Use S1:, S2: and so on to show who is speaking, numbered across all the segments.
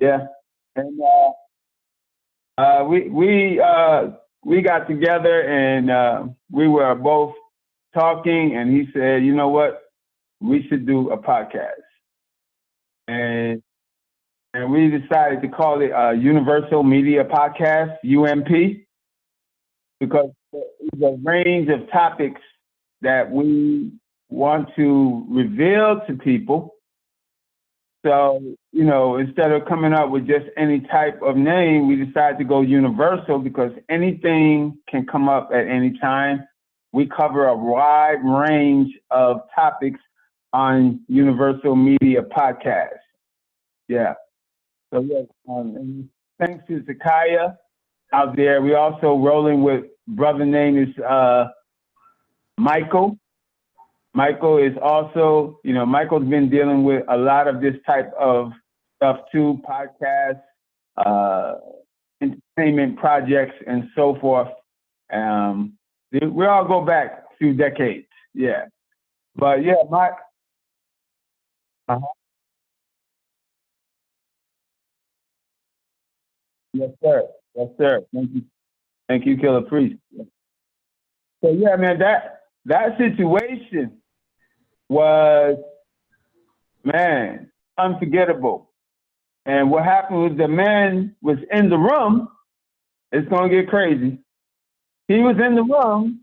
S1: Yeah. And we got together and we were both talking, and he said, you know what, we should do a podcast. And we decided to call it Universal Media Podcast, UMP, because there's a range of topics that we want to reveal to people. So, you know, instead of coming up with just any type of name, we decided to go universal because anything can come up at any time. We cover a wide range of topics on Universal Media Podcast. Yeah. So, yes, and thanks to Zakaya out there. We also rolling with brother name is Michael. Michael is also, you know, Michael's been dealing with a lot of this type of stuff too, podcasts, entertainment projects, and so forth. We all go back a few decades, yeah. But yeah, Mike. Yes, sir. Yes, sir. Thank you, Killah Priest. So yeah, man, that situation was, man, unforgettable. And what happened was the man was in the room. It's gonna get crazy. He was in the room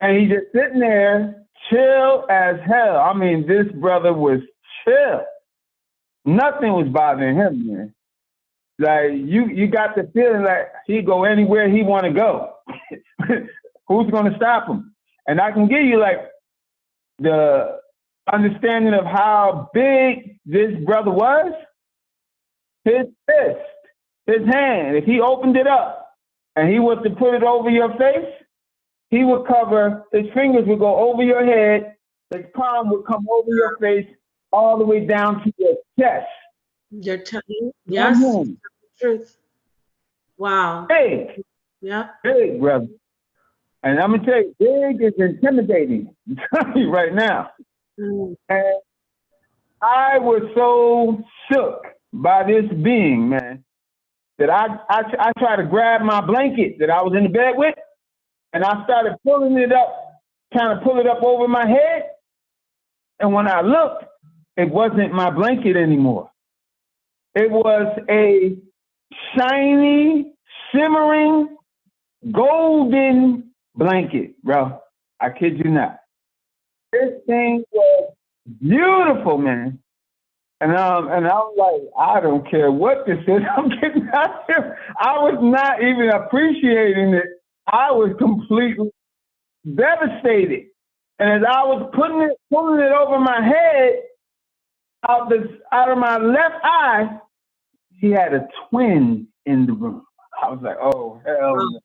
S1: and he just sitting there, chill as hell. I mean, this brother was chill. Nothing was bothering him, man. Like you got the feeling like he go anywhere he want to go. Who's gonna stop him? And I can give you like the understanding of how big this brother was. His fist, his hand, if he opened it up and he was to put it over your face, he would cover, his fingers would go over your head, his palm would come over your face, all the way down to your chest.
S2: Your tongue, yes, truth. Wow.
S1: Big.
S2: Yeah.
S1: Big, brother. And I'm gonna tell you, big is intimidating. I'm telling you right now. And I was so shook by this being, man, that I tried to grab my blanket that I was in the bed with, and I started pulling it up, trying to pull it up over my head. And when I looked, it wasn't my blanket anymore. It was a shiny, shimmering, golden blanket, bro. I kid you not. This thing was beautiful, man. And I'm like, I don't care what this is. I'm getting out here. I was not even appreciating it. I was completely devastated. And as I was pulling it over my head, out of my left eye, he had a twin in the room. I was like, oh, hell no.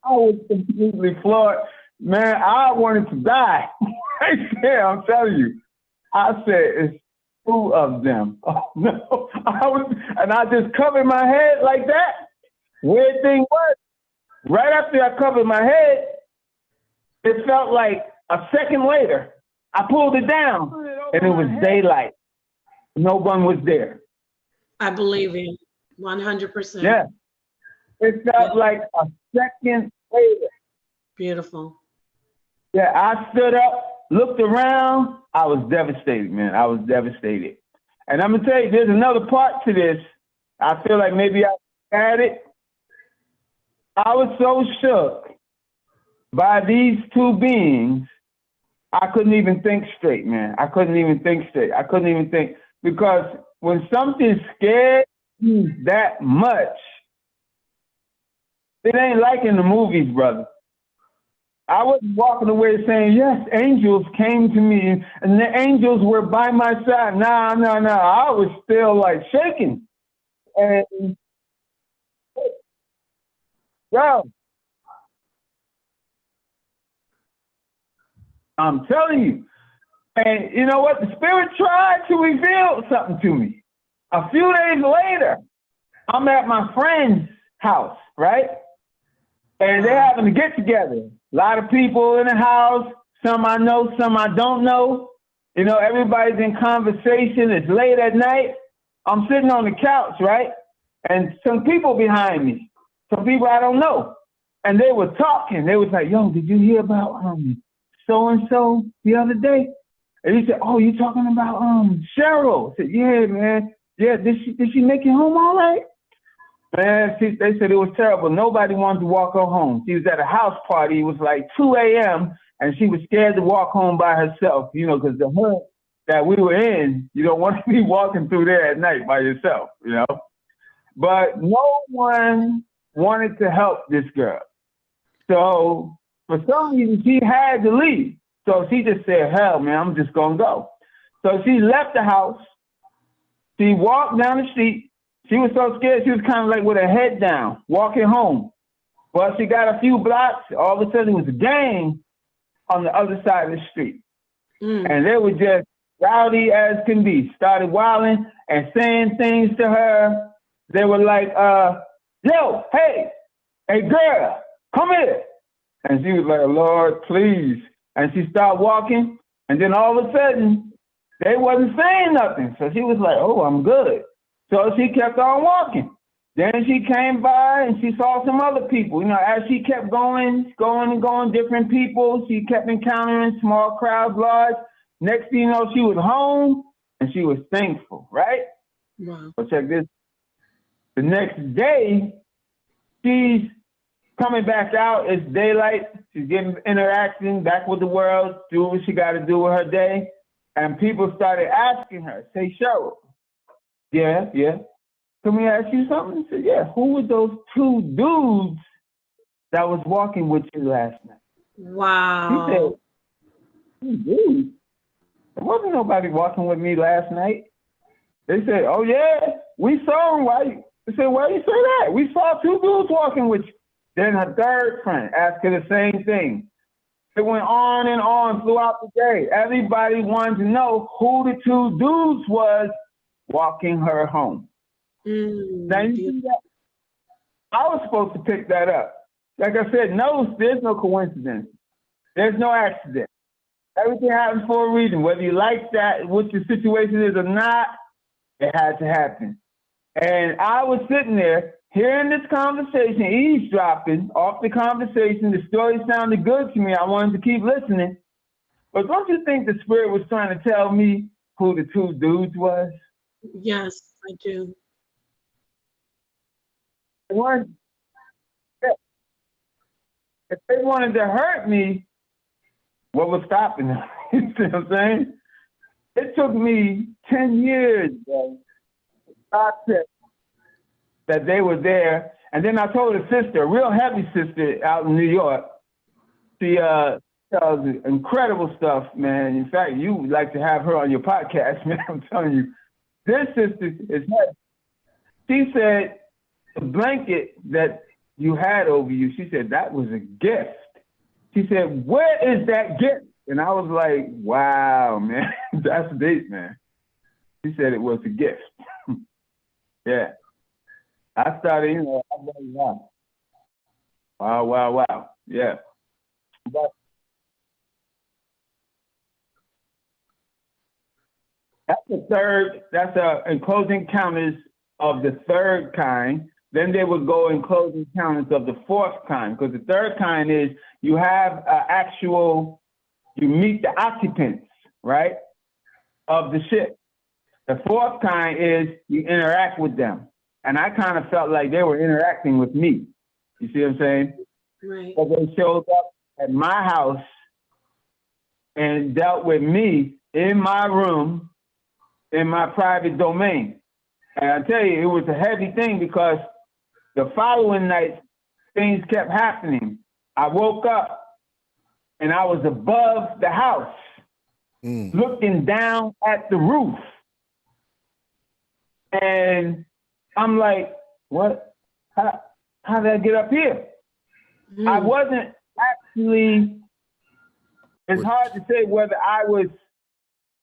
S1: I was completely floored. Man, I wanted to die. Right there, I'm telling you. I said, it's two of them. Oh, no. And I just covered my head like that. Weird thing was, right after I covered my head, it felt like a second later, I pulled it down, and it was daylight. No one was there.
S2: I believe you, 100%.
S1: Yeah. It felt like a second later.
S2: Beautiful.
S1: Yeah, I stood up, looked around. I was devastated, man. I was devastated. And I'm going to tell you, there's another part to this. I feel like maybe I had it. I was so shook by these two beings, I couldn't even think straight, man. I couldn't even think straight. I couldn't even think. Because when something scared you that much, it ain't like in the movies, brother. I wasn't walking away saying, yes, angels came to me and the angels were by my side. Nah. I was still like shaking. And, bro, I'm telling you. And you know what? The spirit tried to reveal something to me. A few days later, I'm at my friend's house, right? And they're having a get together. A lot of people in the house, some I know, some I don't know. You know, everybody's in conversation. It's late at night. I'm sitting on the couch, right? and some people behind me, some people I don't know. And they were talking. They was like, yo, did you hear about so-and-so the other day? And he said, oh, you talking about Cheryl? I said, yeah, man. Yeah, did she make it home all right? Man, they said it was terrible. Nobody wanted to walk her home. She was at a house party. It was like 2 a.m. and she was scared to walk home by herself, you know, because the hood that we were in, you don't want to be walking through there at night by yourself, you know. But no one wanted to help this girl. So for some reason, she had to leave. So she just said, hell, man, I'm just going to go. So she left the house. She walked down the street. She was so scared, she was kind of like with her head down, walking home. Well, she got a few blocks. All of a sudden, it was a gang on the other side of the street. And they were just rowdy as can be. Started wilding and saying things to her. They were like, yo, hey, girl, come here. And she was like, Lord, please. And she started walking. And then all of a sudden, they wasn't saying nothing. So she was like, oh, I'm good. So she kept on walking. Then she came by and she saw some other people. You know, as she kept going, different people, she kept encountering small crowds, large. Next thing you know, she was home and she was thankful, right?
S2: Wow.
S1: So check this. The next day, she's coming back out. It's daylight. She's getting interaction back with the world, doing what she got to do with her day. And people started asking her, say, Cheryl, yeah. Can we ask you something? She said, yeah. Who were those two dudes that was walking with you last night?
S2: Wow.
S1: She said, two dudes? There wasn't nobody walking with me last night. They said, oh, yeah, we saw them. Why? They said, why you say that? We saw two dudes walking with you. Then her third friend asked her the same thing. It went on and on throughout the day. Everybody wanted to know who the two dudes was walking her home. Now, you see that? I was supposed to pick that up. Like I said, no, there's no coincidence. There's no accident. Everything happens for a reason. Whether you like that, what your situation is or not, it had to happen. And I was sitting there hearing this conversation, eavesdropping off the conversation. The story sounded good to me. I wanted to keep listening. But don't you think the spirit was trying to tell me who the two dudes was?
S2: Yes, I do.
S1: One, if they wanted to hurt me, what was stopping them? You see what I'm saying? It took me 10 years, bro, to process that they were there. And then I told a sister, a real heavy sister out in New York. She tells incredible stuff, man. In fact, you would like to have her on your podcast, man. I'm telling you. This sister is heavy. She said, the blanket that you had over you, she said, that was a gift. She said, where is that gift? And I was like, wow, man, that's deep, man. She said it was a gift. Yeah. I started, you know, I was like, wow. Yeah. But that's enclosed encounters of the third kind. Then they would go enclosed encounters of the fourth kind, because the third kind is you have you meet the occupants, right, of the ship. The fourth kind is you interact with them. And I kind of felt like they were interacting with me. You see what I'm saying?
S2: Right.
S1: So they showed up at my house and dealt with me in my room, in my private domain. And I tell you, it was a heavy thing because the following night, things kept happening. I woke up and I was above the house, looking down at the roof. And I'm like, what? How did I get up here? I wasn't actually, it's hard to say whether I was,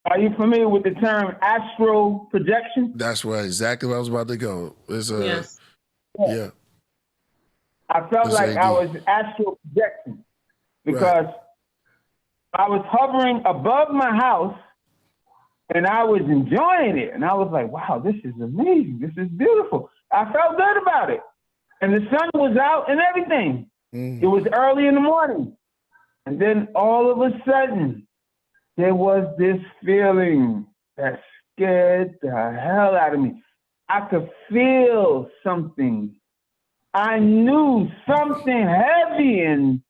S1: are you familiar with the term astral projection?
S3: That's right, exactly where I was about to go. It's
S2: Yes.
S3: yeah.
S1: I felt like I was astral projecting because I was hovering above my house and I was enjoying it. And I was like, wow, this is amazing. This is beautiful. I felt good about it. And the sun was out and everything. It was early in the morning. And then all of a sudden, there was this feeling that scared the hell out of me. I could feel something. I knew something heavy and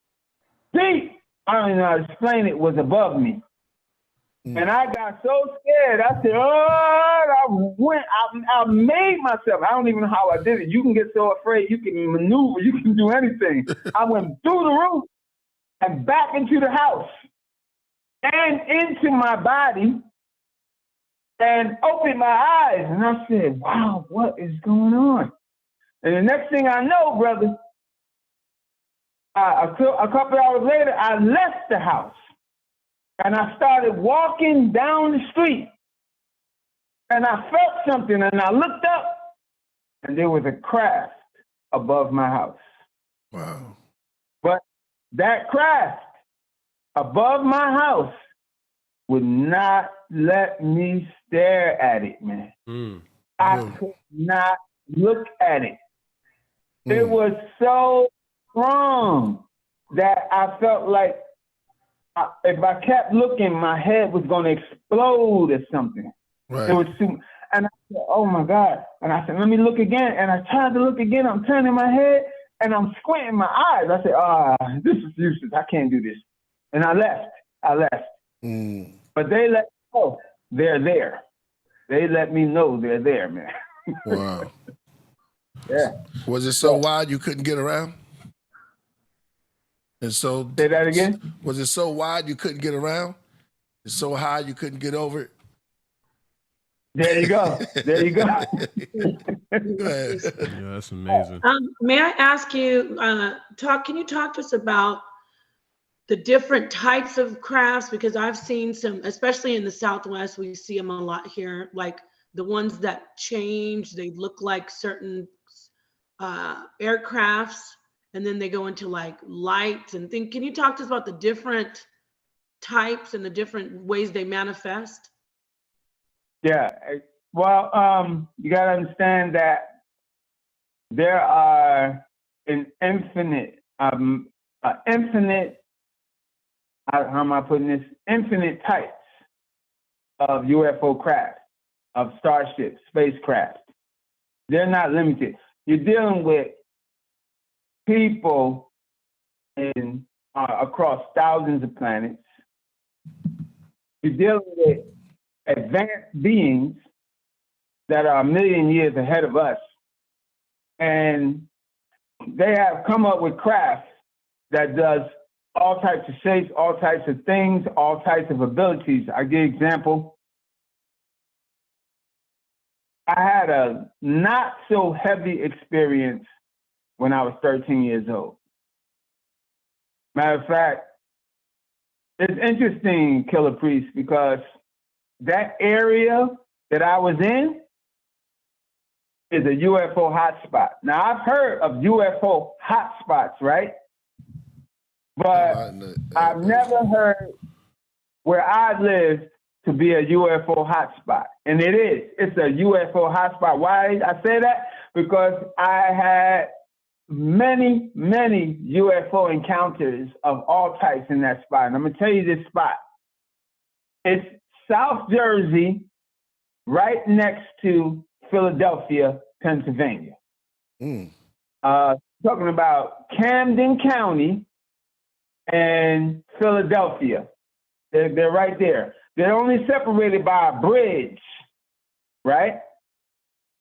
S1: deep, I don't even know how to explain it, was above me. And I got so scared. I said, oh, I made myself. I don't even know how I did it. You can get so afraid, you can maneuver, you can do anything. I went through the roof and back into the house and into my body and opened my eyes. And I said, wow, what is going on? And the next thing I know, brother, a couple hours later, I left the house. And I started walking down the street. And I felt something, and I looked up, and there was a craft above my house.
S3: Wow.
S1: But that craft above my house would not let me stare at it, man. I could not look at it. It was so strong that I felt like if I kept looking, my head was going to explode or something.
S3: Right.
S1: It was too, and I said, oh my God. And I said, let me look again. And I tried to look again. I'm turning my head and I'm squinting my eyes. I said, this is useless. I can't do this. And I left. But they let me know they're there. They let me know they're there, man.
S3: Wow.
S1: Yeah.
S3: Was it so wide you couldn't get around? And so,
S1: say that again?
S3: Was it so wide you couldn't get around? It's so high you couldn't get over it?
S1: There you go. There you go.
S3: Yeah,
S4: that's amazing.
S2: May I ask you, can you talk to us about the different types of crafts? Because I've seen some, especially in the Southwest, we see them a lot here, like the ones that change, they look like certain aircrafts, and then they go into like lights and things. Can you talk to us about the different types and the different ways they manifest?
S1: Yeah. Well, you got to understand that there are an infinite, how am I putting this? Infinite types of UFO craft, of starships, spacecraft. They're not limited. You're dealing with people in across thousands of planets. You're dealing with advanced beings that are a million years ahead of us. And they have come up with craft that does all types of shapes, all types of things, all types of abilities. I give an example. I had a not so heavy experience when I was 13 years old. Matter of fact, it's interesting, Killah Priest, because that area that I was in is a UFO hotspot. Now, I've heard of UFO hotspots, right? But I've never heard where I live to be a UFO hotspot. And it is. It's a UFO hotspot. Why I say that? Because I had many, many UFO encounters of all types in that spot. And I'm going to tell you this spot. It's South Jersey, right next to Philadelphia, Pennsylvania. Talking about Camden County and Philadelphia. They're right there. They're only separated by a bridge, right?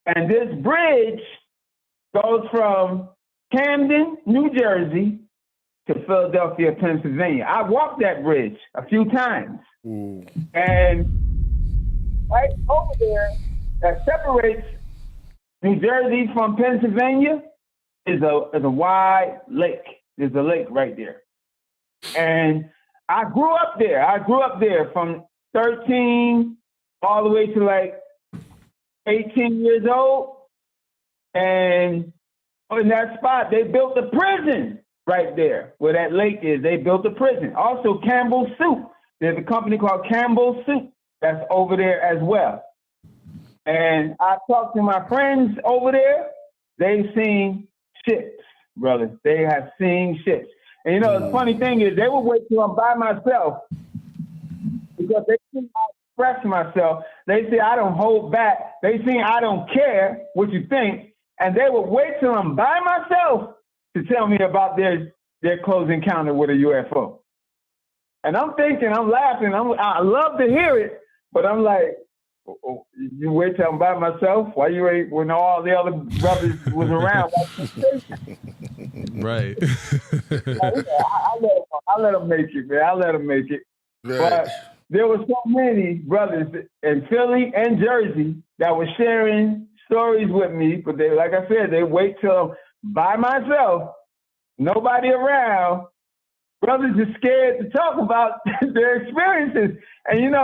S1: And this bridge goes from Camden, New Jersey, to Philadelphia, Pennsylvania. I walked that bridge a few times. And right over there, that separates New Jersey from Pennsylvania is a wide lake. There's a lake right there. And I grew up there. I grew up there from 13 all the way to like 18 years old. And in that spot, they built a prison right there where that lake is. They built a prison. Also, Campbell's Soup. There's a company called Campbell's Soup that's over there as well. And I talked to my friends over there, they've seen ships, brother. They have seen ships. And the funny thing is, they would wait till I'm by myself because they see I express myself. They say I don't hold back. They see I don't care what you think, and they would wait till I'm by myself to tell me about their close encounter with a UFO. And I'm thinking, I'm laughing, I love to hear it, but I'm like, you wait till I'm by myself? Why you wait when all the other brothers was around?
S4: Right.
S1: I let them make it, man. I let them make it. Right. But there were so many brothers in Philly and Jersey that were sharing stories with me, but they, like I said, they wait till by myself, nobody around. Brothers are scared to talk about their experiences. And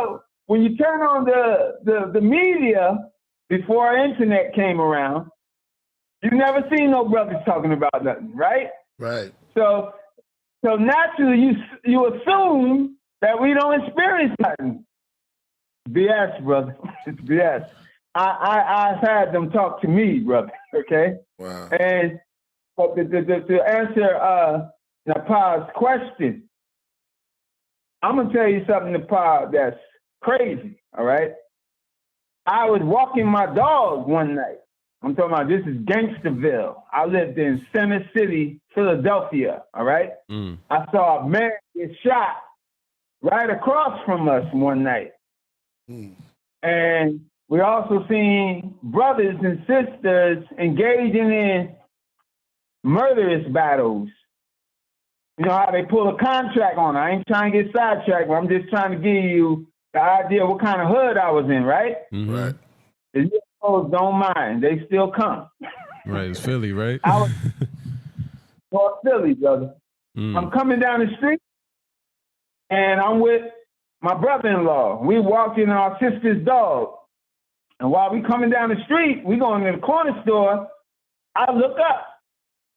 S1: when you turn on the media before internet came around, you never seen no brothers talking about nothing, right?
S3: Right.
S1: So naturally you assume that we don't experience nothing. BS, brother. It's BS. I've had them talk to me, brother. Okay.
S3: Wow.
S1: And to answer Napah's question, I'm gonna tell you something, Napah, that's crazy. All right. I was walking my dog one night. I'm talking about, this is Gangsterville. I lived in Center City, Philadelphia. All right. I saw a man get shot right across from us one night. And we also seen brothers and sisters engaging in murderous battles. You know how they pull a contract on it. I ain't trying to get sidetracked, but I'm just trying to give you the idea of what kind of hood I was in, right?
S3: Right.
S1: The UFOs don't mind. They still come.
S4: Right. It's Philly, right?
S1: I was North Philly, brother. I'm coming down the street, and I'm with my brother-in-law. We walking our sister's dog. And while we coming down the street, we going to the corner store. I look up.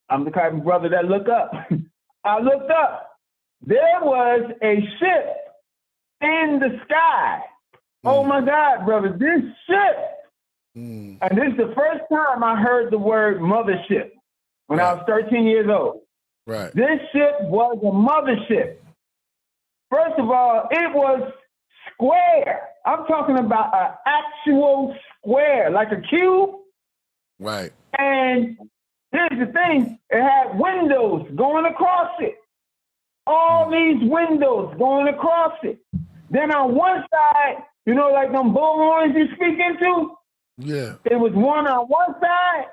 S1: I'm the type of brother that look up. I looked up. There was a ship in the sky. Oh my God, brother, this ship. And this is the first time I heard the word mothership when I was 13 years old.
S3: Right.
S1: This ship was a mothership. First of all, it was square. I'm talking about an actual square, like a cube.
S3: Right.
S1: And here's the thing, it had windows going across it. All these windows going across it. Then on one side, like them bullhorns you speak into?
S3: Yeah.
S1: It was one on one side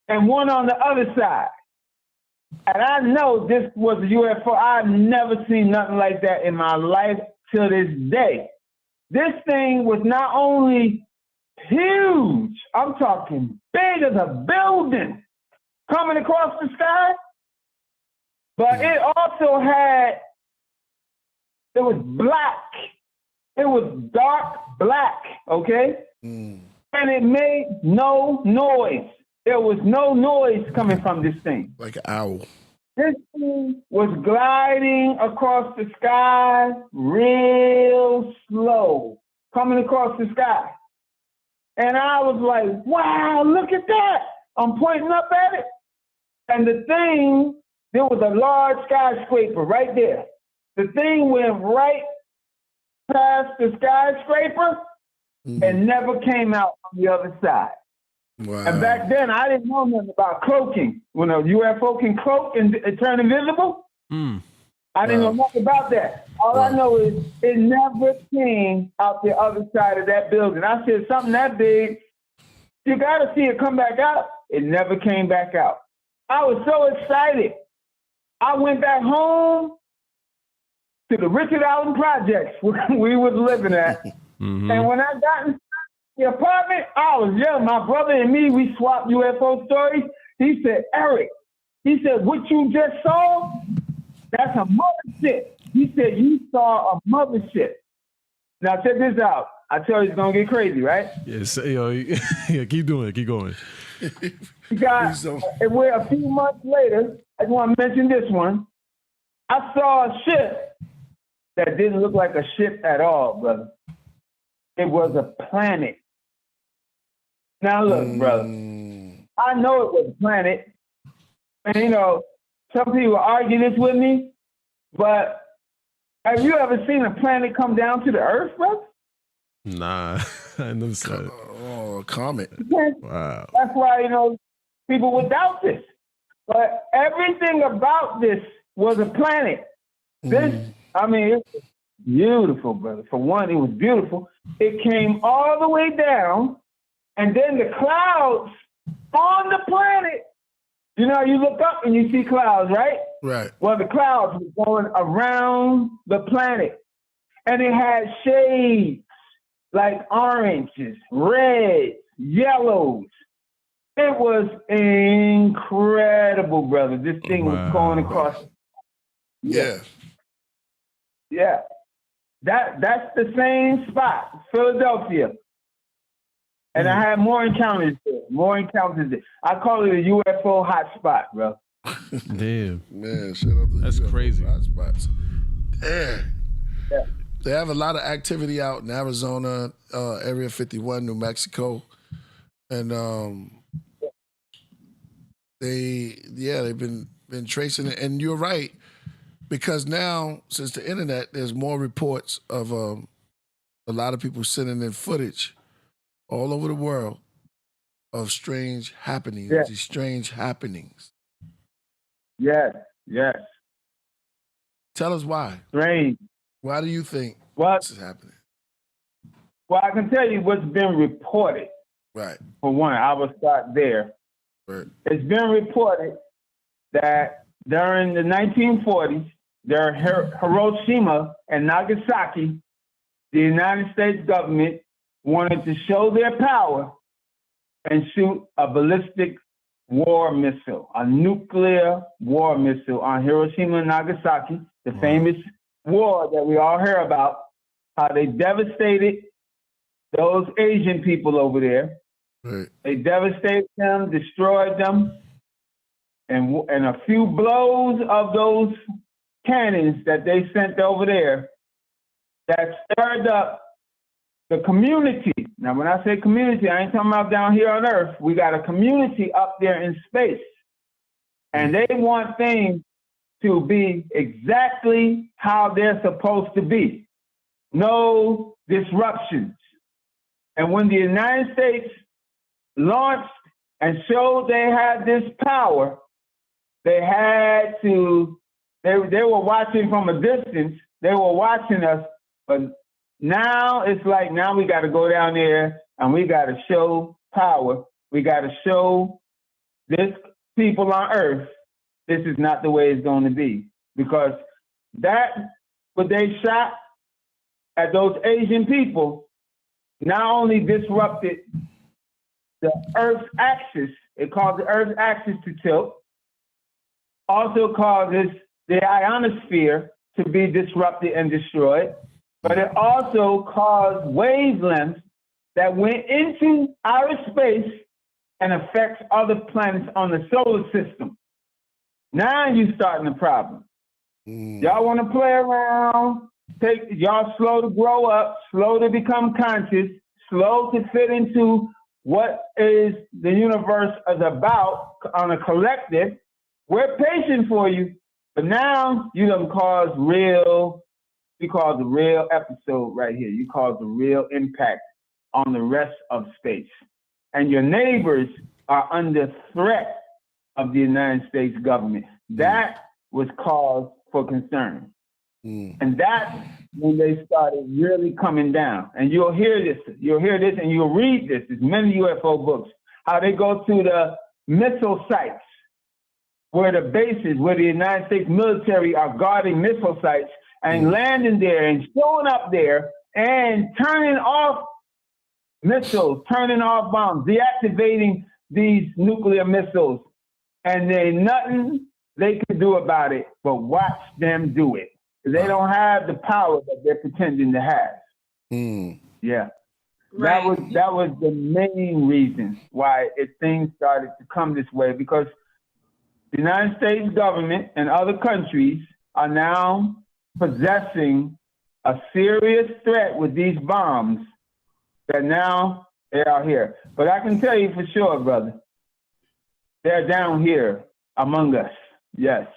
S1: and one on the other side. And I know this was a UFO. I've never seen nothing like that in my life till this day. This thing was not only huge, I'm talking big as a building coming across the sky, but it also it was black. It was dark black, okay? And it made no noise. There was no noise coming from this thing.
S3: Like an owl.
S1: This thing was gliding across the sky real slow, coming across the sky. And I was like, wow, look at that. I'm pointing up at it. And the thing, there was a large skyscraper right there. The thing went right past the skyscraper and never came out on the other side.
S3: Wow.
S1: And back then, I didn't know nothing about cloaking. When a UFO can cloak and turn invisible, I didn't know nothing about that. All I know is it never came out the other side of that building. I said, something that big, you got to see it come back out. It never came back out. I was so excited. I went back home to the Richard Allen Projects where we was living at. And when I got in the apartment, I was young. My brother and me, we swapped UFO stories. He said, Eric, he said, what you just saw, that's a mothership. He said, you saw a mothership. Now check this out. I tell you it's going to get crazy, right?
S4: Yes, yeah, keep doing it. Keep going.
S1: We're a few months later, I just want to mention this one. I saw a ship that didn't look like a ship at all, brother. It was a planet. Now look, brother, I know it was a planet. And, you know, some people argue this with me, but have you ever seen a planet come down to the Earth, bro?
S4: Nah, I never saw it.
S3: Oh, a comet.
S4: Wow.
S1: That's why, you know, people would doubt this. But everything about this was a planet. This, I mean, it was beautiful, brother. For one, it was beautiful. It came all the way down, and then the clouds on the planet, you know, you look up and you see clouds, right?
S3: Right.
S1: Well, the clouds were going around the planet, and it had shades like oranges, reds, yellows. It was incredible, brother. This thing was going across.
S3: Yeah.
S1: Yeah. That's the same spot, Philadelphia. And I had more encounters there. I call it a UFO hotspot, bro.
S4: Damn.
S3: Man, shout out to
S4: That's
S3: UFO
S4: crazy.
S3: hotspots. Damn.
S1: Yeah.
S3: They have a lot of activity out in Arizona, Area 51, New Mexico. And they've been tracing it. And you're right, because now, since the internet, there's more reports of a lot of people sending in footage all over the world of strange happenings, these strange happenings.
S1: Yes, yes.
S3: Tell us why.
S1: Strange.
S3: Why do you think this is happening?
S1: Well, I can tell you what's been reported.
S3: Right.
S1: For one, I will start there.
S3: Right.
S1: It's been reported that during the 1940s, during Hiroshima and Nagasaki, the United States government wanted to show their power and shoot a ballistic war missile, a nuclear war missile on Hiroshima and Nagasaki, the famous war that we all hear about, how they devastated those Asian people over there.
S3: Right.
S1: They devastated them, destroyed them, and a few blows of those cannons that they sent over there that stirred up the community. Now, when I say community, I ain't talking about down here on Earth. We got a community up there in space, and they want things to be exactly how they're supposed to be. No disruptions. And when the United States launched and showed they had this power, they were watching from a distance. They were watching us, but now it's like, now we got to go down there and we got to show power. We got to show this people on Earth, this is not the way it's going to be. Because what they shot at those Asian people not only disrupted the Earth's axis, it caused the Earth's axis to tilt, also causes the ionosphere to be disrupted and destroyed, but it also caused wavelengths that went into outer space and affects other planets on the solar system. Now you're starting a problem. Y'all want to play around, y'all slow to grow up, slow to become conscious, slow to fit into what is the universe is about on a collective. We're patient for you, but now you done caused the real episode right here. You caused the real impact on the rest of space. And your neighbors are under threat of the United States government. That was cause for concern. And that's when they started really coming down. And you'll hear this and you'll read this. There's many UFO books, how they go to the missile sites, where the bases, where the United States military are guarding missile sites and landing there and showing up there and turning off missiles, turning off bombs, deactivating these nuclear missiles. And there's nothing they can do about it but watch them do it. They don't have the power that they're pretending to have. Yeah.
S2: Right.
S1: That was the main reason why things started to come this way, because the United States government and other countries are now possessing a serious threat with these bombs that now they are here. But I can tell you for sure, brother, they're down here among us. Yes.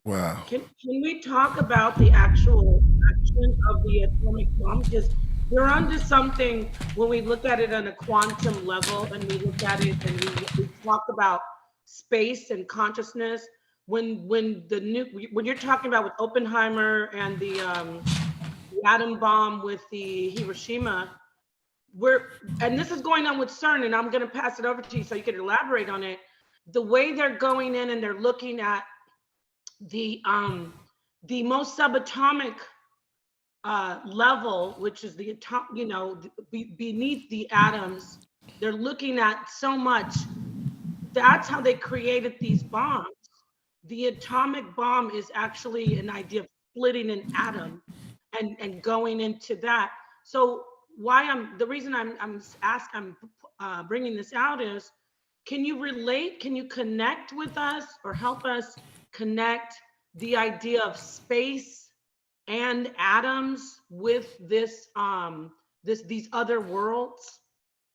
S3: Wow.
S2: Can we talk about the actual action of the atomic bomb? Because we're onto something when we look at it on a quantum level, and we look at it and we talk about space and consciousness. When you're talking about with Oppenheimer and the atom bomb with the Hiroshima, and this is going on with CERN, and I'm going to pass it over to you so you can elaborate on it. The way they're going in and they're looking at the most subatomic level, which is the beneath the atoms, they're looking at so much. That's how they created these bombs. The atomic bomb is actually an idea of splitting an atom and going into that. So the reason I'm bringing this out is, can you relate? Can you connect with us or help us connect the idea of space and atoms with this these other worlds?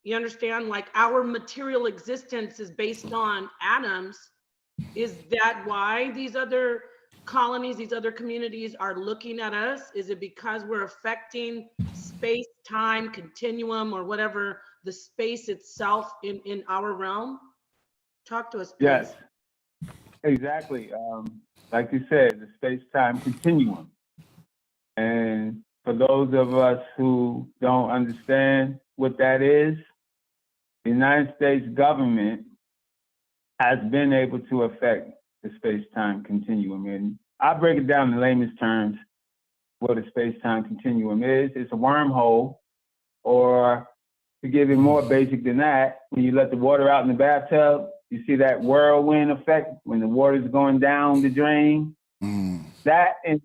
S2: You understand, like our material existence is based on atoms. Is that why these other colonies, these other communities are looking at us? Is it because we're affecting space, time, continuum, or whatever, the space itself in our realm? Talk to us, please.
S1: Yes, exactly. Like you said, the space-time continuum. And for those of us who don't understand what that is, the United States government has been able to affect the space-time continuum. And I'll break it down in layman's terms what a space-time continuum is. It's a wormhole, or to give it more basic than that, when you let the water out in the bathtub, you see that whirlwind effect when the water's going down the drain? That is,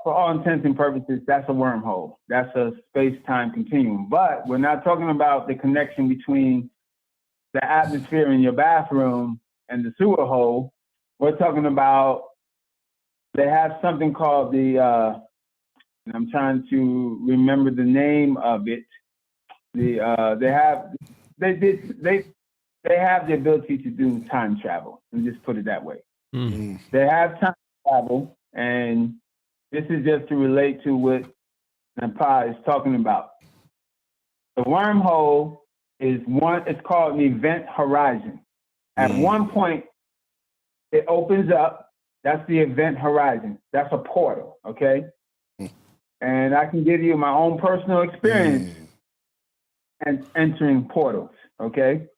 S1: for all intents and purposes, that's a wormhole. That's a space-time continuum. But we're not talking about the connection between the atmosphere in your bathroom and the sewer hole. We're talking about, they have something called the, and I'm trying to remember the name of it. They have the ability to do time travel, and just put it that way. They have time travel, and this is just to relate to what Napah is talking about. The wormhole is it's called an event horizon. At one point, it opens up. That's the event horizon. That's a portal, okay? And I can give you my own personal experience and entering portals, okay?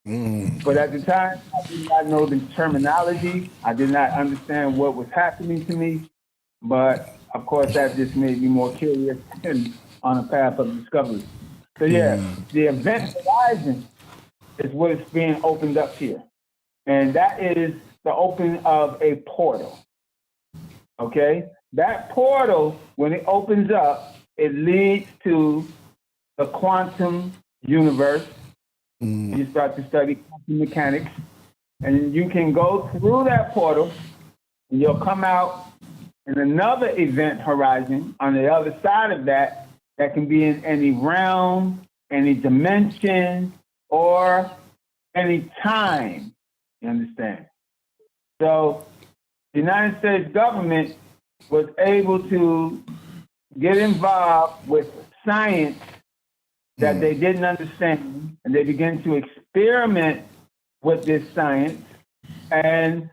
S1: But at the time, I did not know the terminology. I did not understand what was happening to me. But of course, that just made me more curious and on a path of discovery. So yeah, the event horizon is what is being opened up here. And that is the opening of a portal, okay? That portal, when it opens up, it leads to the quantum universe. You start to study quantum mechanics, and you can go through that portal, and you'll come out in another event horizon on the other side of that, that can be in any realm, any dimension, or any time. You understand? So the United States government was able to get involved with science that they didn't understand, and they began to experiment with this science. And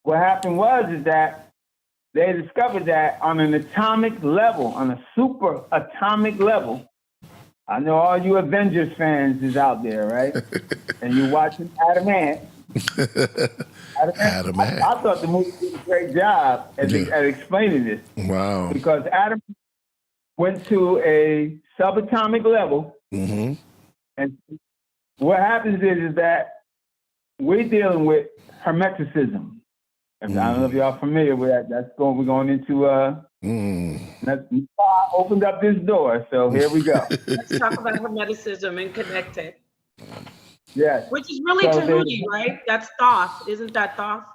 S1: what happened is that they discovered that on an atomic level, on a super atomic level, I know all you Avengers fans is out there, right? And you're watching Adam Ant.
S3: Adam Ant.
S1: I thought the movie did a great job at explaining this.
S3: Wow.
S1: Because Adam went to a subatomic level, and what happens is that we're dealing with hermeticism. I don't know if y'all familiar with that. We're going into opened up this door, so here we go.
S2: Let's talk about hermeticism and connect it.
S1: Yes.
S2: Which is really Tahuti, right? That's Thoth. Isn't that Thoth?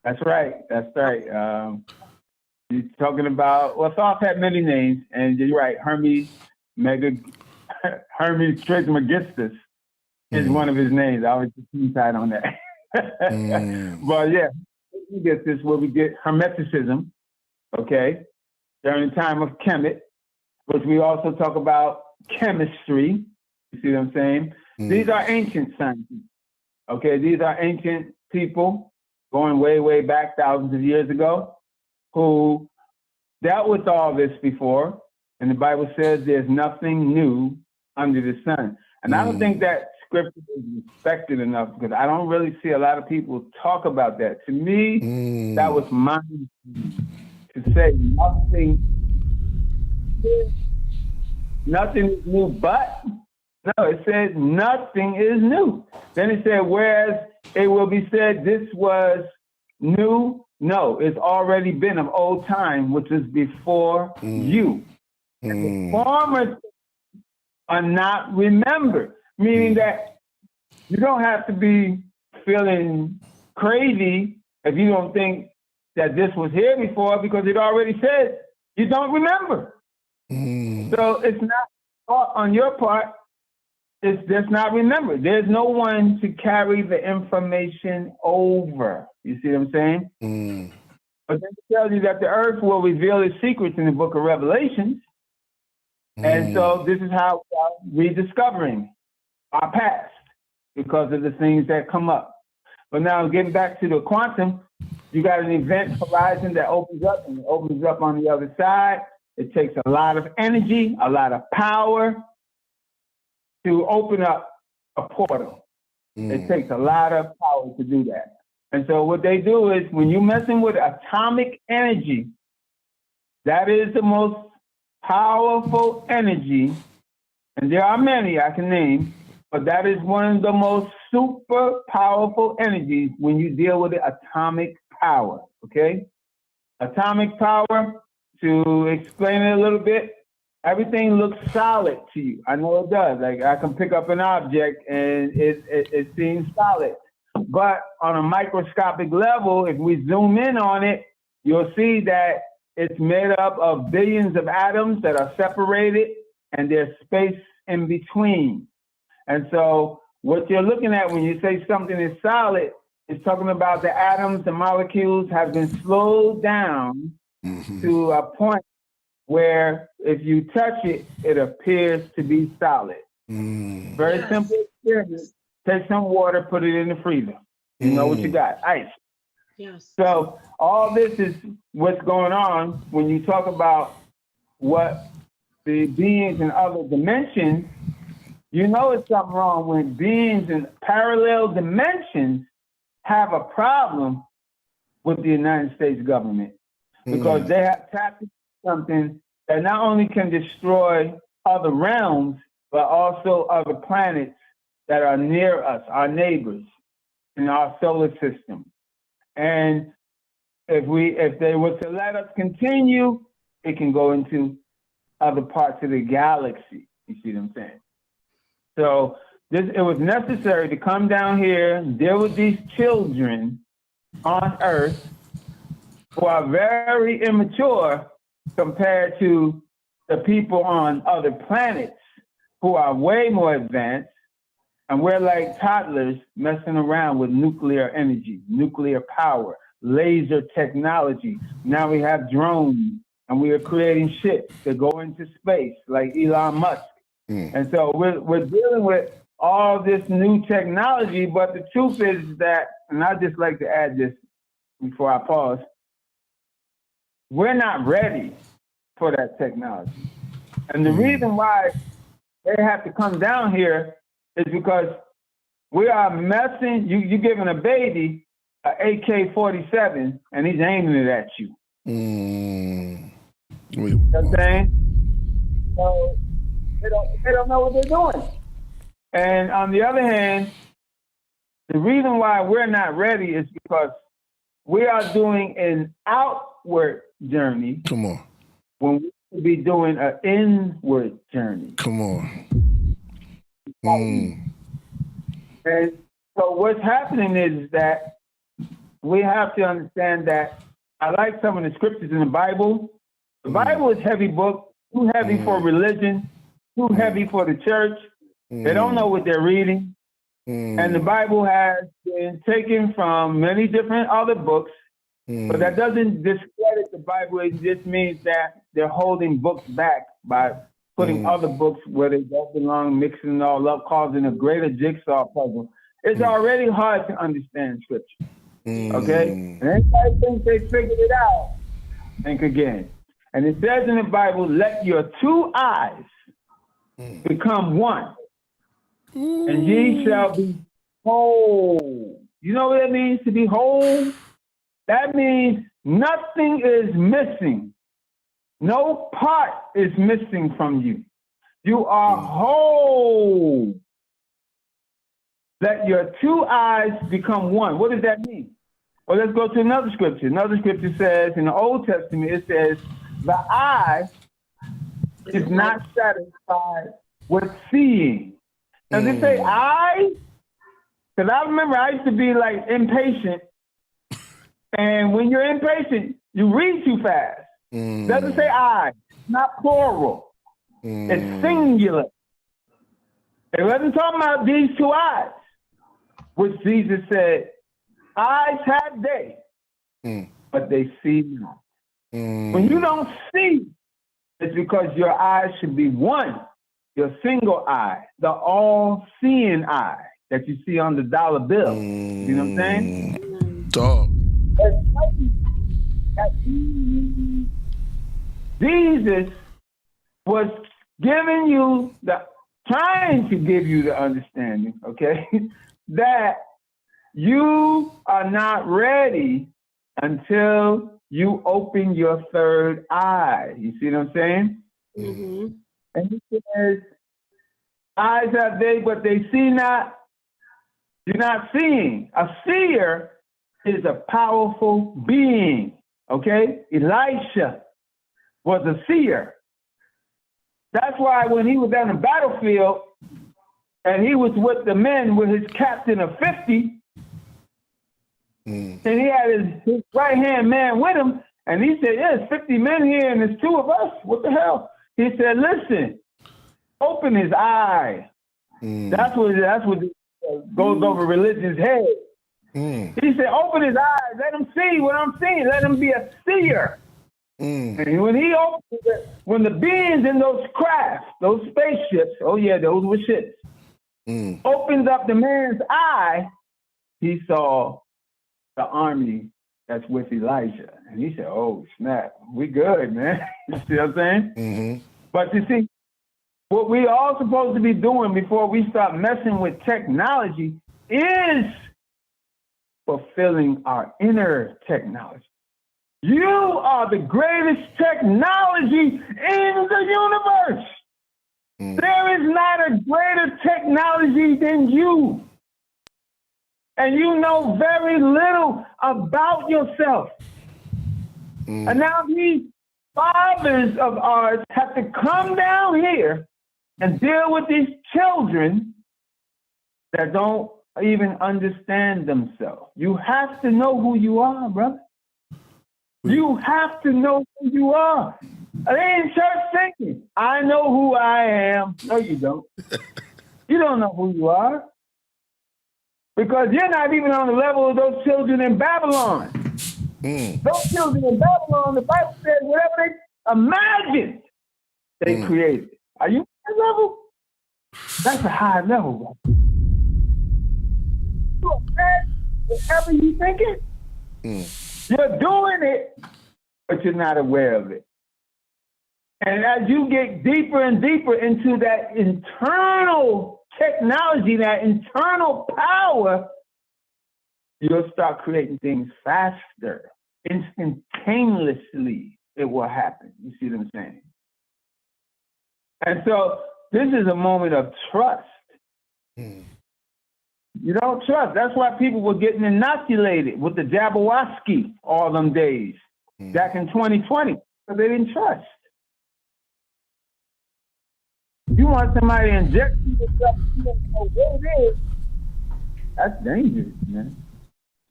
S1: That's right. You're talking about, well, Thoth had many names, and you're right, Hermes Trismegistus is one of his names. I always keep tight on that. But yeah, we get this where we get Hermeticism, okay, during the time of Kemet, which we also talk about chemistry. You see what I'm saying? These are ancient scientists, okay? These are ancient people going way, way back thousands of years ago who dealt with all this before. And the Bible says there's nothing new under the sun. And I don't think that scripture is respected enough because I don't really see a lot of people talk about that. To me, that was mine to say nothing is new, but no, it said nothing is new. Then it said, whereas it will be said this was new, no, it's already been of old time, which is before you. And the former are not remembered, meaning that you don't have to be feeling crazy if you don't think that this was here before, because it already said you don't remember. So it's not on your part. It's just not remembered. There's no one to carry the information over. You see what I'm saying? But then it tells you that the earth will reveal its secrets in the book of Revelations. And so this is how we are rediscovering our past because of the things that come up. But now getting back to the quantum, you got an event horizon that opens up, and it opens up on the other side. It takes a lot of energy, a lot of power to open up a portal. It takes a lot of power to do that. And so what they do is when you're messing with atomic energy, that is the most powerful energy, and there are many I can name, but that is one of the most super powerful energies when you deal with the atomic power, okay? Atomic power, to explain it a little bit, everything looks solid to you. I know it does. Like I can pick up an object and it seems solid. But on a microscopic level, if we zoom in on it, you'll see that it's made up of billions of atoms that are separated, and there's space in between. And so what you're looking at when you say something is solid is talking about the atoms, the molecules have been slowed down to a point where if you touch it, it appears to be solid. Very simple experiment. Take some water, put it in the freezer. You know what you got, ice.
S2: Yes.
S1: So all this is what's going on when you talk about what the beings in other dimensions. You know it's something wrong when beings in parallel dimensions have a problem with the United States government because they have tapped into something that not only can destroy other realms, but also other planets that are near us, our neighbors in our solar system. And if they were to let us continue, it can go into other parts of the galaxy. You see what I'm saying? So it was necessary to come down here and deal with these children on Earth who are very immature compared to the people on other planets who are way more advanced. And we're like toddlers messing around with nuclear energy, nuclear power, laser technology. Now we have drones, and we are creating ships that go into space, like Elon Musk. And so we're dealing with all this new technology, but the truth is that, and I'd just like to add this before I pause, we're not ready for that technology. And the reason why they have to come down here is because we are messing, you're giving a baby an AK-47 and he's aiming it at you. You know what I'm saying? So they don't know what they're doing. And on the other hand, the reason why we're not ready is because we are doing an outward journey.
S3: Come on.
S1: When we should be doing an inward journey.
S3: Come on.
S1: And so what's happening is that we have to understand that I like some of the scriptures in the Bible. The Bible is a heavy book, too heavy for religion, too heavy for the church. They don't know what they're reading. And the Bible has been taken from many different other books, but that doesn't discredit the Bible. It just means that they're holding books back by putting other books where they don't belong, mixing it all up, causing a greater jigsaw puzzle. It's already hard to understand Scripture, okay? And anybody thinks they figured it out, think again. And it says in the Bible, let your two eyes become one, and ye shall be whole. You know what that means, to be whole? That means nothing is missing. No part is missing from you. You are whole. Let your two eyes become one. What does that mean? Well, let's go to another scripture. Another scripture says, in the Old Testament, it says, the eye is not satisfied with seeing. Does it say eye? Because I remember I used to be like impatient. And when you're impatient, you read too fast. Doesn't say I. It's not plural. It's singular. It wasn't talking about these two eyes, which Jesus said, eyes have they, but they see not. When you don't see, it's because your eyes should be one, your single eye, the all-seeing eye that you see on the dollar bill. You know what I'm saying?
S3: Dog.
S1: Jesus was giving you trying to give you the understanding, okay, that you are not ready until you open your third eye. You see what I'm saying? And he says, eyes have they, but they see not. You're not seeing. A seer is a powerful being, okay? Elisha was a seer. That's why when he was on the battlefield and he was with the men with his captain of 50, and he had his right-hand man with him, and he said, there's 50 men here and there's 2 of us. What the hell? He said, listen, open his eye. That's what goes over religion's head. He said, open his eyes. Let him see what I'm seeing. Let him be a seer. And when he opens it, when the beings in those crafts, those spaceships, oh yeah, those were ships, opens up the man's eye, he saw the army that's with Elijah. And he said, oh, snap, we good, man. You see what I'm saying? But you see, what we all supposed to be doing before we start messing with technology is fulfilling our inner technology. You are the greatest technology in the universe. There is not a greater technology than you. And you know very little about yourself. And now these fathers of ours have to come down here and deal with these children that don't even understand themselves. You have to know who you are, brother. You have to know who you are. They in church thinking, I know who I am. No, you don't. You don't know who you are. Because you're not even on the level of those children in Babylon. Those children in Babylon, the Bible says, whatever they imagined, they created. Are you at that level? That's a high level, bro. You imagine whatever you thinking. You're doing it, but you're not aware of it. And as you get deeper and deeper into that internal technology, that internal power, you'll start creating things faster. Instantaneously, it will happen. You see what I'm saying? And so this is a moment of trust. You don't trust. That's why people were getting inoculated with the Jabberwocky all them days back in 2020, because they didn't trust. You want somebody to inject you with stuff you don't know what it is, that's dangerous, man.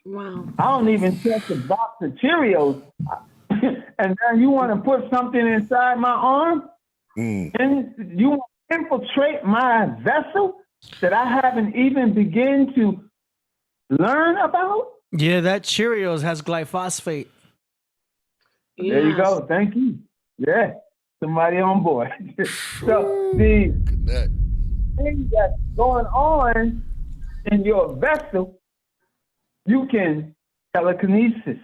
S2: Wow.
S1: I don't even trust a box of Cheerios. And then you want to put something inside my arm? And you want to infiltrate my vessel? that I haven't even begun to learn about?
S5: Yeah, that Cheerios has glyphosate.
S1: There you
S2: Yes.
S1: go. Thank you. Yeah, somebody on board. So the
S3: Connect.
S1: thing that's going on in your vessel, you can telekinesis.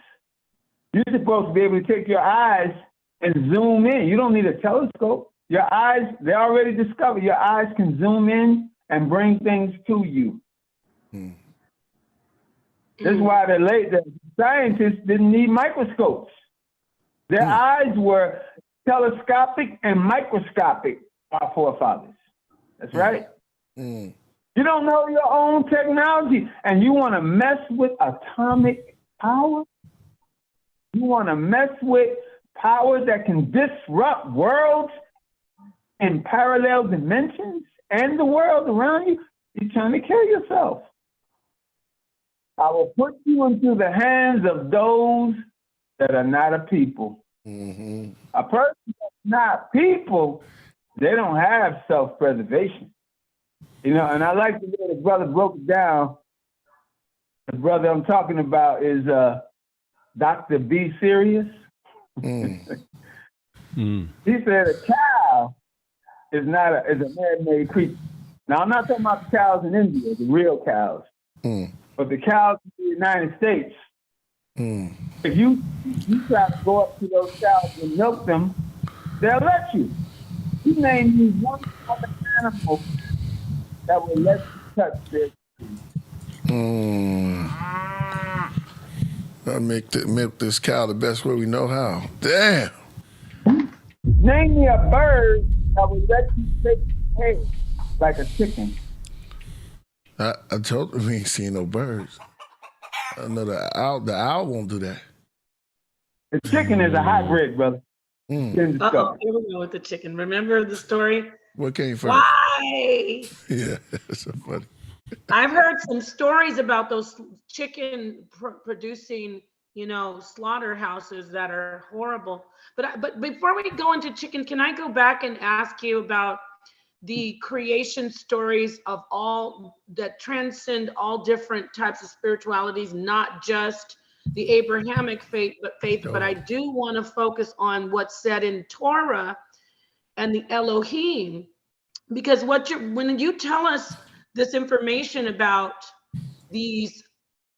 S1: You're supposed to be able to take your eyes and zoom in. You don't need a telescope. Your eyes, they already discovered, your eyes can zoom in and bring things to you. This is why the scientists didn't need microscopes. Their eyes were telescopic and microscopic, our forefathers. That's right. You don't know your own technology, and you want to mess with atomic power? You want to mess with powers that can disrupt worlds in parallel dimensions and the world around you? You're trying to kill yourself. I will put you into the hands of those that are not a people. A person that's not people, they don't have self-preservation. You know, and I like the way the brother broke it down. The brother I'm talking about is Dr. B. Serious. He said a cow is not a man-made creature. Now, I'm not talking about the cows in India, the real cows. But the cows in the United States, if you try to go up to those cows and milk them, they'll let you. You name me one other animal that will let you touch their skin.
S3: I milk this cow the best way we know how. Damn.
S1: Name me a bird that will let you take your head like a chicken.
S3: I told him we ain't seen no birds. I know the owl won't do that.
S1: The chicken is a hybrid, brother.
S2: Uh-oh, here we go with the chicken. Remember the story?
S3: What came first?
S2: Why?
S3: Yeah, that's so funny.
S2: I've heard some stories about those chicken producing, you know, slaughterhouses that are horrible. But before we go into chicken, can I go back and ask you about the creation stories of all that transcend all different types of spiritualities, not just the Abrahamic faith, but I do want to focus on what's said in Torah and the Elohim, because when you tell us this information about these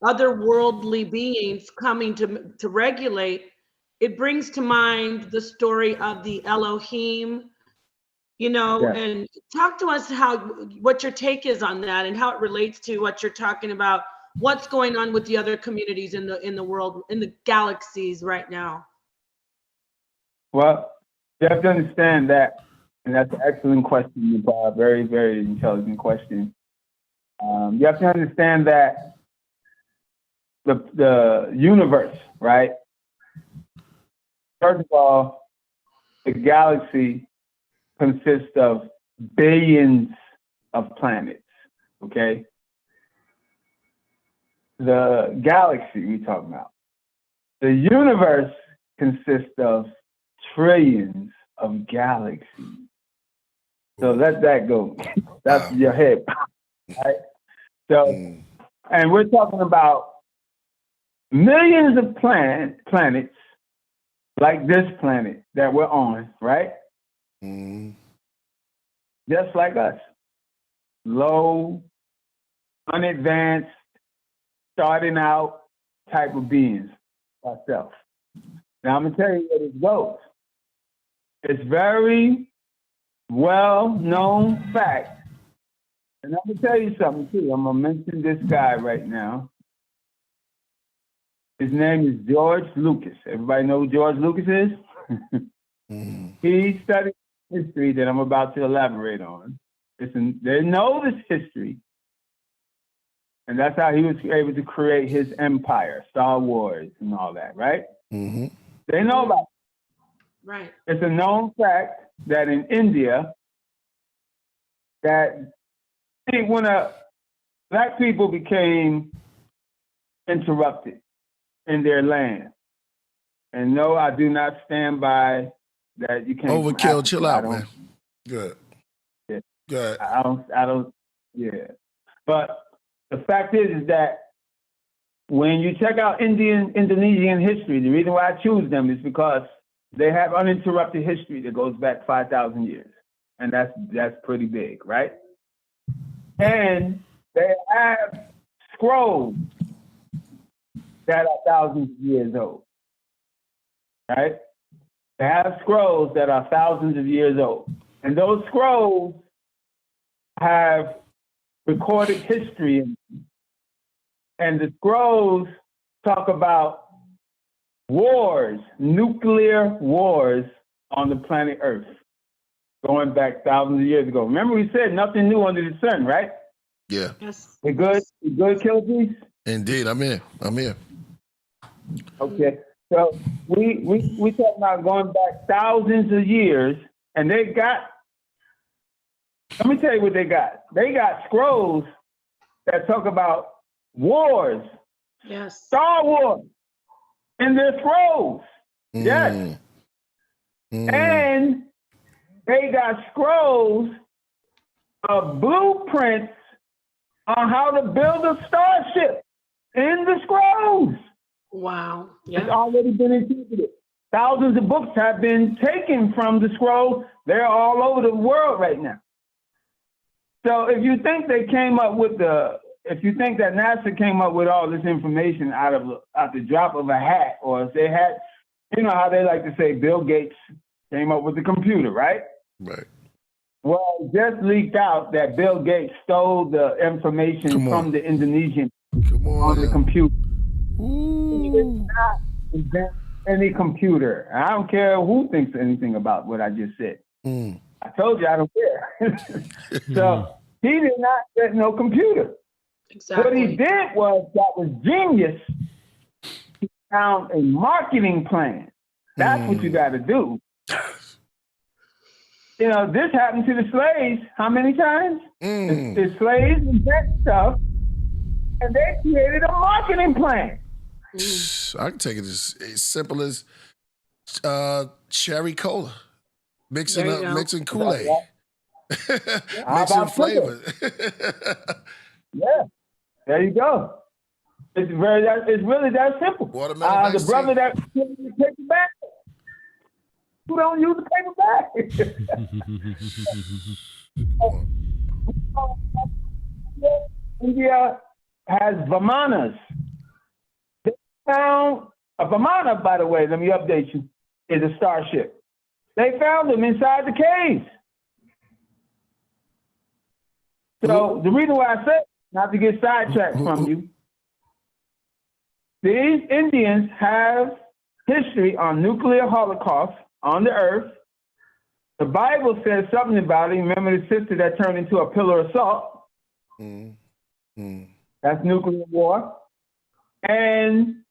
S2: otherworldly beings coming to regulate, it brings to mind the story of the Elohim, you know, and talk to us what your take is on that and how it relates to what you're talking about, what's going on with the other communities in the world, in the galaxies right now.
S1: Well, you have to understand that, and that's an excellent question, Bob. Very, very intelligent question. You have to understand that the universe, right? First of all, the galaxy consists of billions of planets, okay? The galaxy we're talking about. The universe consists of trillions of galaxies. So let that go. That's your head, right? So, and we're talking about millions of planets like this planet that we're on, right? Just like us. Low, unadvanced, starting out type of beings, ourselves. Now I'm gonna tell you where this goes. It's very well-known fact. And I'm gonna tell you something too. I'm gonna mention this guy right now. His name is George Lucas. Everybody know who George Lucas is? He studied history that I'm about to elaborate on. They know this history. And that's how he was able to create his empire, Star Wars and all that, right? They know about it.
S2: Right.
S1: It's a known fact that in India, that when black people became interrupted in their land, and no, I do not stand by that. You can't
S3: overkill. Chill out, man. Good.
S1: Yeah.
S3: Good.
S1: I don't Yeah. But the fact is that when you check out Indonesian history, the reason why I choose them is because they have uninterrupted history that goes back 5,000 years. And that's pretty big, right? And they have scrolls that are thousands of years old, right? They have scrolls that are thousands of years old. And those scrolls have recorded history in them. And the scrolls talk about wars, nuclear wars on the planet Earth, going back thousands of years ago. Remember we said nothing new under the sun, right?
S3: Yeah.
S2: Yes.
S1: We good? We good, Killah Priest?
S3: Indeed, I'm here.
S1: Okay. So we talking about going back thousands of years, and they got, let me tell you what they got. They got scrolls that talk about wars,
S2: Yes.
S1: Star Wars, in their scrolls. Yes. And they got scrolls of blueprints on how to build a starship in the scrolls.
S2: Wow.
S1: It's
S2: Yeah.
S1: already been interpreted. Thousands of books have been taken from the scrolls. They're all over the world right now. So if you think they came up with if you think that NASA came up with all this information out the drop of a hat, or if they had, you know how they like to say Bill Gates came up with the computer, right?
S3: Right.
S1: Well, it just leaked out that Bill Gates stole the information from the Indonesian on the computer. He did not invent any computer. I don't care who thinks anything about what I just said. I told you I don't care. So he did not get no computer.
S2: Exactly.
S1: What he did that was genius. He found a marketing plan. That's what you got to do. You know, this happened to the slaves how many times? The slaves invent stuff, and they created a marketing plan.
S3: I can take it as simple as cherry cola, mixing Kool-Aid, mixing flavor.
S1: Yeah, there you go. It's really that simple. The brother that gives you the paper bag, who don't use the paper bag? India has Vimanas. They found a Vimana, by the way, let me update you, is a starship. They found them inside the caves. So the reason why I said, not to get sidetracked from you, these Indians have history on nuclear holocaust on the earth. The Bible says something about it. Remember the sister that turned into a pillar of salt? That's nuclear war. And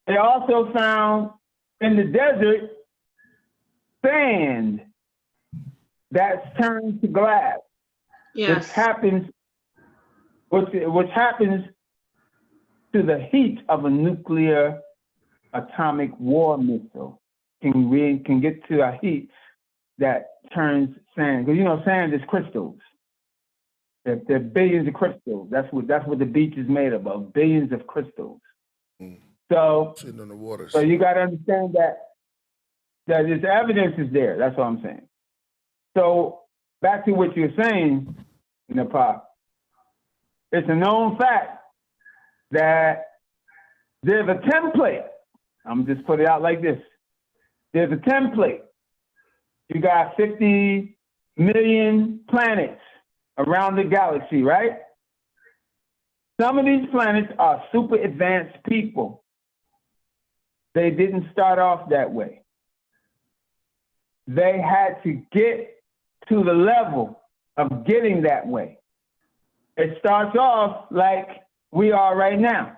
S1: they also found in the desert sand that's turned to glass.
S2: Yes.
S1: Which happens to the heat of a nuclear atomic war missile. Can get to a heat that turns sand. Because you know sand is crystals. There are billions of crystals. That's what the beach is made of billions of crystals. So,
S3: sitting on the water.
S1: So you got to understand that this evidence is there. That's what I'm saying. So back to what you're saying, Napah. It's a known fact that there's a template. I'm just put it out like this. There's a template. You got 50 million planets around the galaxy, right? Some of these planets are super advanced people. They didn't start off that way. They had to get to the level of getting that way. It starts off like we are right now.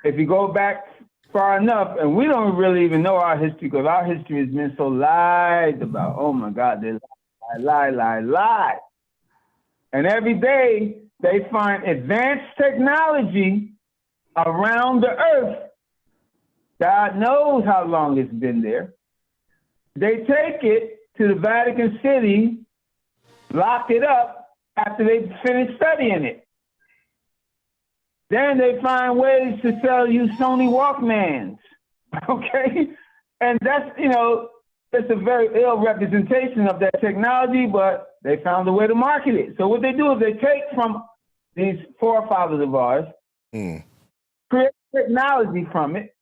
S1: If you go back far enough, and we don't really even know our history because our history has been so lied about. Oh my God, they lie. And every day they find advanced technology around the earth. God knows how long it's been there. They take it to the Vatican City, lock it up, after they finish studying it. Then they find ways to sell you Sony Walkmans, okay? And that's, it's a very ill representation of that technology, but they found a way to market it. So what they do is they take from these forefathers of ours, create technology from it,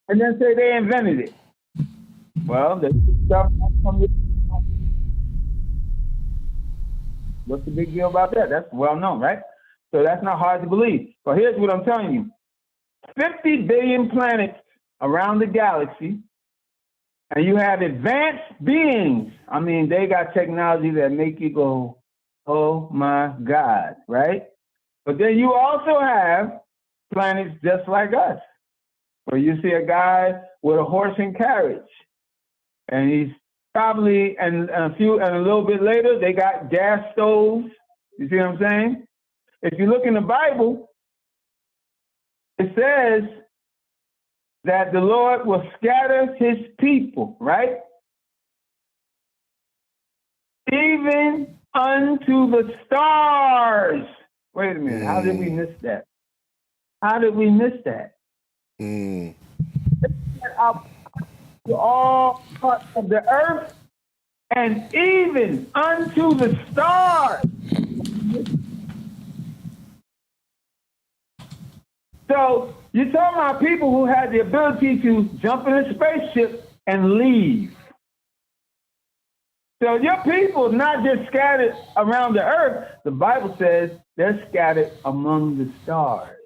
S1: and then say they invented it. Well, they took stuff from the... What's the big deal about that? That's well known, right? So that's not hard to believe. But here's what I'm telling you. 50 billion planets around the galaxy, and you have advanced beings. I mean, they got technology that make you go, oh my God, right? But then you also have planets just like us, where you see a guy with a horse and carriage, and he's probably, and a little bit later, they got gas stoves. You see what I'm saying? If you look in the Bible, it says that the Lord will scatter his people, right? Even unto the stars. Wait a minute, how did we miss that? How did we miss that? To all parts of the earth, and even unto the stars. So you're talking about people who had the ability to jump in a spaceship and leave. So your people not just scattered around the earth. The Bible says they're scattered among the stars.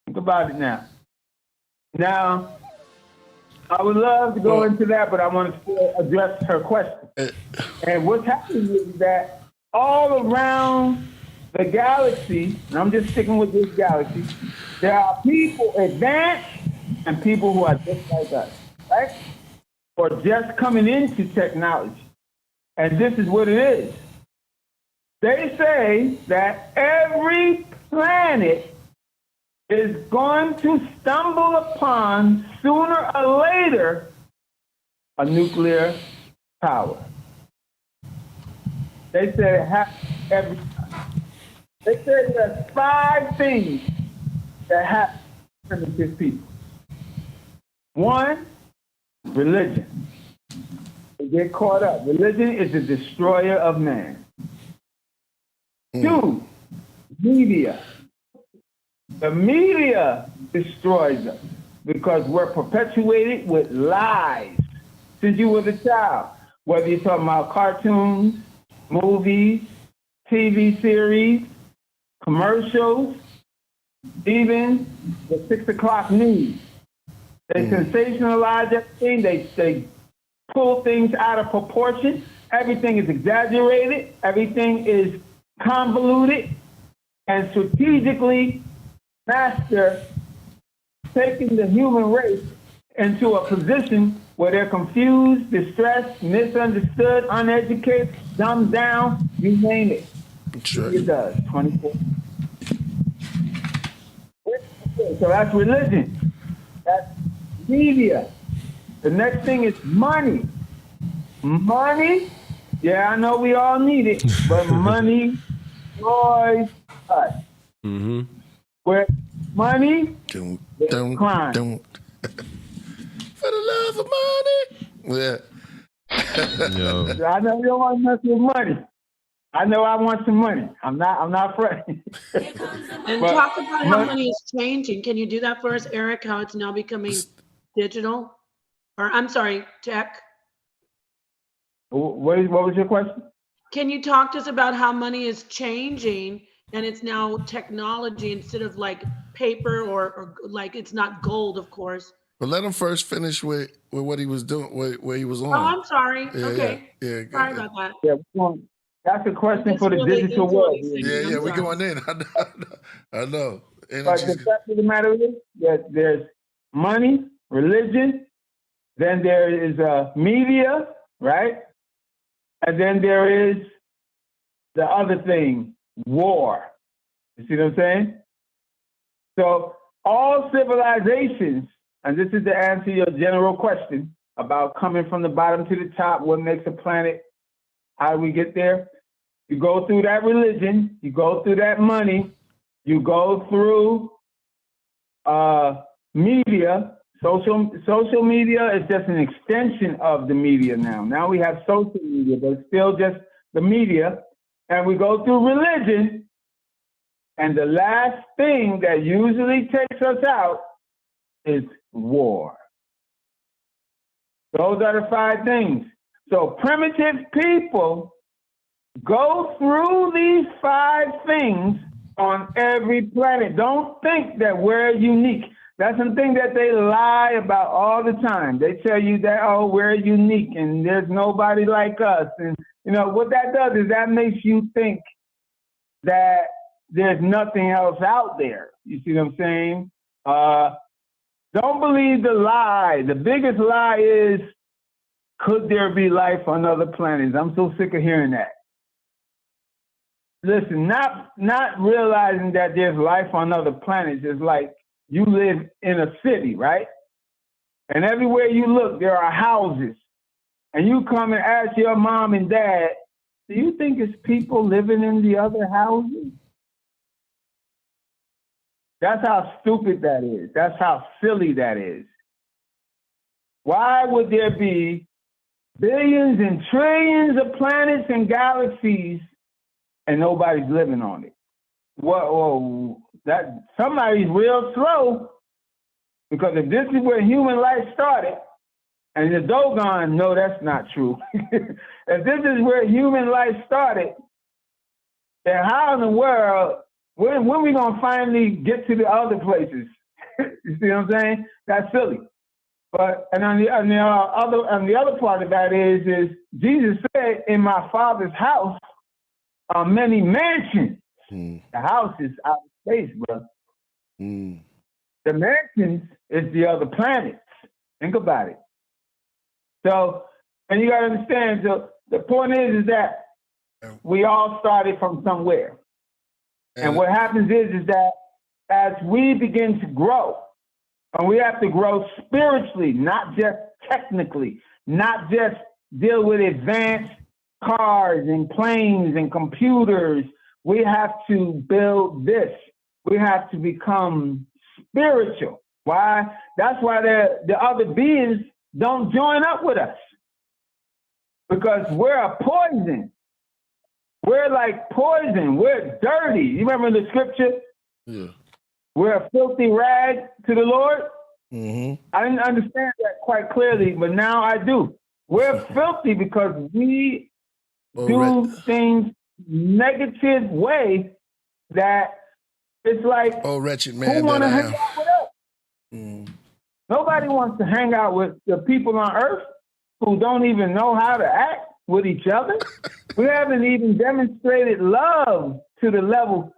S1: Think about it now. Now, I would love to go into that, but I want to address her question. And what's happening is that all around the galaxy, and I'm just sticking with this galaxy, there are people advanced and people who are just like us, right? Or just coming into technology. And this is what it is. They say that every planet is going to stumble upon, sooner or later, a nuclear power. They say it happens every time. They say there's 5 things that happen to primitive people. 1, religion. They get caught up. Religion is the destroyer of man. 2, media. The media destroys us because we're perpetuated with lies since you were a child. Whether you're talking about cartoons, movies, TV series, commercials, even the 6 o'clock news. They sensationalize everything. They pull things out of proportion. Everything is exaggerated. Everything is convoluted and strategically master taking the human race into a position where they're confused, distressed, misunderstood, uneducated, dumbed down, you name it. Sure. It does, 24. So that's religion. That's media. The next thing is money. Money, yeah, I know we all need it, but money destroys us. Where money, crime.
S3: For the love of money. Yeah.
S1: I know you don't want to mess with money. I know I want some money. I'm not afraid.
S2: And talk about how money is changing. Can you do that for us, Eric? How it's now becoming digital? Or I'm sorry, tech.
S1: What was your question?
S2: Can you talk to us about how money is changing and it's now technology instead of like paper or like it's not gold, of course.
S3: But let him first finish with what he was doing, where he was on.
S2: Oh, I'm sorry.
S3: Yeah,
S2: okay.
S3: Yeah,
S2: sorry about that.
S1: Yeah, that's a question for the digital world.
S3: Yeah, we're going in. I know.
S1: But the fact of the matter is that there's money, religion, then there is media, right? And then there is the other thing, war. You see what I'm saying? So all civilizations, and this is to answer your general question about coming from the bottom to the top, what makes a planet How do we get there? You go through that religion, you go through that money, you go through media. Social media is just an extension of the media now. Now we have social media, but it's still just the media. And we go through religion. And the last thing that usually takes us out is war. Those are the 5 things. So primitive people go through these 5 things on every planet. Don't think that we're unique. That's something that they lie about all the time. They tell you that, oh, we're unique and there's nobody like us. And, you know, what that does is that makes you think that there's nothing else out there. You see what I'm saying? Don't believe the lie. The biggest lie is, could there be life on other planets? I'm so sick of hearing that. Listen, not realizing that there's life on other planets is like you live in a city, right? And everywhere you look, there are houses. And you come and ask your mom and dad, do you think it's people living in the other houses? That's how stupid that is. That's how silly that is. Why would there be billions and trillions of planets and galaxies and nobody's living on it? Well, that somebody's real slow, because if this is where human life started, and the Dogon, no, that's not true. If this is where human life started, then how in the world, when we gonna finally get to the other places? You see what I'm saying? That's silly. But on the other part of that is Jesus said, "In my Father's house are many mansions." The house is out of space, bro. The mansions is the other planets. Think about it. So, and you gotta understand. So the point is that we all started from somewhere, and what happens is that as we begin to grow, and we have to grow spiritually, not just technically, not just deal with advanced cars and planes and computers. We have to build this. We have to become spiritual. Why? That's why the other beings don't join up with us. Because we're a poison. We're like poison. We're dirty. You remember the scripture?
S3: Yeah.
S1: We're a filthy rag to the Lord.
S3: Mm-hmm.
S1: I didn't understand that quite clearly, but now I do. We're filthy because we do things negative way that it's like,
S3: oh, wretched man,
S1: who want to
S3: that I
S1: hang
S3: am.
S1: out with us? Nobody wants to hang out with the people on earth who don't even know how to act with each other. We haven't even demonstrated love to the level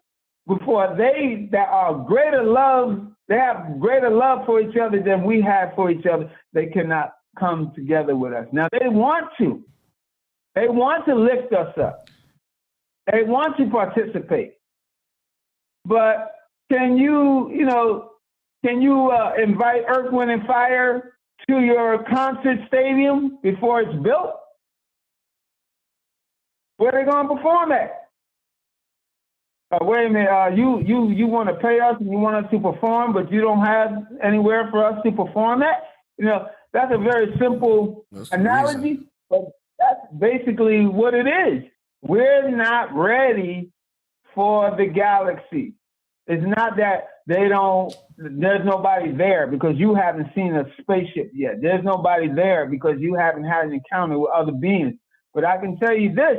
S1: before they that are greater love, they have greater love for each other than we have for each other. They cannot come together with us. Now they want to. They want to lift us up. They want to participate. But can you invite Earth, Wind, and Fire to your concert stadium before it's built? Where are they going to perform at? Wait a minute, you want to pay us and you want us to perform, but you don't have anywhere for us to perform at? You know, that's a very simple analogy, but that's basically what it is. We're not ready for the galaxy. It's not that there's nobody there because you haven't seen a spaceship yet. There's nobody there because you haven't had an encounter with other beings. But I can tell you this,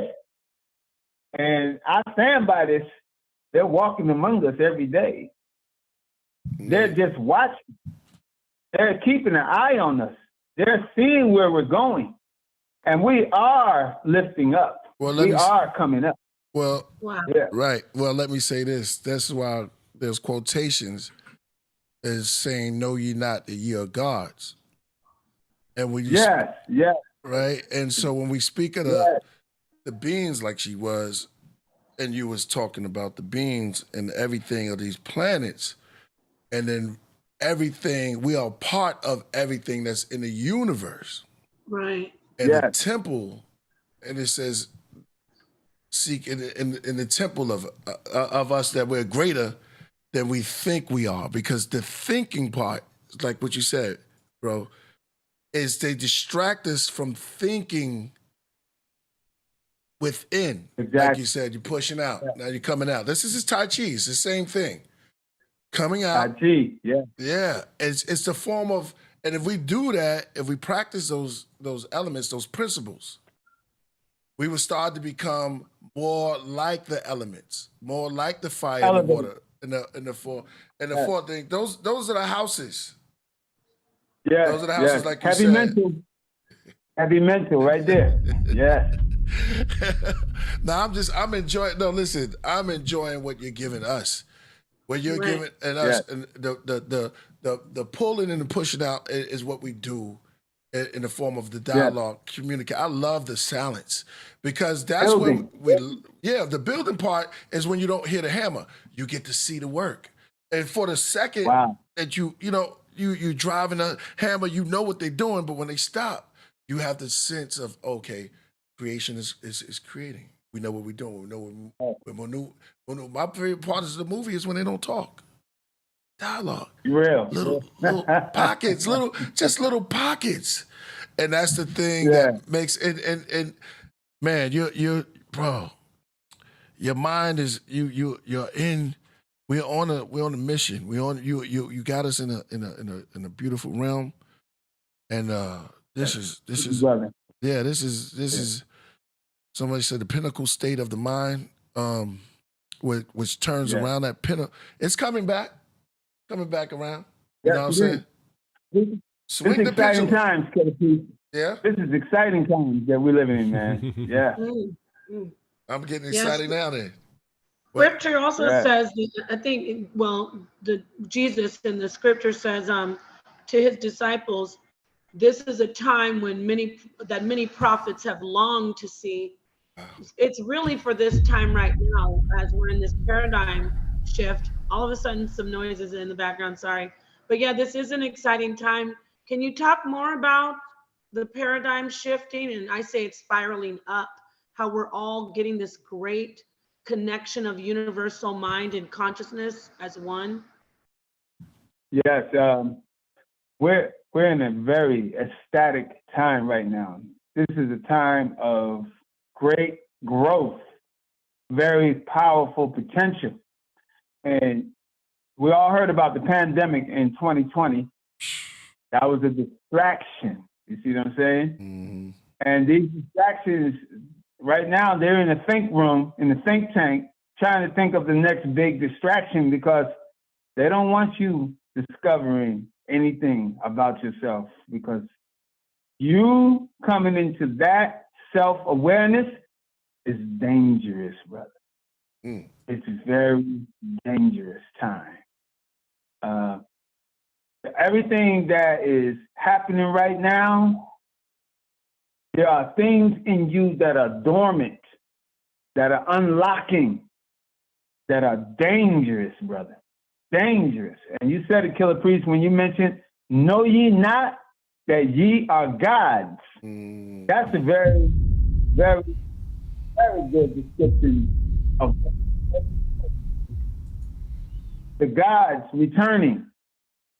S1: and I stand by this, they're walking among us every day. They're just watching. They're keeping an eye on us. They're seeing where we're going. And we are lifting up. We are coming up.
S3: Well,
S2: wow.
S1: Yeah.
S3: Right. Well, let me say this. That's why there's quotations is saying, "Know ye not that ye are gods." And when you
S1: yes.
S3: right. And so when we speak of the beings like she was, and you was talking about the beings and everything of these planets, and then everything, we are part of everything that's in the universe.
S2: Right.
S3: And the temple, and it says seek in the temple of us that we're greater than we think we are, because the thinking part, like what you said, bro, is they distract us from thinking within.
S1: Exactly.
S3: Like you said, you're pushing out. Now you're coming out. This is Tai Chi. It's the same thing. Coming out.
S1: Tai Chi, yeah.
S3: Yeah. It's the form of, and if we do that, if we practice those elements, those principles, we will start to become more like the elements, more like the fire and the water, and the fourth thing. Those are the houses.
S1: Yeah.
S3: Those are the houses, like you
S1: heavy
S3: said.
S1: mental. Heavy mental right there. Yeah.
S3: Now I'm enjoying. No, listen, I'm enjoying what you're giving us. What you're giving and us, and the pulling and the pushing out is what we do in the form of the dialogue, communicate. I love the silence, because that's when the building part is when you don't hear the hammer. You get to see the work. And for the second that you driving a hammer, you know what they're doing, but when they stop, you have the sense of, okay, creation is creating. We know what we're doing. We know what my favorite part of the movie is when they don't talk. Dialogue. Little pockets, little pockets. And that's the thing that makes it, and man, you're bro, your mind is you're in. We're on a mission. You got us in a beautiful realm, and this is somebody said the pinnacle state of the mind, which turns around that pinnacle. It's coming back around. You know what I'm saying?
S1: This is exciting times, Killah Priest.
S3: Yeah.
S1: This is exciting times that we're living in, man. Yeah.
S3: I'm getting excited now then.
S2: Scripture also says, I think, Jesus in the scripture says to his disciples, this is a time when many prophets have longed to see. It's really for this time right now, as we're in this paradigm shift. All of a sudden, some noises in the background, sorry. But yeah, this is an exciting time. Can you talk more about the paradigm shifting? And I say it's spiraling up, how we're all getting this great connection of universal mind and consciousness as one.
S1: Yes, we're in a very ecstatic time right now. This is a time of great growth, very powerful potential. And we all heard about the pandemic in 2020. That was a distraction. You see what I'm saying? Mm-hmm. And these distractions, right now, they're in the think room, in the think tank, trying to think of the next big distraction, because they don't want you discovering anything about yourself, because you coming into that self-awareness is dangerous, brother. It's a very dangerous time. Everything that is happening right now, there are things in you that are dormant, that are unlocking, that are dangerous, brother. Dangerous. And you said it, Killah Priest, when you mentioned, know ye not that ye are gods. That's a very, very, very good description of the gods returning.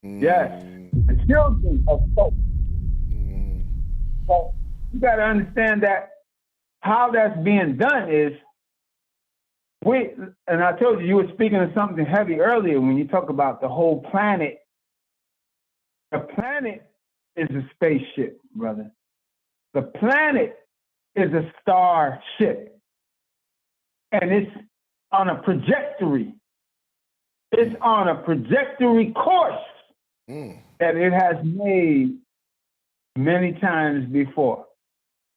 S1: Yes, the children of folk. So you got to understand that how that's being done is, and I told you were speaking of something heavy earlier when you talk about the whole planet. The planet is a spaceship, brother. The planet is a starship. And it's on a trajectory. It's on a trajectory course that it has made many times before.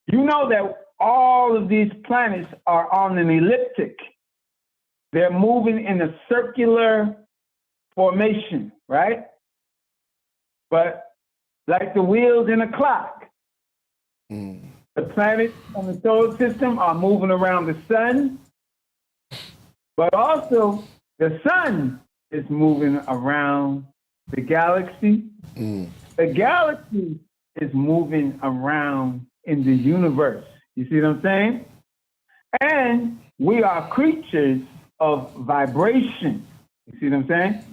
S1: You know that all of these planets are on an elliptic. They're moving in a circular formation, right? But like the wheels in a clock, the planets on the solar system are moving around the sun, but also the sun is moving around the galaxy. The galaxy is moving around in the universe. You see what I'm saying? And we are creatures of vibration. You see what I'm saying?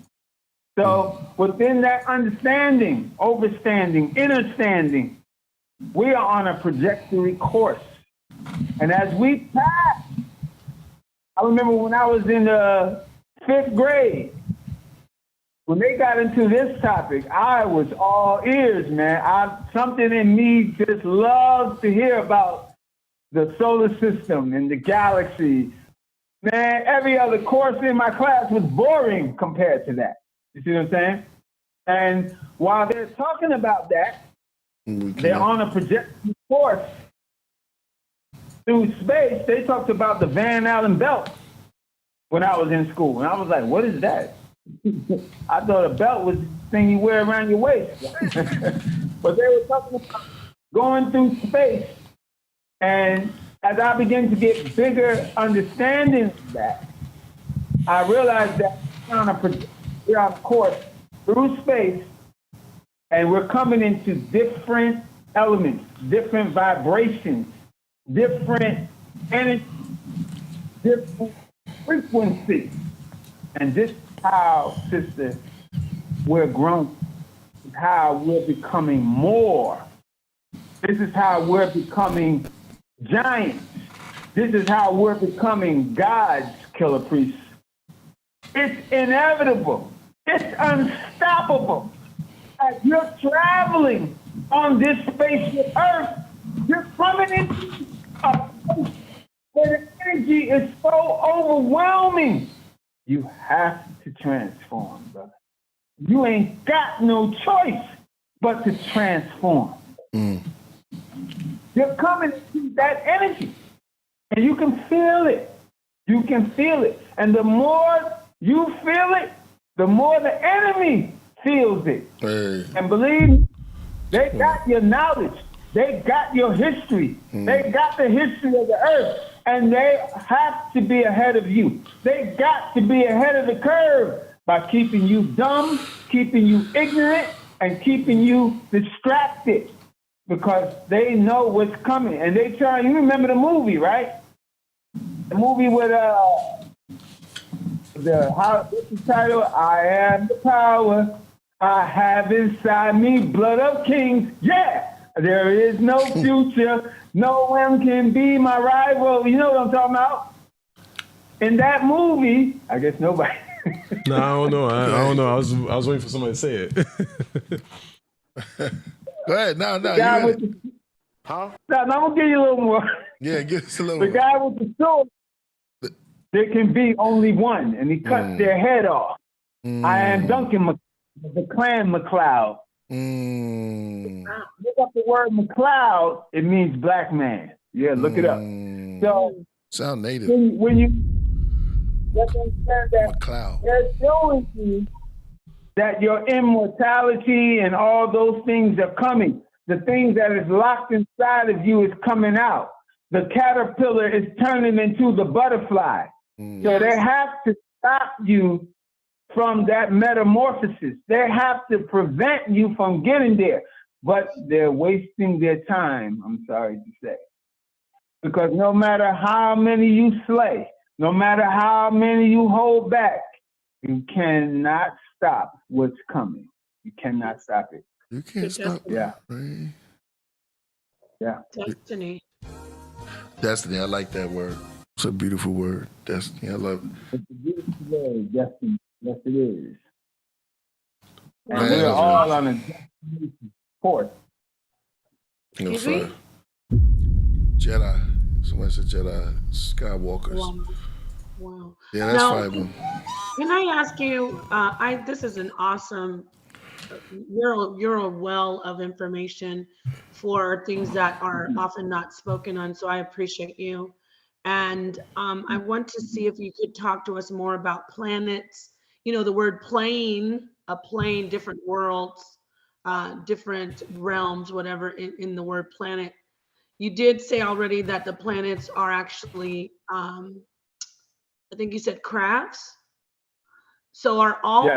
S1: So within that understanding, overstanding, understanding, we are on a trajectory course. And as we pass, I remember when I was in the 5th grade, when they got into this topic, I was all ears, man. Something in me just loved to hear about the solar system and the galaxy. Man, every other course in my class was boring compared to that. You see what I'm saying? And while they're talking about that, they're on a projection course through space. They talked about the Van Allen belt when I was in school. And I was like, what is that? I thought a belt was the thing you wear around your waist. But they were talking about going through space. And as I began to get bigger understanding of that, I realized that we're on a course through space, and we're coming into different elements, different vibrations, different energy, different frequencies. And this is how, sister, we're growing, how we're becoming more. This is how we're becoming giants. This is how we're becoming gods, Killah Priest. It's inevitable. It's unstoppable. As you're traveling on this spaceship Earth, you're coming into a place where the energy is so overwhelming. You have to transform, brother. You ain't got no choice but to transform. You're coming into that energy, and you can feel it. You can feel it. And the more you feel it, the more the enemy feels it.
S3: Hey.
S1: And believe me, they got your knowledge. They got your history. They got the history of the earth, and they have to be ahead of you. They got to be ahead of the curve by keeping you dumb, keeping you ignorant, and keeping you distracted, because they know what's coming. And they try, you remember the movie, right? The movie with what's the title? I am the power I have inside me, blood of kings. Yeah, there is no future. No one can be my rival. You know what I'm talking about? In that movie, I guess nobody.
S4: No, I don't know. I don't know. I was waiting for somebody to say it.
S3: Go ahead. No.
S1: No, I'm gonna give you a little more.
S3: Yeah, give us a little
S1: The
S3: more.
S1: guy with the sword, there can be only one, and he cuts their head off. I am Duncan the Clan McLeod. Look up the word McLeod, it means black man. Yeah, look it up. So
S3: sound native.
S1: when you understand that
S3: McLeod.
S1: they're showing you that your immortality and all those things are coming. The thing that is locked inside of you is coming out. The caterpillar is turning into the butterfly. So they have to stop you from that metamorphosis. They have to prevent you from getting there. But they're wasting their time, I'm sorry to say. Because no matter how many you slay, no matter how many you hold back, you cannot stop what's coming. You cannot stop it.
S3: You can't stop.
S1: Yeah.
S3: Right?
S1: Yeah.
S2: Destiny.
S3: Destiny. I like that word. It's a beautiful word. Destiny. I love it.
S1: It's a beautiful word, destiny. Yes, it is. And
S3: Man,
S1: we're all on a destination course.
S3: You know,
S2: Excuse me?
S3: Jedi. Someone said Jedi. Skywalkers.
S2: Wow.
S3: Yeah, that's
S2: Now,
S3: fine.
S2: Can I ask you? This is an awesome. You're a well of information for things that are often not spoken on. So I appreciate you. And I want to see if you could talk to us more about planets. You know, the word plane, a plane, different worlds, different realms, whatever in the word planet. You did say already that the planets are actually, I think you said crafts. So are all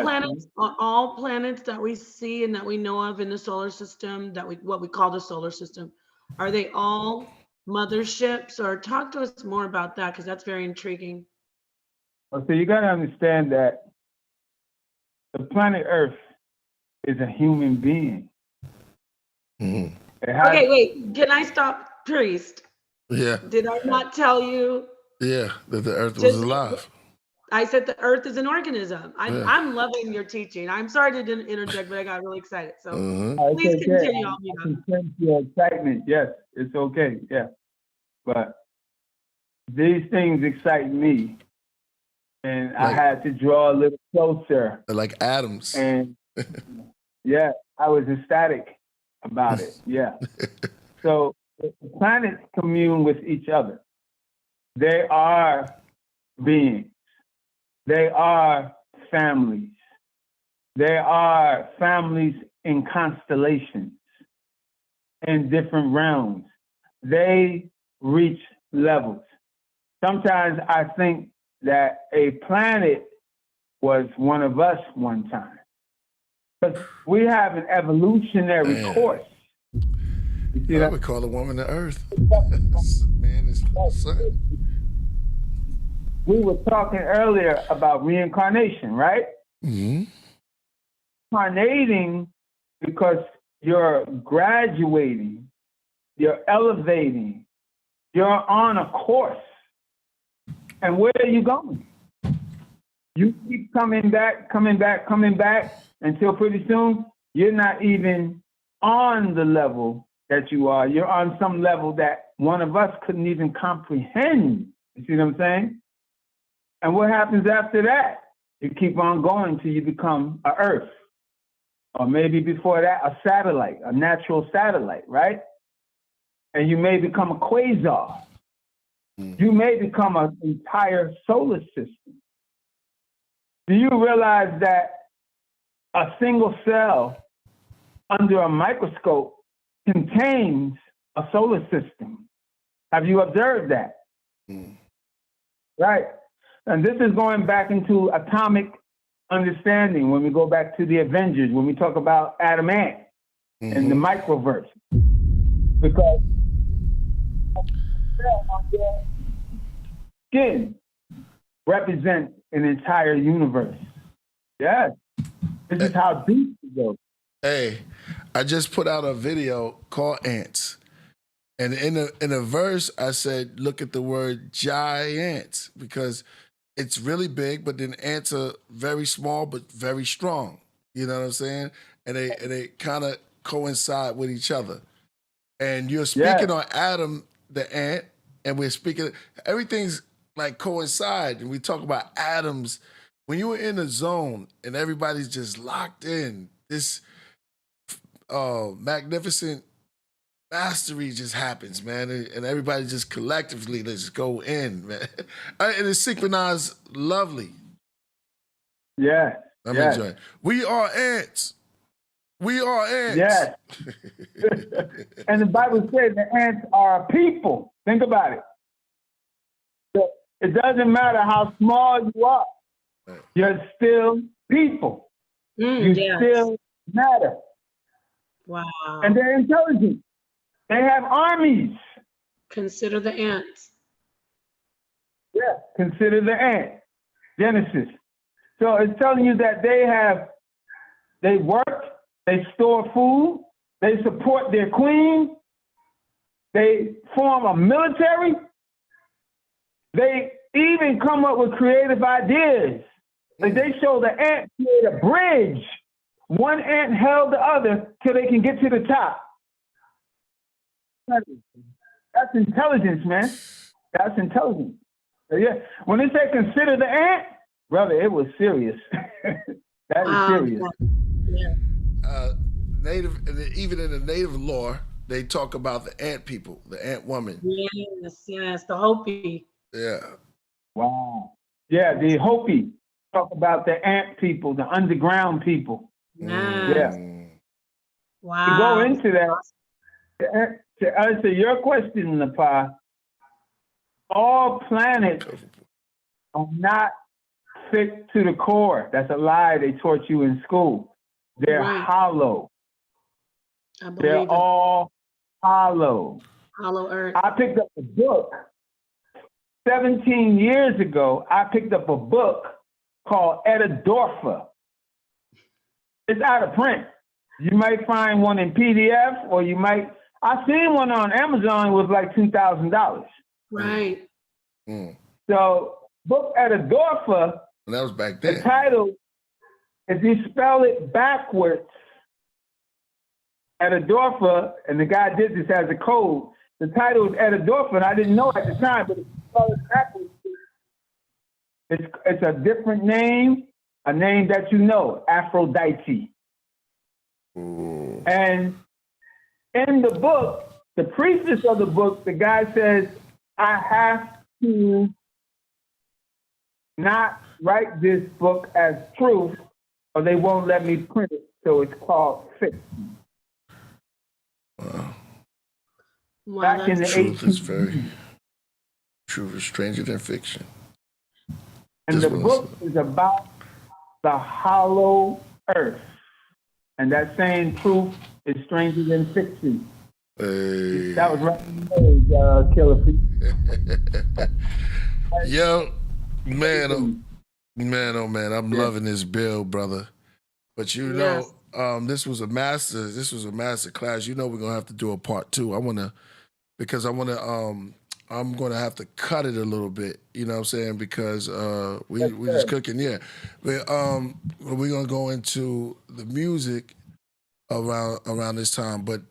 S2: planets that we see and that we know of in the solar system, what we call the solar system, are they all motherships, or talk to us more about that, because that's very intriguing.
S1: So you got to understand that the planet Earth is a human being.
S3: Mm-hmm.
S2: Okay, wait, can I stop, Priest?
S3: Yeah.
S2: Did I not tell you?
S3: Yeah, that the Earth was alive.
S2: I said the Earth is an organism. I'm loving your teaching. I'm sorry to interject, but I got really excited. So please continue.
S1: I can sense your excitement. Yes, it's okay. Yeah. But these things excite me. And I had to draw a little closer.
S3: Like atoms.
S1: And yeah, I was ecstatic about it. Yeah. So the planets commune with each other. They are beings. They are families. They are families in constellations, in different realms. They reach levels. Sometimes I think that a planet was one of us one time. Because we have an evolutionary course. You see
S3: I
S1: that?
S3: would call a woman the Earth. Man is sun.
S1: We were talking earlier about reincarnation, right?
S3: Mm-hmm.
S1: Reincarnating because you're graduating, you're elevating, you're on a course. And where are you going? You keep coming back until pretty soon you're not even on the level that you are. You're on some level that one of us couldn't even comprehend. You see what I'm saying? And what happens after that? You keep on going till you become a Earth. Or maybe before that, a satellite, a natural satellite, right? And you may become a quasar. You may become an entire solar system. Do you realize that a single cell under a microscope contains a solar system? Have you observed that? Right. And this is going back into atomic understanding when we go back to the Avengers, when we talk about Adam Ant and the microverse. Because skin represents an entire universe. Yes. This is how deep it goes.
S3: Hey, I just put out a video called Ants. And in a verse, I said, look at the word giant, because it's really big, but then ants are very small, but very strong. You know what I'm saying? And they kind of coincide with each other. And you're speaking on Adam, the ant, and we're speaking, everything's like coincide. And we talk about atoms. When you were in the zone and everybody's just locked in, this magnificent mastery just happens, man. And everybody just collectively, let's go in, man. And it's synchronized lovely.
S1: Yeah.
S3: I'm enjoying. We are ants. We are ants.
S1: Yes. And the Bible says the ants are people. Think about it. So it doesn't matter how small you are. You're still people. You still matter.
S2: Wow.
S1: And they're intelligent. They have armies.
S2: Consider the ants.
S1: Yeah, consider the ant. Genesis. So it's telling you that they work, they store food, they support their queen, they form a military, they even come up with creative ideas. Like they show the ant create a bridge. One ant held the other till they can get to the top. That's intelligence, man. That's intelligence. So yeah, when they say consider the ant, brother, it was serious. That is serious.
S3: Native, even in the native lore, they talk about the ant people, the ant woman.
S2: Yes, the Hopi.
S3: Yeah.
S1: Wow. Yeah, the Hopi talk about the ant people, the underground people. Yeah.
S2: Wow.
S1: To go into that, to answer your question, Napah, all planets are not fit to the core. That's a lie they taught you in school. They're hollow. They're all hollow.
S2: Hollow Earth.
S1: I picked up a book 17 years ago. I picked up a book called Edadorfa. It's out of print. You might find one in PDF, or you might. I seen one on Amazon. It was like $2,000.
S2: Right.
S1: So, book Edadorfa.
S3: And that was back then.
S1: The title, if you spell it backwards, Edadorfa, and the guy did this as a code. The title is Edadorfa, and I didn't know at the time, but if you spell it backwards, it's a different name, a name that you know, Aphrodite.
S3: Ooh.
S1: And in the book, the priestess of the book, the guy says, I have to not write this book as truth, or they won't let me print it. So it's called fiction.
S2: Wow,
S1: Back in the
S3: Truth
S1: 18th.
S3: is very, truth is stranger than fiction.
S1: And
S3: Just
S1: the
S3: what I
S1: book is about the hollow earth. And that saying, truth is stranger than fiction.
S3: Hey.
S1: That was right in the Killah Priest.
S3: Yo, man, oh man, I'm loving this build, brother. But you know, this was a master class. You know, we're gonna have to do a part 2. I'm gonna have to cut it a little bit. You know what I'm saying? Because we just cooking, yeah. But we're gonna go into the music around this time. But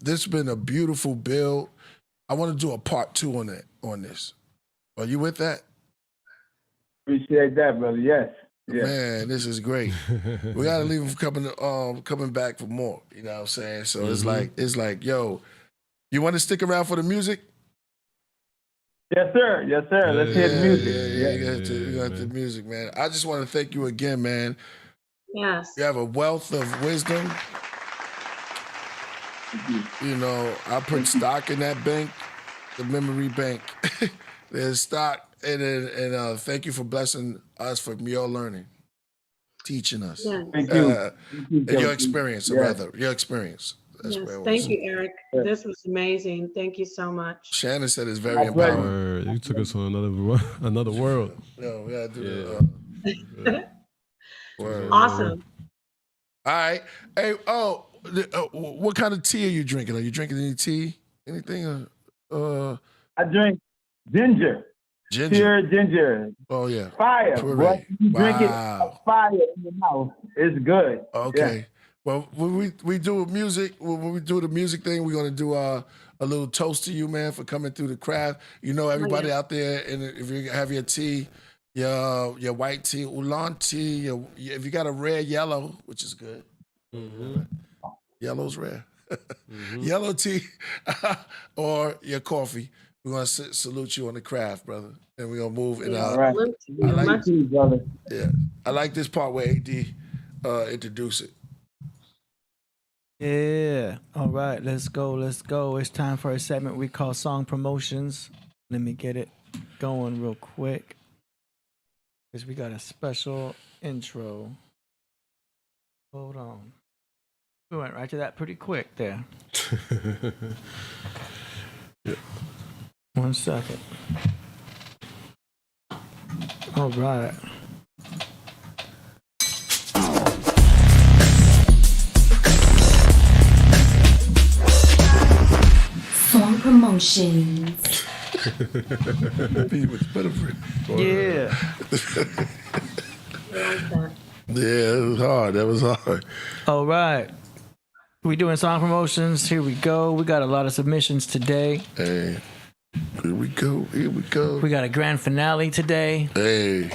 S3: this has been a beautiful build. I want to do a part 2 on this. Are you with that?
S1: Appreciate that, brother. Yes.
S3: Man, this is great. We gotta leave them coming back for more. You know what I'm saying? So it's like, yo, you want to stick around for the music?
S1: Yes, sir. Yes, sir. Let's hear the music.
S3: You got the music, man. I just want to thank you again, man.
S2: Yes.
S3: You have a wealth of wisdom. You know, I put stock in that bank, the memory bank. There's stock. And thank you for blessing us from your learning, teaching us.
S2: Yes.
S1: Thank you.
S3: And your experience, rather. Your experience. That's
S2: Yes.
S3: where it was.
S2: Thank you, Eric. This was amazing. Thank you so much.
S3: Shannon said it's very empowering.
S4: You took us on another world.
S3: No, we gotta do the word.
S2: Awesome.
S3: All right. Hey, what kind of tea are you drinking? Are you drinking any tea? Anything?
S1: I drink ginger. Pure ginger.
S3: Oh yeah.
S1: Fire. What you drink it, fire in your mouth. It's good.
S3: Okay.
S1: Yeah.
S3: Well, when we do music, when we do the music thing, we're gonna do a little toast to you, man, for coming through the craft. You know, everybody out there, and if you have your tea, your white tea, oolong tea, if you got a rare yellow, which is good. Yellow's rare. Yellow tea or your coffee. We're gonna salute you on the craft, brother, and we're gonna move. And
S1: right.
S3: I like this part where AD introduce it.
S5: Yeah. All right. Let's go. It's time for a segment we call Song Promotions. Let me get it going real quick, because we got a special intro. Hold on. We went right to that pretty quick there.
S4: Yeah.
S5: 1 second. All right.
S6: Song promotions.
S5: Yeah.
S3: Yeah, it was hard.
S5: All right. We doing song promotions. Here we go. We got a lot of submissions today.
S3: Hey, here we go.
S5: We got a grand finale today.
S3: Hey.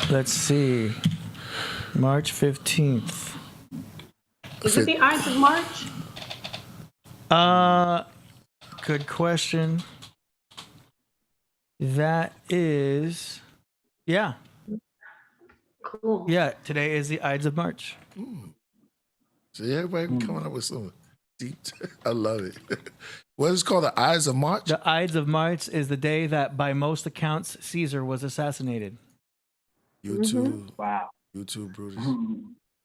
S5: Let's see. March 15th.
S2: Is it the Ides of March?
S5: Good question. That is, yeah.
S2: Cool.
S5: Yeah, today is the Ides of March.
S3: See, everybody coming up with some deep. I love it. What is it called? The Ides of March?
S5: The Ides of March is the day that, by most accounts, Caesar was assassinated.
S3: YouTube.
S1: Wow.
S3: YouTube, Brutus.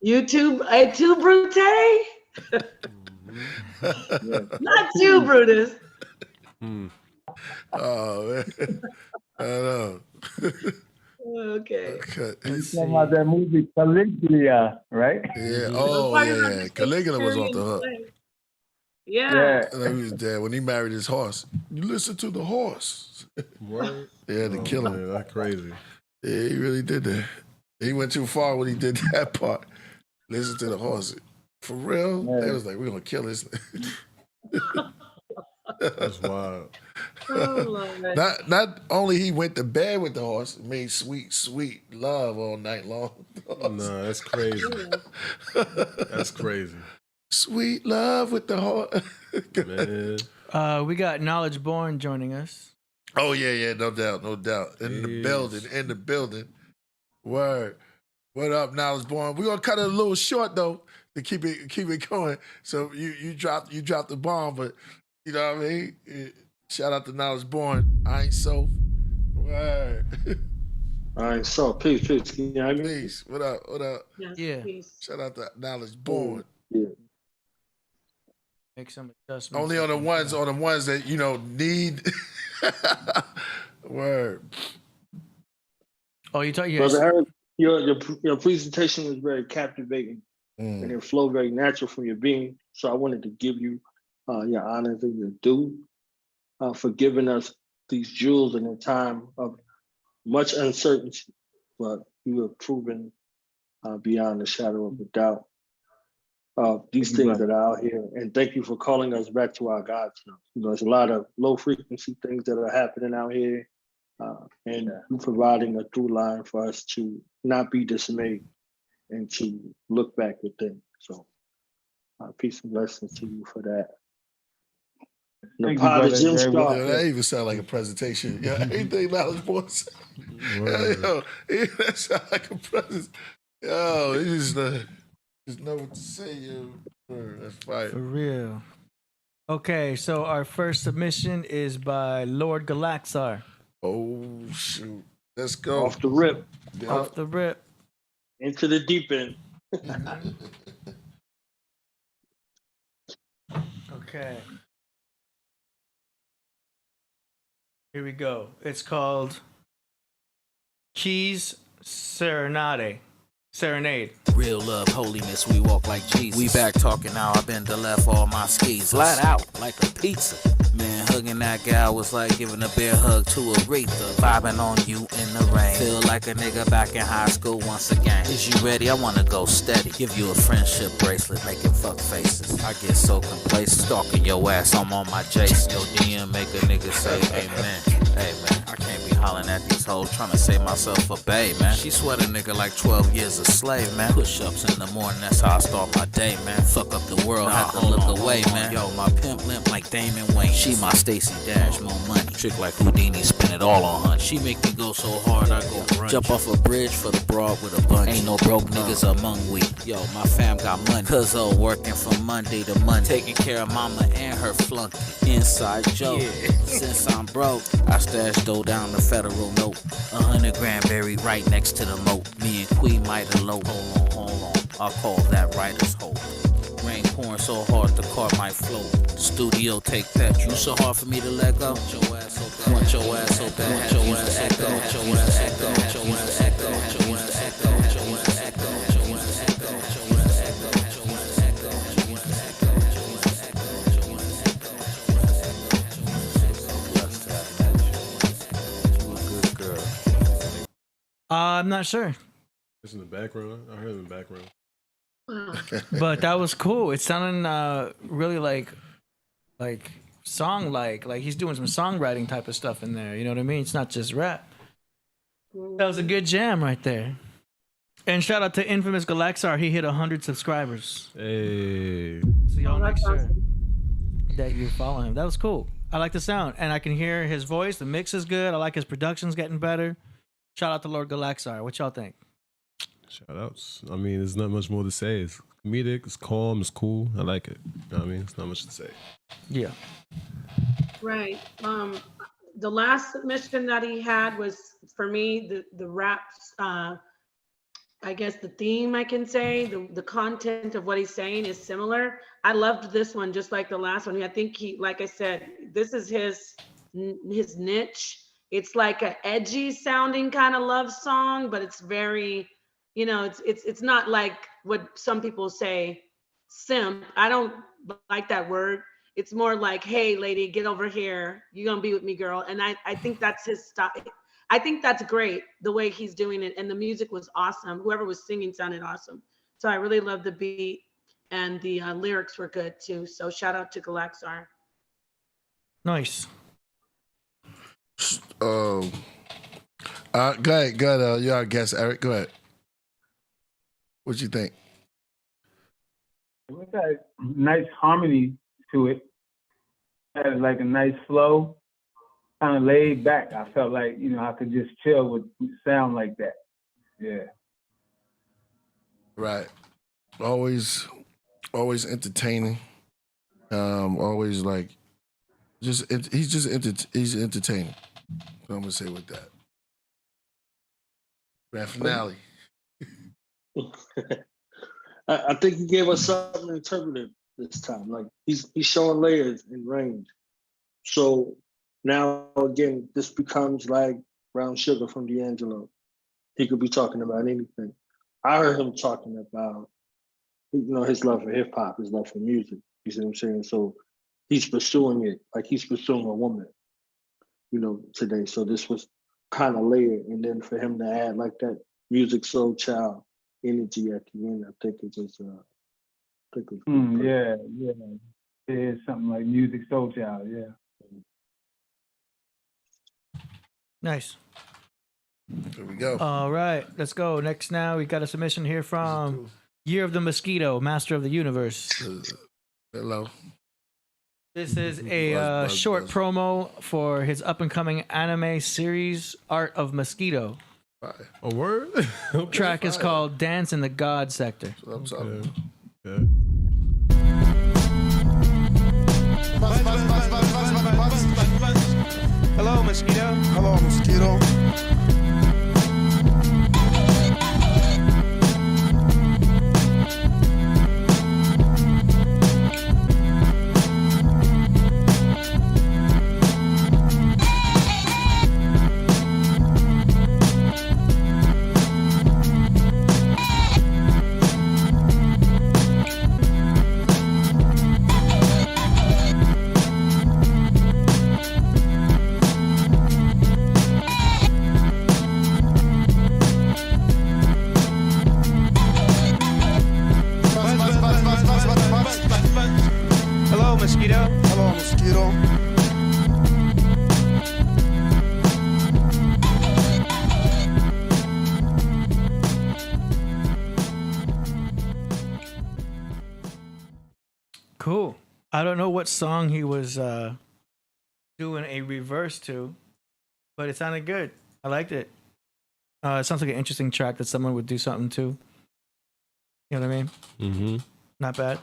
S2: YouTube, Brute. Not you, Brutus.
S3: Oh man, I know.
S2: Okay.
S1: You talking about that movie Caligula, right?
S3: Yeah. Oh yeah. Caligula was off the hook.
S2: Yeah.
S3: And then he was dead when he married his horse. You listen to the horse.
S4: Word.
S3: Yeah, to kill him.
S4: Man, that's crazy.
S3: Yeah, he really did that. He went too far when he did that part. Listen to the horse. For real? They was like, we're gonna kill this.
S4: That's wild.
S3: Not only he went to bed with the horse, made sweet, sweet love all night long.
S4: Nah, that's crazy. That's crazy.
S3: Sweet love with the horse.
S4: Man.
S3: We
S5: got Knowledge Born joining us.
S3: Oh yeah, no doubt. In the building. Word. What up, Knowledge Born? We're gonna cut it a little short though to keep it going. So you dropped the bomb, but you know what I mean? Shout out to Knowledge Born. I ain't so. Word.
S7: All right, so peace. Can you hear me?
S3: Peace. What up?
S2: Yes,
S5: Yeah.
S2: Peace.
S3: Shout out to Knowledge Born.
S7: Yeah.
S5: Make some adjustments.
S3: Only on the ones that need. Word.
S5: Oh, you talk.
S7: Brother Eric, your presentation was very captivating, and it flowed very natural from your being. So I wanted to give you your honors and your due for giving us these jewels in a time of much uncertainty, but you have proven beyond a shadow of a doubt these things that are out here. And thank you for calling us back to our God. There's a lot of low frequency things that are happening out here, and you providing a through line for us to not be dismayed and to look back within. So peace and blessings to you for that. Napah the Gym Star.
S3: That even sound like a presentation. Yeah, anything Knowledge Born said. Yo, that sound like a presentation. Yo, it just know what to say, yo. That's fire.
S5: For real. Okay, so our first submission is by Lord Galaxar.
S3: Oh shoot. Let's go.
S7: Off the rip.
S3: Yeah.
S5: Off the rip.
S7: Into the deep end.
S5: Okay. Here we go. It's called Keys Serenade.
S8: Real love, holiness, we walk like Jesus. We back talking now, I've been to left all my skis. Flat out, like a pizza. Man, hugging that gal was like giving a bear hug to Aretha. Vibing on you in the rain. Feel like a nigga back in high school once again. Is you ready? I wanna go steady. Give you a friendship bracelet, making fuck faces. I get so complacent, stalking your ass, I'm on my Jason. Yo, DM make a nigga say amen. Hey man, I can't be hollering at these hoes, trying to save myself a babe, man. She sweat a nigga like 12 years a slave, man. Push-ups in the morning, that's how I start my day, man. Fuck up the world, have to look away, man. Yo, my pimp limp like Damon Wayne. She my Stacey Dash, more money. Trick like Houdini, spin it all on her. She make me go so hard, I go brunch. Jump off a bridge for the broad with a bunch. Ain't no broke niggas among we. Yo, my fam got money. Cuz working from Monday to Monday. Taking care of mama and her flunky. Inside joke. Yeah. Since I'm broke, I stash dough down the federal note. 100 grand buried right next to the moat. Me and Queen might elope. Hold on. I'll call that writer's hope. Rain pouring so hard the car might float. Studio take that. You so hard for me to let go. Want your ass so bad. Want your ass so bad. Want your ass echo. Want your ass echo. Want your ass echo. Want your ass echo. Want your ass echo. Want your ass echo. Want your ass echo. Want your ass echo. Good girl.
S5: I'm not sure.
S4: It's in the background. I heard it in the background.
S5: But that was cool. It sounded really like song like he's doing some songwriting type of stuff in there. You know what I mean? It's not just rap. That was a good jam right there. And shout out to Infamous Galaxar. He hit 100 subscribers.
S4: Hey.
S5: So y'all make sure that you follow him. That was cool. I like the sound, and I can hear his voice. The mix is good. I like his production's getting better. Shout out to Lord Galaxar. What y'all think?
S4: Shout outs. I mean, there's not much more to say. It's comedic, it's calm, it's cool. I like it. You know what I mean? It's not much to say.
S5: Yeah.
S2: Right. The last submission that he had was, for me, the raps. I guess the theme, I can say, the content of what he's saying is similar. I loved this one just like the last one. I think he, like I said, this is his niche. It's like an edgy sounding kind of love song, but it's very, it's not like what some people say, simp. I don't like that word. It's more like, hey, lady, get over here. You're gonna be with me, girl. And I think that's his style. I think that's great, the way he's doing it. And the music was awesome. Whoever was singing sounded awesome. So I really love the beat, and the lyrics were good too. So shout out to Galaxar.
S5: Nice.
S3: Go ahead. You're our guest, Eric. Go ahead. What you think?
S1: It got a nice harmony to it. Had like a nice flow, kind of laid back. I felt like, I could just chill with sound like that. Yeah.
S3: Right. Always entertaining. Always like, he's entertaining. So I'm gonna say with that. Grand finale.
S7: I think he gave us something interpretive this time. Like he's showing layers and range. So now again, this becomes like Brown Sugar from D'Angelo. He could be talking about anything. I heard him talking about, his love for hip hop, his love for music. You see what I'm saying? So he's pursuing it like he's pursuing a woman, today. So this was kind of layered. And then for him to add like that music soul child energy at the end, I think it was
S1: yeah. It is something like music soul child, yeah.
S5: Nice.
S3: There we go.
S5: All right, let's go. Next now, we got a submission here from Year of the Mosquito, Master of the Universe.
S3: Hello.
S5: This is a short promo for his up-and-coming anime series, Art of Mosquito.
S4: A word?
S5: Okay. Track is called Dance in the God Sector.
S4: Okay.
S9: Hello, Mosquito.
S10: Hello, Mosquito.
S9: Hello, Mosquito.
S10: Hello, Mosquito.
S5: Cool. I don't know what song he was doing a reverse to, but it sounded good. I liked it. It sounds like an interesting track that someone would do something to. You know what I mean?
S4: Mm-hmm.
S5: Not bad.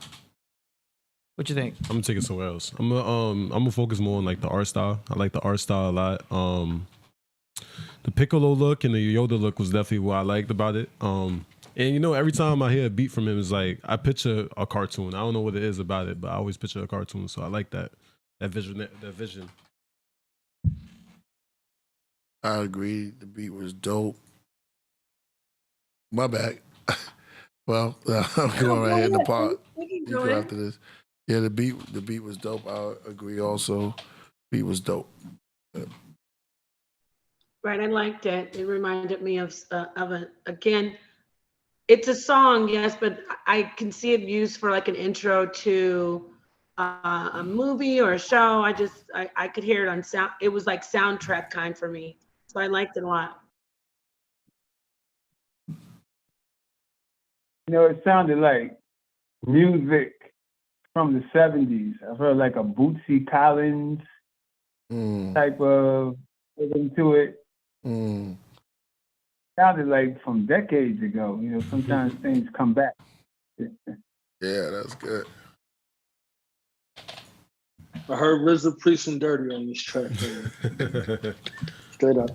S5: What you think?
S4: I'm gonna take it somewhere else. I'm gonna focus more on like the art style. I like the art style a lot. The Piccolo look and the Yoda look was definitely what I liked about it. And every time I hear a beat from him, it's like I picture a cartoon. I don't know what it is about it, but I always picture a cartoon. So I like that vision.
S3: I agree. The beat was dope. My bad. Well, I'm going right here in the part. You go after this. Yeah, the beat was dope. I agree also. Beat was dope. Yeah.
S2: Right, I liked it. It reminded me of again, it's a song, yes, but I can see it used for like an intro to a movie or a show. I could hear it on sound. It was like soundtrack kind for me. So I liked it a lot.
S1: It sounded like music from the 70s. I heard like a Bootsy Collins type of rhythm to it. Sounded like from decades ago. Sometimes things come back.
S3: Yeah, that's good.
S7: I heard RZA Priest and Dirty on this track. Straight up.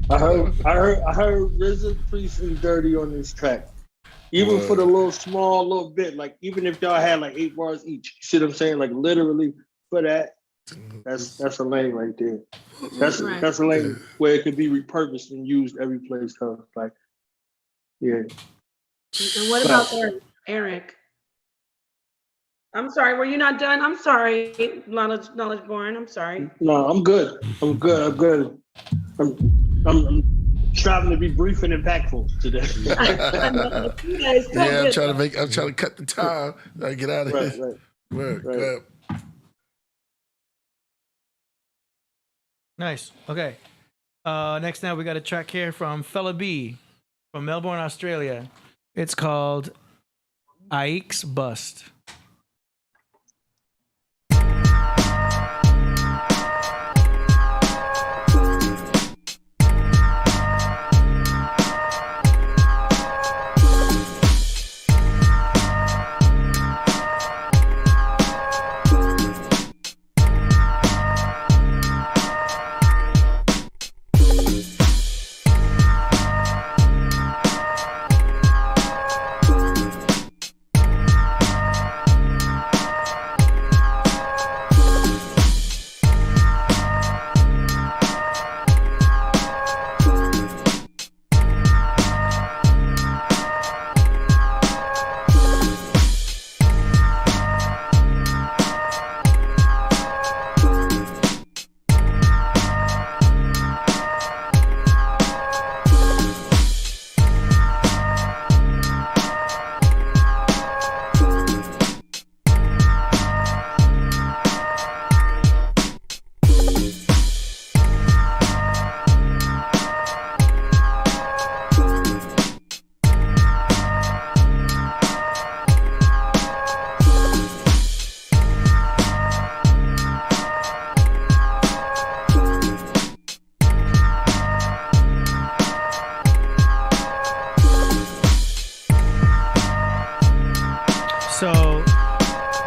S7: I heard RZA, Priest, and Dirty on this track. Even for the little bit, like even if y'all had like 8 bars each, you see what I'm saying? Like literally for that, that's a lane right there. That's a lane where it could be repurposed and used every place else. Like, yeah.
S2: And what about Eric? I'm sorry, were you not done? I'm sorry, knowledge born. I'm sorry.
S7: No, I'm good. I'm striving to be brief and impactful today.
S3: I'm trying to cut the time. I get out of here. Right.
S5: Nice. Okay. Next now we got a track here from Fella B from Melbourne, Australia. It's called Ike's Bust.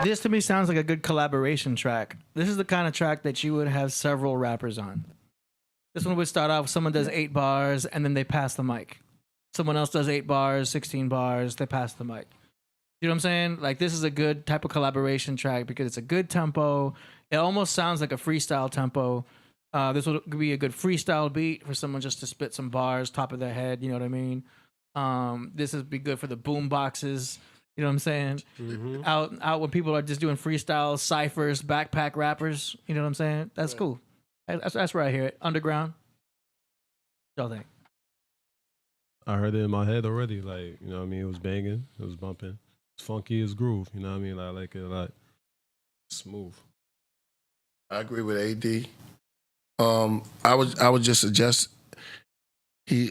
S5: This to me sounds like a good collaboration track. This is the kind of track that you would have several rappers on. This one would start off, someone does 8 bars and then they pass the mic. Someone else does 8 bars, 16 bars, they pass the mic. You know what I'm saying? Like, this is a good type of collaboration track because it's a good tempo. It almost sounds like a freestyle tempo. This would be a good freestyle beat for someone just to spit some bars, top of their head, you know what I mean? This would be good for the boom boxes. You know what I'm saying? Mm-hmm. Out when people are just doing freestyles, ciphers, backpack rappers. You know what I'm saying? That's cool. That's where I hear it. Underground. What y'all think?
S4: I heard it in my head already. Like, you know what I mean? It was banging. It was bumping. It's funky as groove. You know what I mean? I like it a lot. Smooth.
S3: I agree with AD. I would just suggest he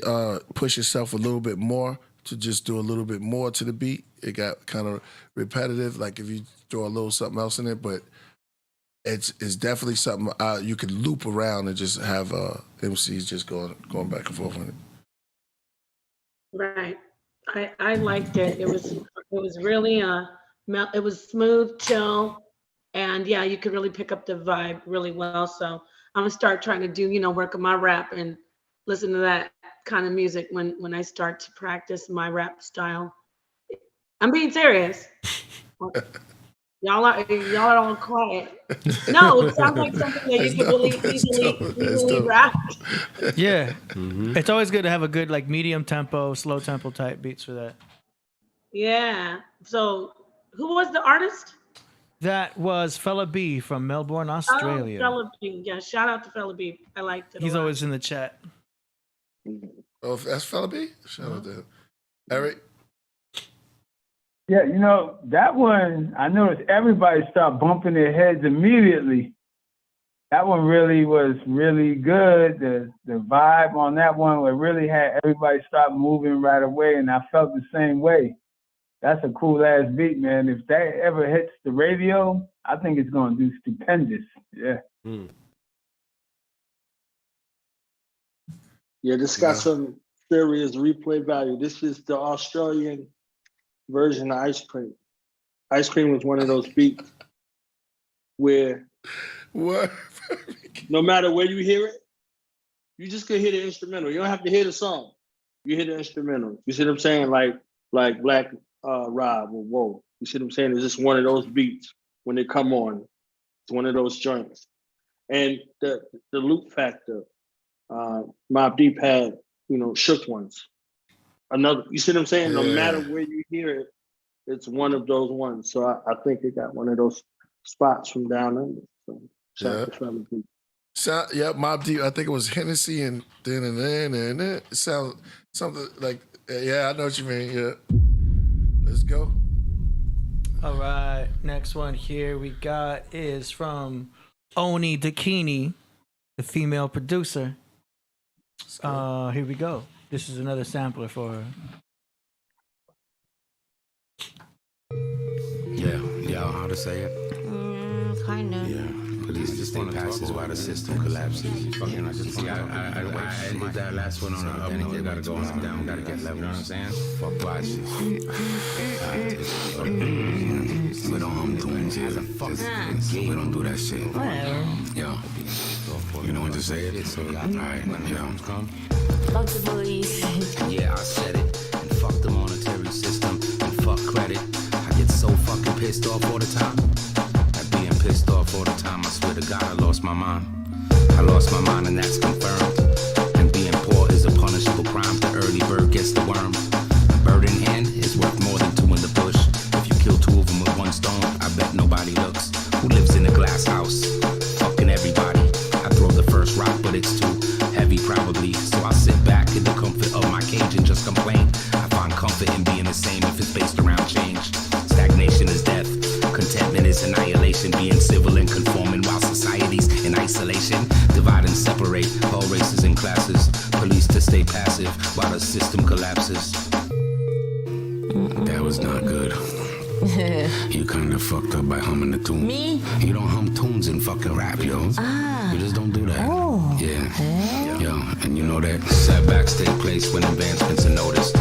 S3: push himself a little bit more to just do a little bit more to the beat. It got kind of repetitive, like if you throw a little something else in it, but it's definitely something you could loop around and just have MCs just going back and forth on it.
S2: Right. I liked it. It was really it was smooth, chill, and yeah, you could really pick up the vibe really well. So I'm gonna start trying to do, work on my rap and listen to that kind of music when I start to practice my rap style. I'm being serious. Y'all are all quiet. No, it sounds like something that you can really easily rap.
S5: Yeah. Mm-hmm. It's always good to have a good like medium tempo, slow tempo type beats for that.
S2: Yeah. So who was the artist?
S5: That was Fella B from Melbourne, Australia.
S2: Oh, Fella B. Yeah, shout out to Fella B. I liked it.
S5: He's always in the chat.
S3: Oh, that's Fella B? Shout out to him. Eric?
S1: Yeah, that one, I noticed everybody started bumping their heads immediately. That one really was really good. The vibe on that one would really had everybody start moving right away, and I felt the same way. That's a cool ass beat, man. If that ever hits the radio, I think it's gonna do stupendous. Yeah. Mm.
S7: Yeah, this got some serious replay value. This is the Australian version of Ice Cream. Ice Cream was one of those beats where
S3: what?
S7: No matter where you hear it, You just could hear the instrumental. You don't have to hear the song. You hear the instrumental. You see what I'm saying? Like Black Rob or Whoa. You see what I'm saying? It's just one of those beats when they come on. It's one of those joints. And the loop factor, Mobb Deep had, Shook Ones. Another, you see what I'm saying? No matter where you hear it, it's one of those ones. So I think it got one of those spots from down under. So shout out to Family Deep.
S3: Mobb Deep. I think it was Hennessy and then. It sounds something like, I know what you mean. Yeah. Let's go.
S5: All right. Next one here we got is from Oni Dakini, the female producer. Here we go. This is another sampler for her.
S11: Yeah, how to say it?
S12: Kind of.
S11: Yeah. Police just think passes while the system collapses. Fucking, I did that last one on the then it gotta go on down, gotta get level. You know what I'm saying? Fuck watches. We don't hum tunes here. We don't do that shit.
S12: Whatever.
S11: Yeah. You know when to say it? Alright, yeah.
S12: Fuck the police.
S11: Yeah, I said it. And fuck the monetary system. And fuck credit. I get so fucking pissed off all the time. Being pissed off all the time, I swear to God, I lost my mind. I lost my mind and that's confirmed. And being poor is a punishable crime. The early bird gets the worm. A bird in hand is worth more than two in the bush. If you kill two of them with one stone, I bet nobody looks. Who lives in a glass house? Fucking everybody. I throw the first rock, but it's too heavy probably. So I sit back in the comfort of my cage and just complain. I find comfort in being the same if it's based around change. Stagnation is death. Contentment is annihilation, being civil and conforming while society's in isolation. Divide and separate all races and classes. Police to stay passive while the system collapses. That was not good. You kind of fucked up by humming the tune.
S12: Me?
S11: You don't hum tunes in fucking rap, yo. You just don't do that.
S12: Oh.
S11: Yeah. Yo, and you know that setbacks take place when advancements are noticed.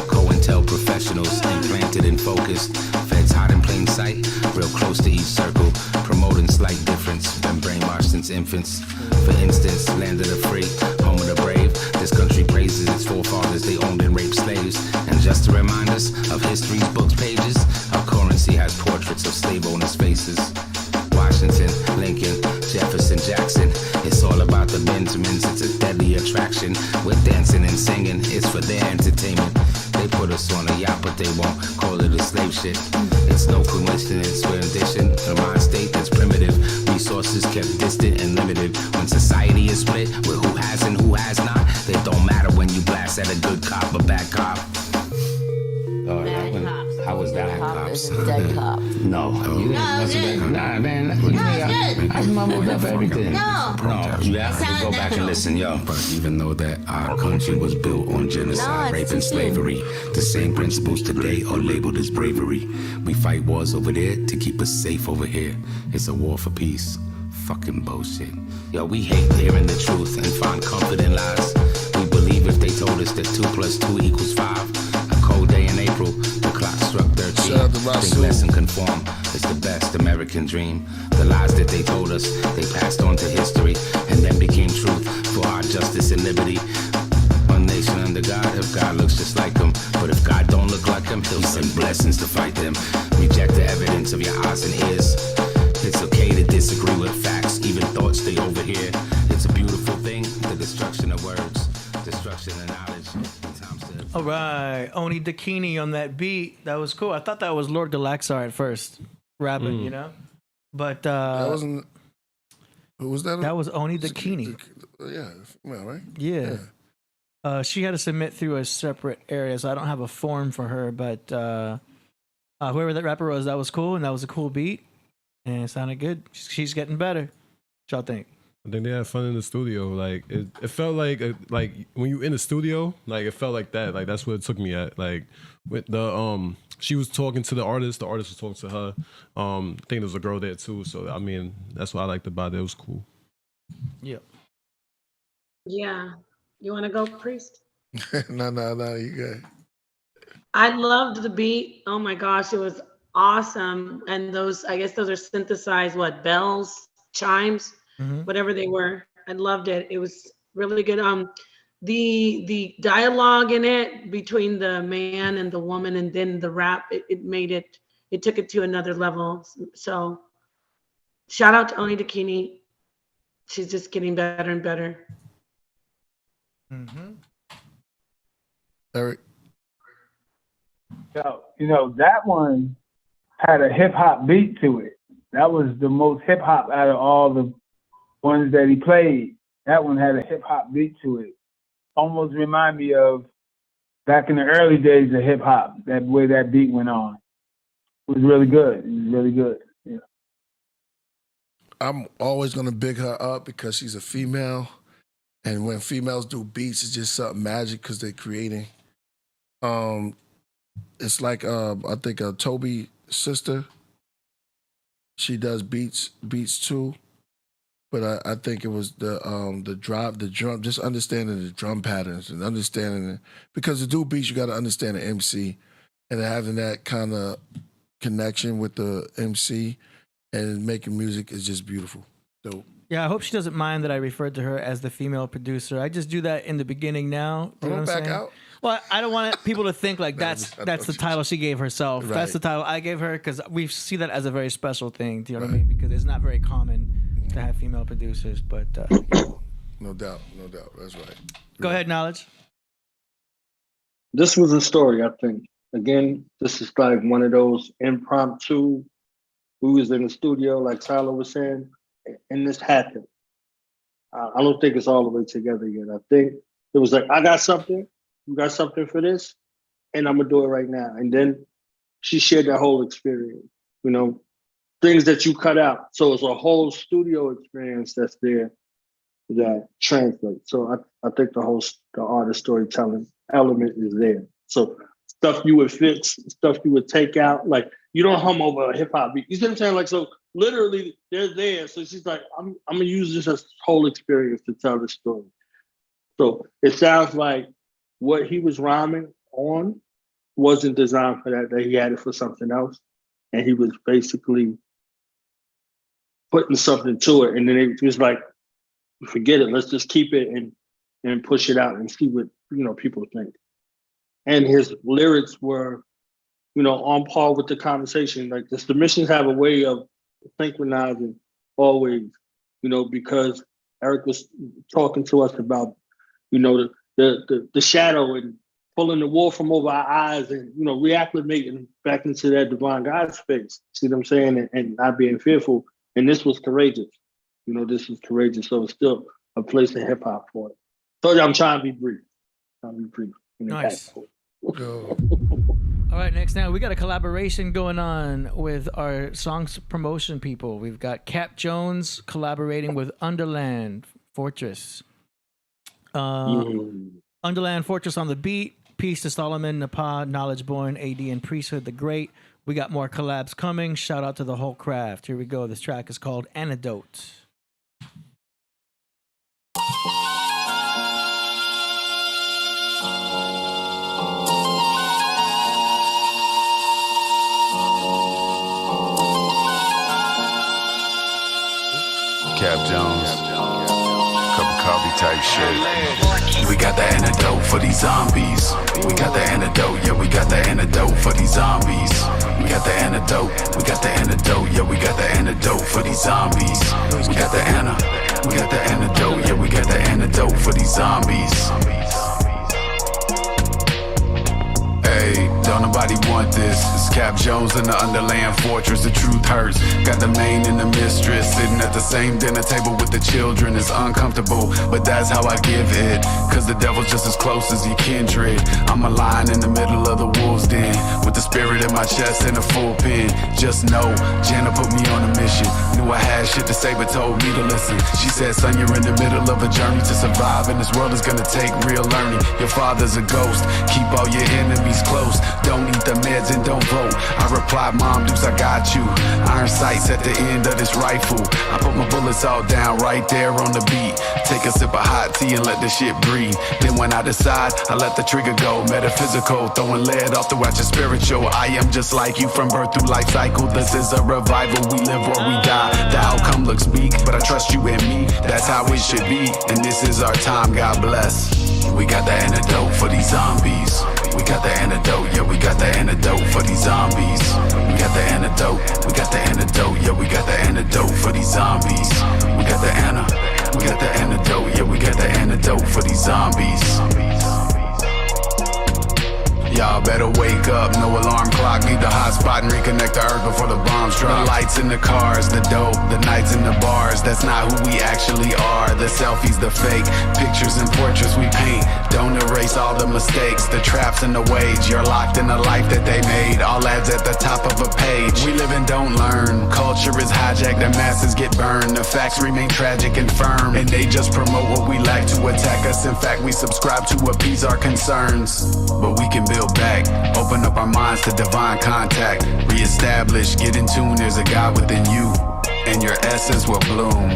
S11: COINTEL professionals implanted and focused. Feds hot in plain sight, real close to each circle, promoting slight difference. Been brainwashed since infants. For instance, land of the free, home of the brave. This country praises its forefathers, they owned and raped slaves. And just to remind us of history's books pages, our currency has portraits of slave owners' faces. Washington, Lincoln, Jefferson, Jackson. It's all about the Benjamins, it's a deadly attraction. We're dancing and singing, it's for their entertainment. They put us on a yacht, but they won't call it a slave ship. It's no coincidence, we're in addition. A mind state that's primitive. Resources kept distant and limited. When society is split with who has and who has not, it don't matter when you blast at a good cop or bad cop. How was that?
S12: Cop is a dead cop.
S11: No. Nah, man. I mumbled up everything.
S12: No.
S11: You have to go back and listen, yo. But even though that our country was built on genocide, rape, and slavery, the same principles today are labeled as bravery. We fight wars over there to keep us safe over here. It's a war for peace. Fucking bullshit. Yo, we hate hearing the truth and find comfort in lies. We believe if they told us that 2 + 2 = 5. A cold day in April, the clock struck 13. Think less and conform. It's the best American dream. The lies that they told us, they passed on to history and then became truth for our justice and liberty. One nation under God, if God looks just like him. But if God don't look like him, he'll send blessings to fight them. Reject the evidence of your eyes and ears. It's okay to disagree with facts, even thoughts they overhear. It's a beautiful thing, the destruction of words, destruction of knowledge.
S5: All right, Oni Dakini on that beat. That was cool. I thought that was Lord Galaxar at first, rapping, you know? But
S3: that wasn't. Who was that?
S5: That was Oni Dakini.
S3: Yeah, right?
S5: Yeah. She had to submit through a separate area, so I don't have a form for her. But whoever that rapper was, that was cool, and that was a cool beat, and it sounded good. She's getting better. What y'all think?
S4: I think they had fun in the studio. Like it felt like when you in the studio, like it felt like that. Like that's what it took me at. Like with the she was talking to the artist was talking to her. I think there was a girl there too. So I mean, that's what I liked about it. It was cool.
S5: Yep.
S2: Yeah. You want to go, Priest?
S3: No, you good.
S2: I loved the beat. Oh my gosh, it was awesome. And those, I guess those are synthesized, bells, chimes, whatever they were. I loved it. It was really good. The dialogue in it between the man and the woman, and then the rap, it took it to another level. So shout out to Oni Dakini. She's just getting better and better.
S5: Mm-hmm.
S3: Eric.
S1: So, that one had a hip hop beat to it. That was the most hip hop out of all the ones that he played. That one had a hip hop beat to it. Almost remind me of back in the early days of hip hop, that way that beat went on. It was really good. It was really good. Yeah.
S3: I'm always gonna big her up because she's a female, and when females do beats, it's just something magic because they're creating. It's like I think Toby's sister. She does beats too, but I think it was the drum, just understanding the drum patterns and understanding it, because to do beats you got to understand the MC, and having that kind of connection with the MC and making music is just beautiful. Dope.
S5: Yeah, I hope she doesn't mind that I referred to her as the female producer. I just do that in the beginning now. You know what I'm
S3: back
S5: saying?
S3: out.
S5: Well, I don't want people to think like that's the title she gave herself.
S3: Right.
S5: That's the title I gave her because we see that as a very special thing. Do you know what I mean? Because it's not very common to have female producers. But
S3: no doubt, that's right.
S5: Go ahead, Knowledge.
S7: This was a story, I think. Again, this is like one of those impromptu. We was in the studio, like Tyler was saying, and this happened. I don't think it's all the way together yet. I think it was like, I got something. You got something for this? And I'm going to do it right now. And then she shared that whole experience, things that you cut out. So it's a whole studio experience that's there that translates. So I think the artist storytelling element is there. So stuff you would fix, stuff you would take out. Like, you don't hum over a hip hop beat. You see what I'm saying? Like, so literally they're there. So she's like, I'm going to use this as whole experience to tell the story. So it sounds like what he was rhyming on wasn't designed for that he had it for something else. And he was basically putting something to it. And then it was like, forget it, let's just keep it and push it out and see what, people think. And his lyrics were, on par with the conversation. Like, the submissions have a way of synchronizing always, because Eric was talking to us about, the shadow and pulling the wool from over our eyes and, reacclimating back into that divine God space. See what I'm saying? And not being fearful. And this was courageous. This was courageous. So it's still a place in hip hop for it. So I'm trying to be brief.
S5: Nice. All right, next now we got a collaboration going on with our songs promotion people. We've got Cap Jones collaborating with Underland Fortress. Underland Fortress on the beat. Peace to Solomon, Napah, Knowledge Born, AD, and Priesthood the Great. We got more collabs coming. Shout out to the whole craft. Here we go. This track is called Antidote.
S11: Cap Jones, cup of coffee type shit. We got the antidote for these zombies. We got the antidote, yeah, we got the antidote for these zombies. We got the antidote, we got the antidote, yeah, we got the antidote for these zombies. We got the antidote, yeah, we got the antidote for these zombies. Hey, don't nobody want this. It's Cap Jones in the Underland Fortress. The truth hurts. Got the main and the mistress sitting at the same dinner table with the children. It's uncomfortable, but that's how I give it. Cause the devil's just as close as your kindred. I'm a lion in the middle of the wolf's den, with the spirit in my chest and a full pen. Just know, Jana put me on a mission. Knew I had shit to say, but told me to listen. She said, son, you're in the middle of a journey to survive, and this world is gonna take real learning. Your father's a ghost. Keep all your enemies close. Don't eat the heads and don't vote. I replied, Mom, Deuce, I got you. Iron sights at the end of this rifle. I put my bullets all down right there on the beat. Take a sip of hot tea and let the shit breathe. Then when I decide, I let the trigger go. Metaphysical, throwing lead off throughout your spiritual. I am just like you from birth through life cycle. This is a revival, we live or we die. The outcome looks bleak, but I trust you and me. That's how it should be, and this is our time, God bless. We got the antidote for these zombies. We got the antidote, yeah, we got the antidote for these zombies. We got the antidote, we got the antidote, yeah, we got the antidote for these zombies. We got the antidote, yeah, we got the antidote for these zombies. Y'all better wake up, no alarm clock. Need the hotspot and reconnect the earth before the bombs drop. The lights in the cars, the dope, the nights in the bars. That's not who we actually are. The selfies, the fake pictures and portraits we paint. Don't erase all the mistakes, the traps and the wage. You're locked in the life that they made. All ads at the top of a page. We live and don't learn. Culture is hijacked, the masses get burned. The facts remain tragic and firm, and they just promote what we lack to attack us. In fact, we subscribe to appease our concerns, but we can build back, open up our minds to divine contact, reestablish, get in tune. There's a God within you, and your essence will bloom.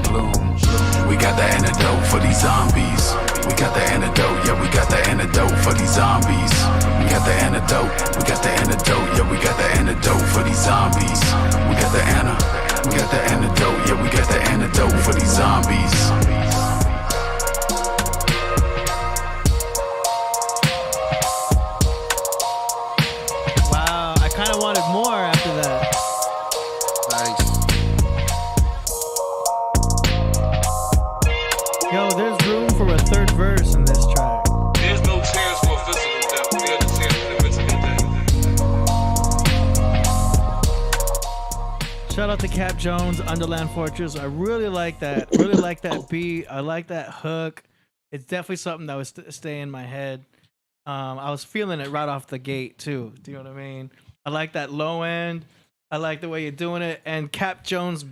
S11: We got the antidote for these zombies. We got the antidote, yeah, we got the antidote for these zombies. We got the antidote, we got the antidote, yeah, we got the antidote for these zombies. We got the antidote, yeah, we got the antidote for these zombies.
S5: Kind of wanted more after that.
S3: Nice.
S5: Yo, there's room for a third verse in this track.
S13: There's no chance for a physical death. There's a chance for the mental death.
S5: Shout out to Cap Jones, Underland Fortress. I really like that. Really like that beat. I like that hook. It's definitely something that was stay in my head. I was feeling it right off the gate too. Do you know what I mean? I like that low end. I like the way you're doing it. And Cap Jones'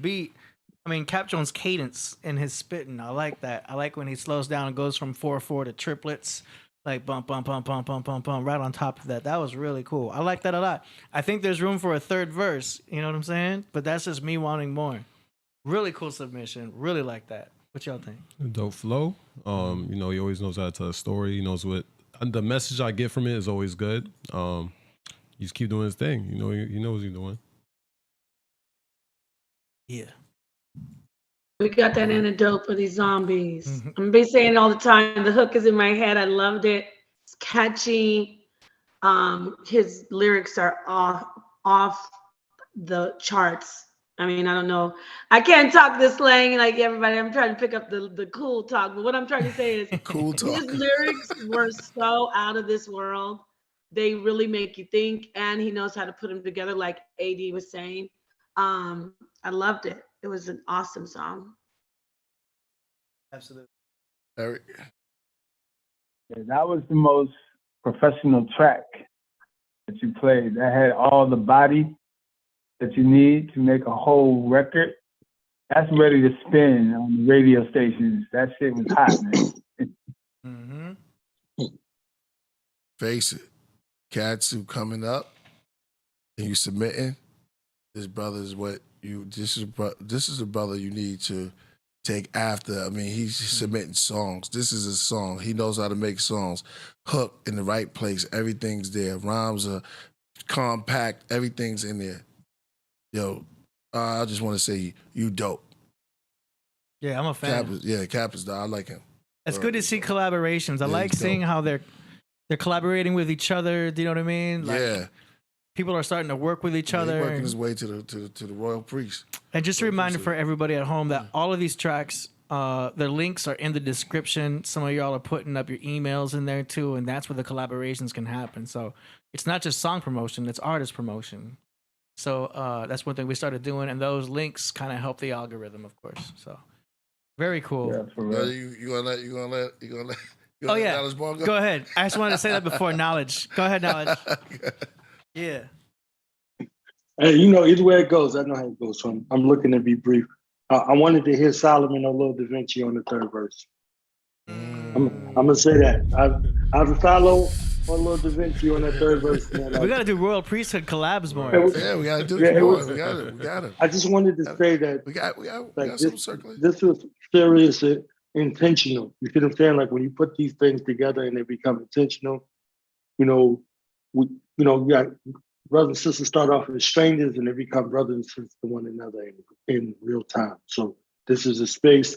S5: Cap Jones' cadence in his spitting. I like that. I like when he slows down and goes from 4/4 to triplets. Like bump, bump, bump, bump, bump, bump, bump, right on top of that. That was really cool. I like that a lot. I think there's room for a third verse. You know what I'm saying? But that's just me wanting more. Really cool submission. Really like that. What y'all think?
S4: Dope flow. He always knows how to tell a story. He knows what the message I get from it is always good. He just keep doing his thing. He knows what he's doing.
S5: Yeah.
S2: We got that antidote for these zombies. I'm gonna be saying it all the time. The hook is in my head. I loved it. It's catchy. His lyrics are off the charts. I mean, I don't know. I can't talk this slang like everybody. I'm trying to pick up the cool talk. But what I'm trying to say is
S3: cool talk.
S2: His lyrics were so out of this world. They really make you think, and he knows how to put them together, like AD was saying. I loved it. It was an awesome song.
S5: Absolutely.
S3: Eric?
S1: Yeah, that was the most professional track that you played. That had all the body that you need to make a whole record. That's ready to spin on the radio stations. That shit was hot, man.
S3: Face it. Cats who coming up and you submitting, this brother is this is a brother you need to take after. I mean, he's submitting songs. This is a song. He knows how to make songs. Hook in the right place. Everything's there. Rhymes are compact. Everything's in there. Yo, I just want to say you dope.
S5: Yeah, I'm a fan.
S3: Cap is I like him.
S5: It's good to see collaborations. I like seeing how they're collaborating with each other. Do you know what I mean? Like, people are starting to work with each other.
S3: Working his way to the royal priest.
S5: And just a reminder for everybody at home that all of these tracks, their links are in the description. Some of y'all are putting up your emails in there too, and that's where the collaborations can happen. So it's not just song promotion; it's artist promotion. So that's one thing we started doing, and those links kind of help the algorithm, of course. So very cool.
S1: Yeah, for real.
S3: You gonna let
S5: Oh yeah, go ahead. I just wanted to say that before Knowledge. Go ahead, Knowledge. Yeah.
S7: Hey, either way it goes, I know how it goes. So I'm looking to be brief. I wanted to hear Solomon or Lil Da Vinci on the third verse. I'm gonna say that. I follow or Lil Da Vinci on that third verse. Man.
S5: We gotta do Royal Priesthood collabs more.
S3: Yeah, we gotta do it. We got it.
S7: I just wanted to say that
S3: we got
S7: like
S3: some circling.
S7: this was serious and intentional. You see what I'm saying? Like when you put these things together and they become intentional, you got brothers and sisters start off as strangers and they become brothers and sisters to one another in real time. So this is a space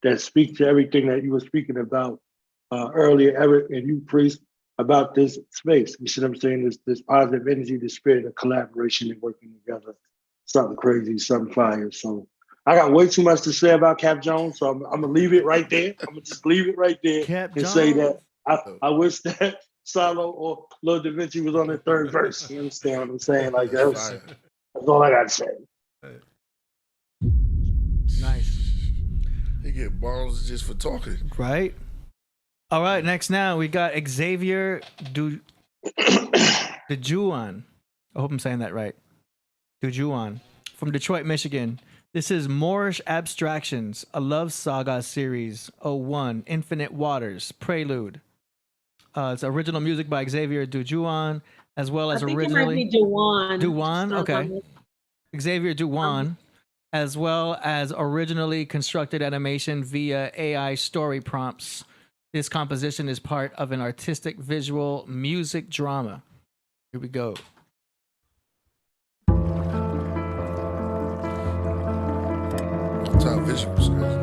S7: that speaks to everything that you were speaking about earlier, Eric and you, Priest, about this space. You see what I'm saying? This positive energy, this spirit of collaboration and working together. Something crazy, something fire. So I got way too much to say about Cap Jones, so I'm gonna leave it right there. I'm gonna just leave it right there say that I wish that Salo or Lil Da Vinci was on the third verse. You understand what I'm saying? Like that's all I gotta say.
S5: Nice.
S3: He get balls just for talking.
S5: Right. All right. Next, now we got Xavier Dujuan. I hope I'm saying that right. Dujuan from Detroit, Michigan. This is Moorish Abstractions, a love saga series. 01, Infinite Waters, Prelude. It's original music by Xavier Dujuan, as well as originally.
S2: It might be Duwan.
S5: Duwan, okay. Xavier Duwan, as well as originally constructed animation via AI story prompts. This composition is part of an artistic visual music drama. Here we go.
S3: Top visuals, guys.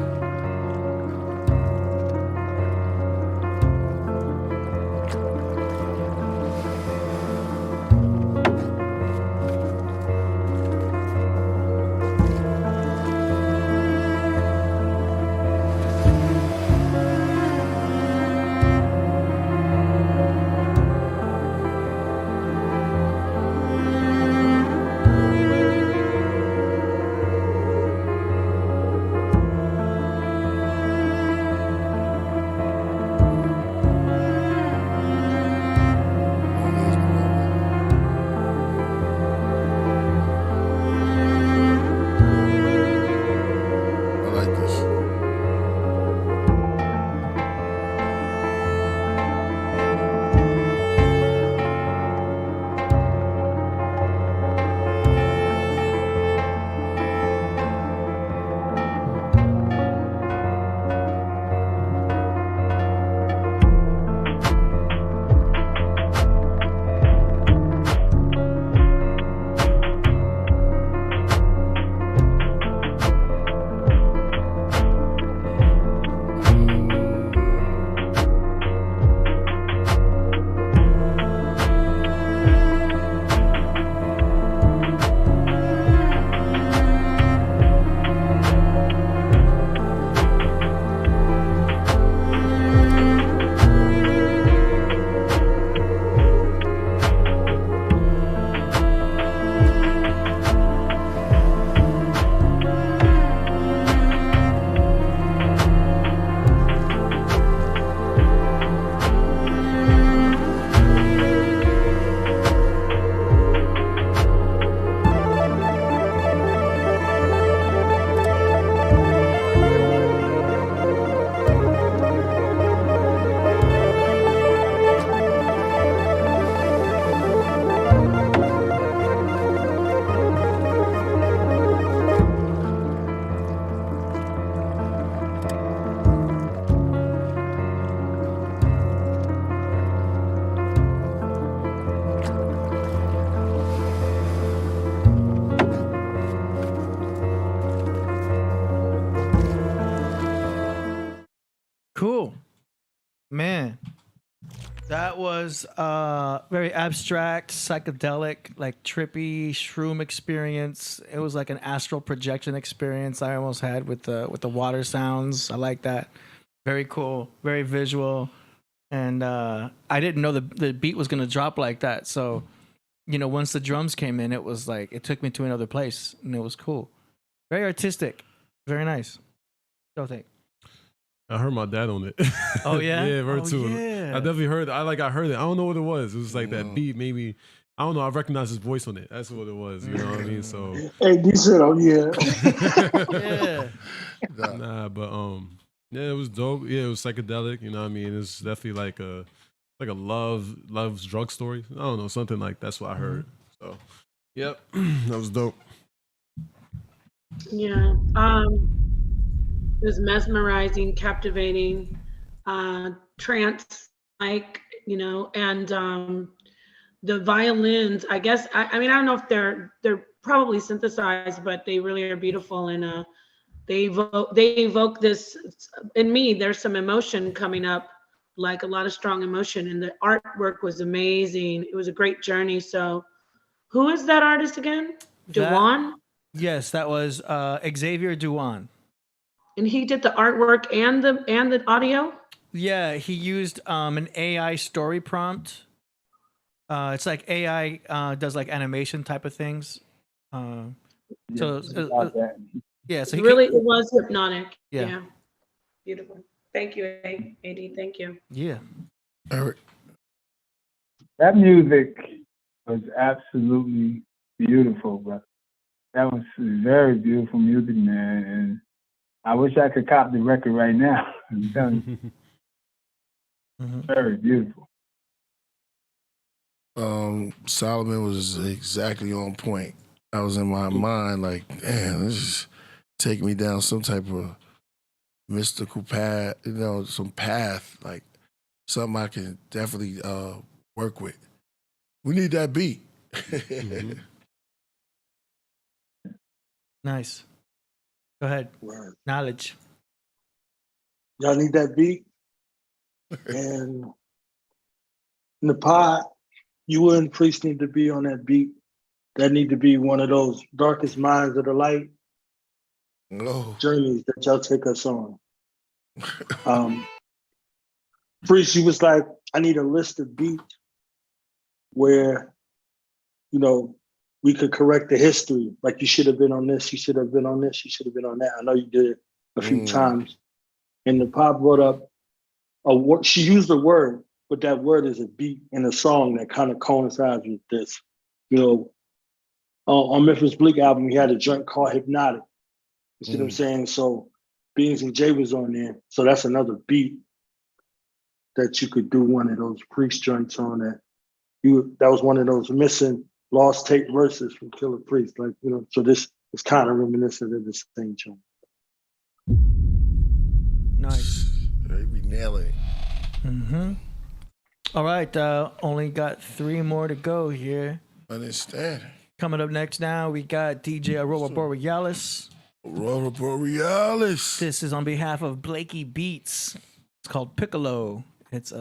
S5: Cool. Man, that was very abstract, psychedelic, like trippy shroom experience. It was like an astral projection experience I almost had with the water sounds. I like that. Very cool, very visual. And I didn't know the beat was gonna drop like that. So, you know, once the drums came in, it was like it took me to another place, and it was cool. Very artistic, very nice. Don't think.
S4: I heard my dad on it.
S5: Oh yeah,
S4: yeah, very too.
S5: Yeah.
S4: I definitely heard. I heard it. I don't know what it was. It was like that beat. Maybe I don't know. I recognized his voice on it. That's what it was. You know what I mean? So.
S7: Hey, decent. Oh yeah.
S5: Yeah.
S4: Nah, but yeah, it was dope. Yeah, it was psychedelic. You know what I mean? It's definitely like a like a love's drug story. I don't know, something like that's what I heard. So, yep, that was dope.
S2: Yeah. It was mesmerizing, captivating, trance like, and the violins, I guess, I mean, I don't know if they're probably synthesized, but they really are beautiful, and they evoke this in me. There's some emotion coming up, like a lot of strong emotion, and the artwork was amazing. It was a great journey. So who is that artist again? Dewan?
S5: Yes, that was Xavier Dewan.
S2: And he did the artwork and the audio?
S5: Yeah, he used an AI story prompt. It's like AI does like animation type of things. So yeah, so
S2: it was hypnotic.
S5: Yeah.
S2: Beautiful. Thank you, AD. Thank you.
S5: Yeah.
S3: Eric.
S1: That music was absolutely beautiful, brother. That was very beautiful music, man. And I wish I could cop the record right now. I'm telling you. Very beautiful.
S3: Solomon was exactly on point. I was in my mind like, damn, this is taking me down some type of mystical path, some path, like something I can definitely work with. We need that beat.
S5: Nice. Go ahead.
S7: Word.
S5: Knowledge.
S7: Y'all need that beat. And Napah, you and Priest need to be on that beat. That need to be one of those darkest minds of the light journeys that y'all take us on. Priest, you was like, I need a list of beats where, we could correct the history. Like, you should have been on this, you should have been on this, you should have been on that. I know you did it a few times. And Napah brought up a word. She used a word, but that word is a beat in a song that kind of coincides with this. On Memphis Bleak album, we had a joint called Hypnotic. You see what I'm saying? So Beans and Jay was on there. So that's another beat that you could do one of those Priest joints on that. That was one of those missing lost tape verses from Killah Priest. So this is kind of reminiscent of the same joint.
S5: Nice.
S3: They be nailing it.
S5: All right, only got 3 more to go here.
S3: Understand.
S5: Coming up next now, we got DJ Aurora Borealis.
S3: Aurora Borealis.
S5: This is on behalf of Blakey Beats. It's called Piccolo. It's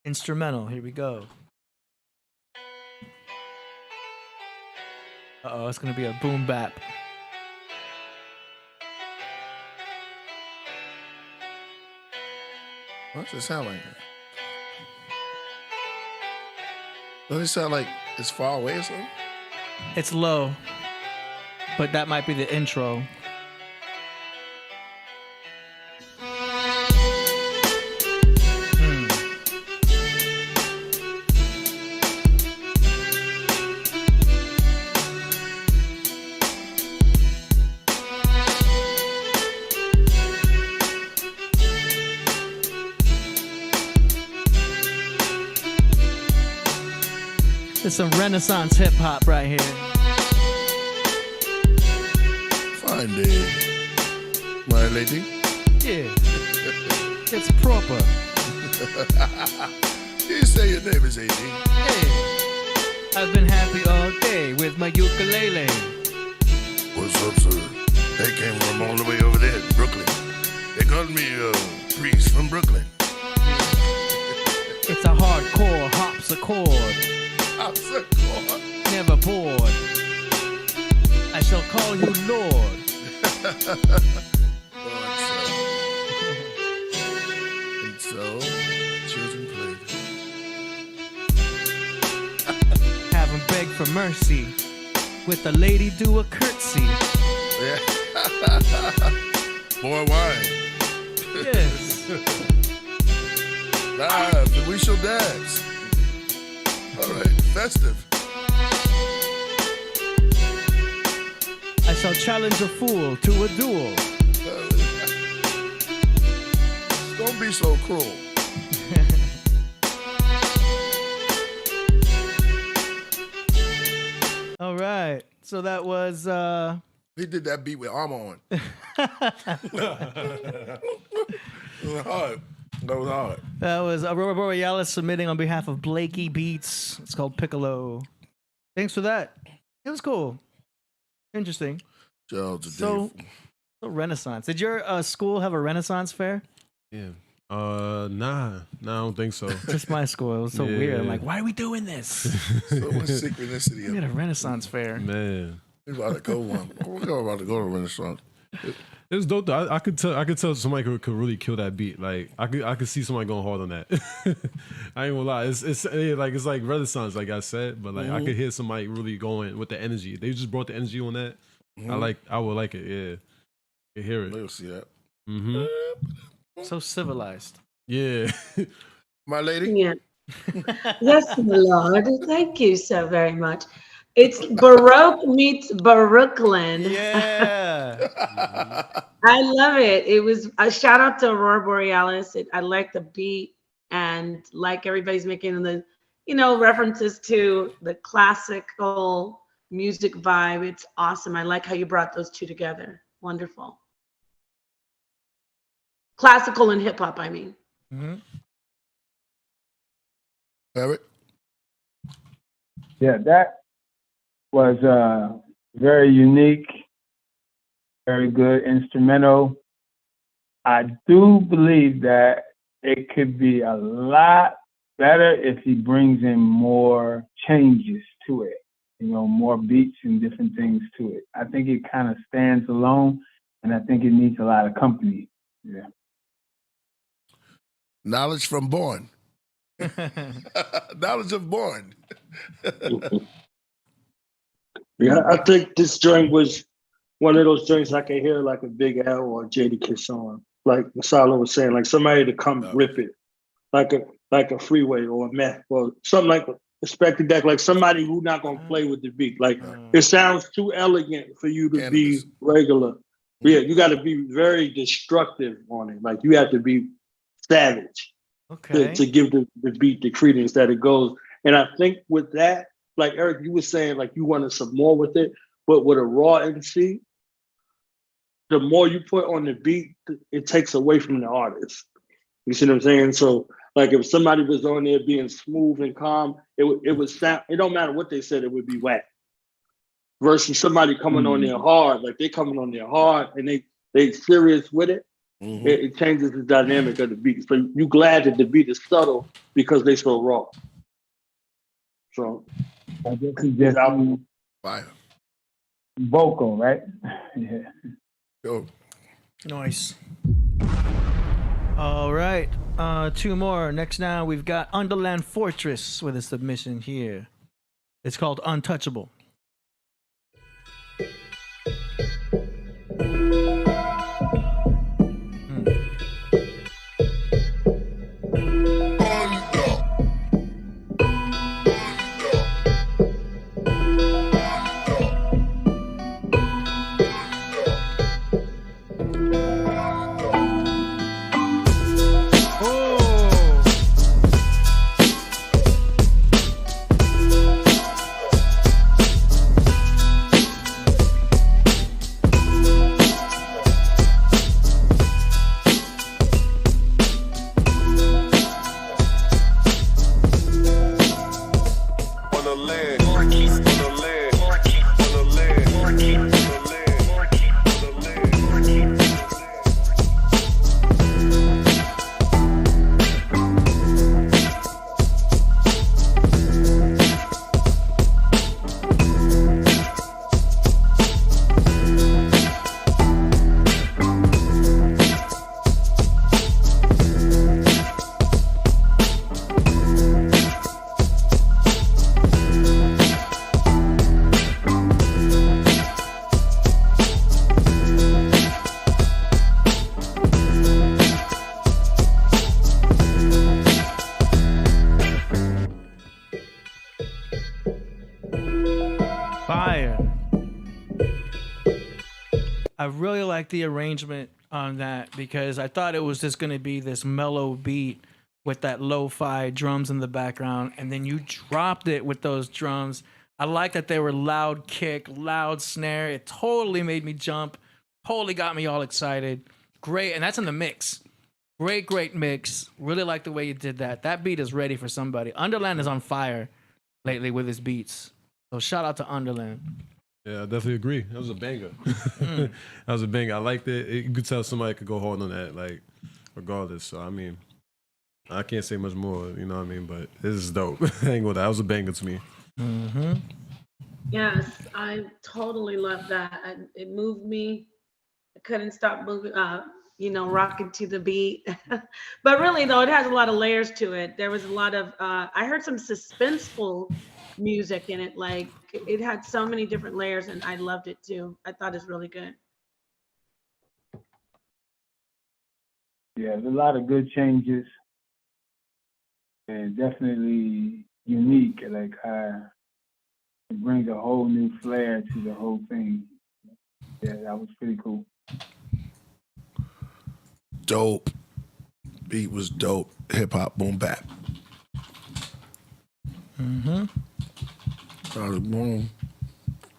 S5: instrumental. Here we go. Uh-oh, it's going to be a boom bap.
S3: What does it sound like? Doesn't it sound like it's far away or something?
S5: It's low, but that might be the intro. It's some Renaissance hip hop right here.
S3: Fine day, my lady.
S5: Yeah, it's proper.
S3: You say your name is AD.
S5: Hey, I've been happy all day with my ukulele.
S3: What's up, sir? They came from all the way over there in Brooklyn. They called me Priest from Brooklyn.
S5: It's a hardcore hops accord. Never bored. I shall call you Lord.
S3: And so, children played.
S5: Have him beg for mercy. With a lady do a curtsy.
S3: Yeah. More wine.
S5: Yes.
S3: Live, and we shall dance. All right, festive.
S5: I shall challenge a fool to a duel.
S3: Don't be so cruel.
S5: All right. So that was
S3: He did that beat with armor on. It was hard. That was hard.
S5: That was Aurora Borealis submitting on behalf of Blakey Beats. It's called Piccolo. Thanks for that. It was cool. Interesting. So Renaissance. Did your school have a Renaissance fair?
S4: Yeah. Nah, I don't think so.
S5: Just my school. It was so weird. I'm like, why are we doing this?
S3: So much synchronicity.
S5: We had a Renaissance fair.
S4: Man.
S3: We're about to go one. We're about to go to Renaissance.
S4: It was dope though. I could tell somebody could really kill that beat. Like I could see somebody going hard on that. I ain't gonna lie. It's like Renaissance, like I said, but like I could hear somebody really going with the energy. They just brought the energy on that. I would like it. Yeah, you hear it.
S3: You'll see that.
S5: So civilized.
S4: Yeah.
S3: My lady?
S2: Yeah. Yes, my lord. Thank you so very much. It's Baroque meets Brooklyn.
S5: Yeah.
S2: I love it. It was a shout out to Aurora Borealis. I like the beat, and like everybody's making the, references to the classical music vibe. It's awesome. I like how you brought those two together. Wonderful. Classical and hip hop, I mean.
S3: Eric?
S1: Yeah, that was very unique, very good instrumental. I do believe that it could be a lot better if he brings in more changes to it, more beats and different things to it. I think it kind of stands alone, and I think it needs a lot of company. Yeah.
S3: Knowledge from Born. Knowledge of Born.
S7: Yeah, I think this joint was one of those joints I can hear like a Big L or a Jadakiss on. Like Salo was saying, like somebody to come rip it, like a Freeway or a Meth or something like a Spectre Deck, like somebody who's not gonna play with the beat. Like it sounds too elegant for you to be regular. Yeah, you got to be very destructive on it. Like you have to be savage to give the beat the credence that it goes. And I think with that, like Eric, you were saying, like you wanted some more with it, but with a raw MC, the more you put on the beat, it takes away from the artist. You see what I'm saying? So like if somebody was on there being smooth and calm, it would sound, it don't matter what they said, it would be whack. Versus somebody coming on there hard, like they coming on there hard and they serious with it, it changes the dynamic of the beat. So you glad that the beat is subtle because they so raw. So
S1: I guess it's just
S3: fire.
S1: Vocal, right? Yeah.
S3: Go.
S5: Nice. All right. Two more. Next now we've got Underland Fortress with a submission here. It's called Untouchable. I really like the arrangement on that because I thought it was just going to be this mellow beat with that lo-fi drums in the background, and then you dropped it with those drums I like that they were loud kick, loud snare. It totally made me jump. Totally got me all excited. Great, and that's in the mix. Great mix. Really like the way you did that. That beat is ready for somebody. Underland is on fire lately with his beats. So shout out to Underland.
S4: Yeah, I definitely agree. That was a banger. That was a banger. I liked it. You could tell somebody could go hard on that, like, regardless. So, I mean, I can't say much more, you know what I mean? But this is dope. I ain't gonna lie. That was a banger to me.
S5: Mm-hmm.
S2: Yes, I totally love that. It moved me. I couldn't stop moving, rocking to the beat. But really, though, it has a lot of layers to it. There was a lot of, I heard some suspenseful music in it. Like, it had so many different layers, and I loved it too. I thought it was really good.
S1: Yeah, there's a lot of good changes, and definitely unique. Like, it brings a whole new flair to the whole thing. Yeah, that was pretty cool.
S3: Dope. Beat was dope. Hip hop, boom bap.
S5: Mm-hmm.
S3: Boom.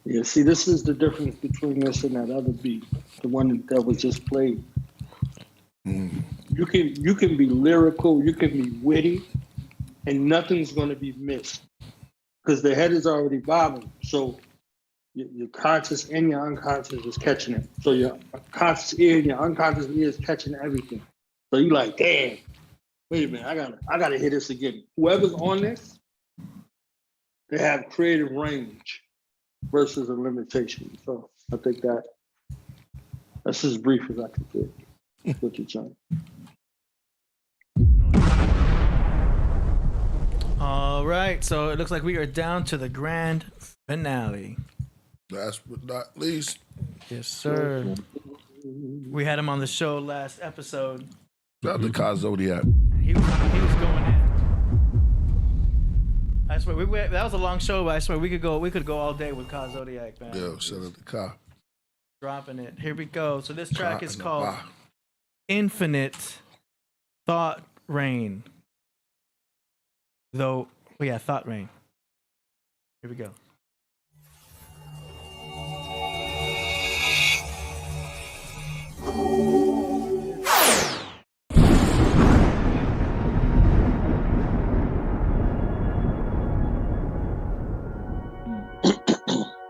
S7: Yeah, see, this is the difference between this and that other beat, the one that was just played. You can be lyrical, you can be witty, and nothing's going to be missed because the head is already bobbing. So your conscious and your unconscious is catching it. So your conscious ear and your unconscious ear is catching everything. So you like, damn, wait a minute, I gotta hear this again. Whoever's on this, they have creative range versus a limitation. So I think that's as brief as I can get with your channel.
S5: All right, so it looks like we are down to the grand finale.
S3: Last but not least.
S5: Yes, sir. We had him on the show last episode.
S3: Shout out to Ka Zodiac.
S5: He was going in. I swear, that was a long show, but I swear we could go all day with Ka Zodiac, man.
S3: Yo, shout out to Ka.
S5: Dropping it. Here we go. So this track is called Infinite Thought Rain. Thought Rain. Here we go.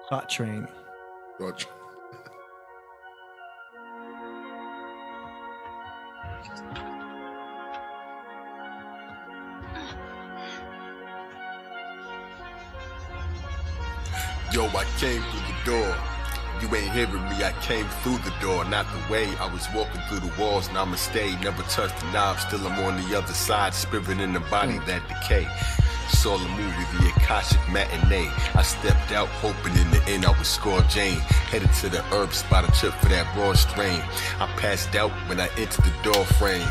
S5: Thought Train.
S3: Gotcha.
S14: Yo, I came through the door. You ain't hearing me, I came through the door, not the way. I was walking through the walls, and I'ma stay. Never touched the knob, still I'm on the other side. Spirit in the body that decay. Saw the movie, the Akashic matinee. I stepped out, hoping in the end I would score Jane. Headed to the herb spot, a trip for that raw strain. I passed out when I entered the door frame.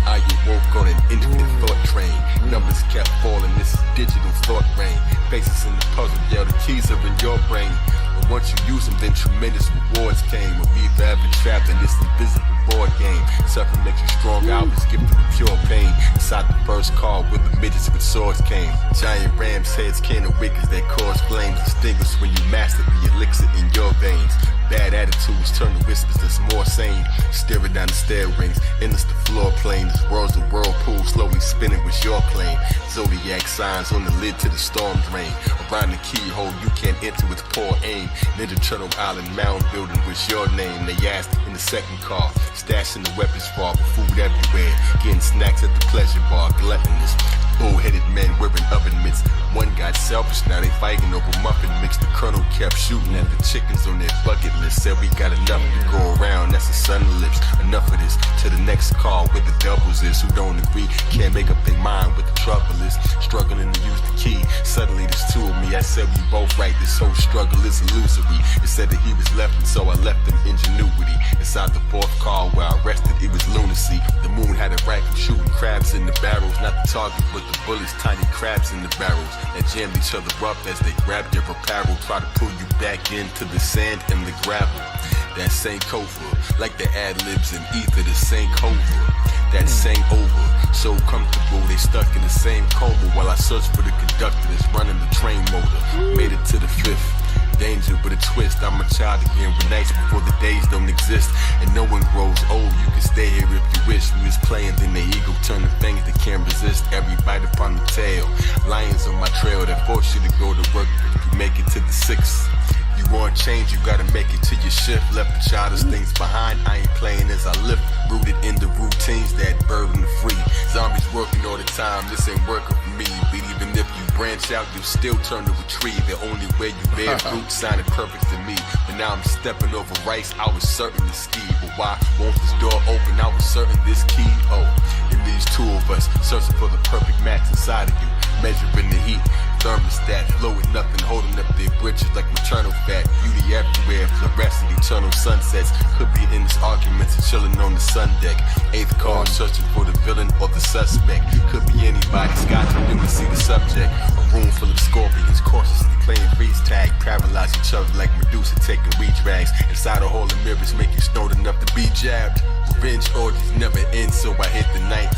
S14: I awoke on an infinite thought train. Numbers kept falling, this is digital thought rain. Faces in the puzzle, yeah, the keys are in your brain. But once you use them, then tremendous rewards came. We'll be forever trapped in this invisible board game. Suffering makes you strong, I was gifted with pure pain. Inside the first car where the midgets with swords came. Giant ram's heads can't awaken that cause flames. Extinguished when you master the elixir in your veins. Bad attitudes turn to whispers that's more sane. Staring down the stair rings, endless the floor plane. This world's a whirlpool, slowly spinning was your claim. Zodiac signs on the lid to the storm drain. Around the keyhole you can't enter with poor aim. Ninja Turtle Island mound building was your name. They asked in the second car, stashing the weapons far, but food everywhere. Getting snacks at the pleasure bar, gluttonous. Bull-headed men wearing oven mitts. One got selfish, now they fighting over muffin mix. The colonel kept shooting at the chickens on their bucket list. Said we got enough to go around, that's the sun lips. Enough of this, to the next call where the doubles is. Who don't agree, can't make up their mind what the trouble is. Struggling to use the key, suddenly there's two of me. I said we both right, this whole struggle is illusory. It said that he was left and so I left him ingenuity. Inside the fourth car where I rested, it was lunacy. The moon had a rifle shooting crabs in the barrels. Not the target, but the bullets, tiny crabs in the barrels that jammed each other up as they grabbed their apparel. Try to pull you back into the sand and the gravel. That same cover, like the ad-libs in ether, the same cover. that sang over. So comfortable, they stuck in the same coma while I search for the conductor that's running the train motor. Made it to the 5th. Danger with a twist, I'm a child again with nights before the days don't exist. And no one grows old, you can stay here if you wish. We was playing, then the ego turned the things that can't resist. Every bite upon the tail, lions on my trail that force you to go to work if you make it to the 6th. You want change, you gotta make it to your shift. Left the childish things behind, I ain't playing as I lift. Rooted in the routines that burden the free. Zombies working all the time, this ain't working for me. But even if you branch out, you still turn to a tree. The only way you bear fruit sounded perfect to me. But now I'm stepping over rice, I was certain to ski. But why won't this door open? I was certain this key. Oh, it needs two of us, searching for the perfect match inside of you. Measuring the heat, thermostat, flowing nothing, holding up their britches like maternal fat. Beauty everywhere, fluorescent, eternal sunsets. Could be in this arguments and chilling on the sun deck. 8th car, searching for the villain or the suspect. Could be anybody, Scott, you can see the subject. A room full of scorpions, cautiously playing freeze tag. Paralyze each other like Medusa taking weed drags. Inside a hole of mirrors, make you snowed enough to be jabbed. Revenge orgies never end, so I hit the night.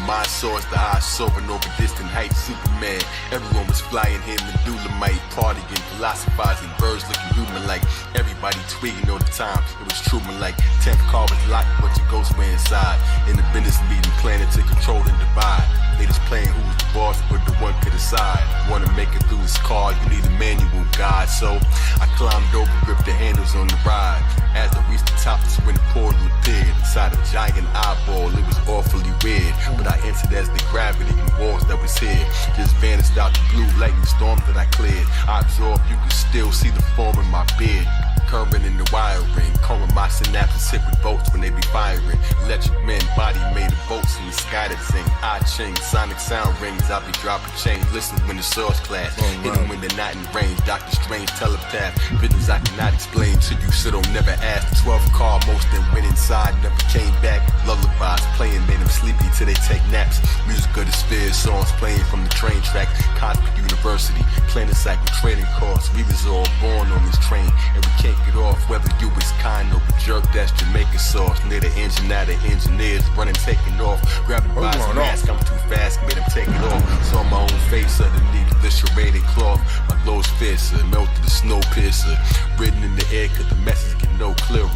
S14: My source, the high soaring over distant heights, Superman. Everyone was flying here, Medullamites, partying, philosophizing, birds looking human like. Everybody tweeting all the time, it was Truman like. 10th car was locked, but your ghosts were inside. In the business meeting, planning to control and divide. They just playing who's the boss, but the one could decide. Wanna make it through this car, you need a manual guide. So I climbed over, gripped the handles on the ride. As I reached the top, that's when the portal appeared. Inside a giant eyeball, it was awfully weird. But I entered as the gravity and walls that was here just vanished out the blue lightning storm that I cleared. I absorbed, you could still see the form in my beard. Current in the wiring, combing my synapses hit with bolts when they be firing. Electric men, body made of bolts in the sky that sing. I ching, sonic sound rings, I be dropping chains. Listen when the source clash, hitting when they're not in range. Doctor Strange telepath, visions I cannot explain to you, so don't never ask. 12th car, most that went inside, never came back. Lullabies playing, made them sleepy till they take naps. Music of the spheres, songs playing from the train track. Cosmic University, planet cycle trading course. We was all born on this train, and we can't get off. Whether you was kind or a jerk, that's Jamaican sauce. Near the engine, now the engineers running, taking off. Grabbing by his mask, I'm too fast, made him take it off. Saw my own face underneath the serrated cloth. My glow's fiercer, melted the snow piercer. Written in the air, cause the message get no clearer.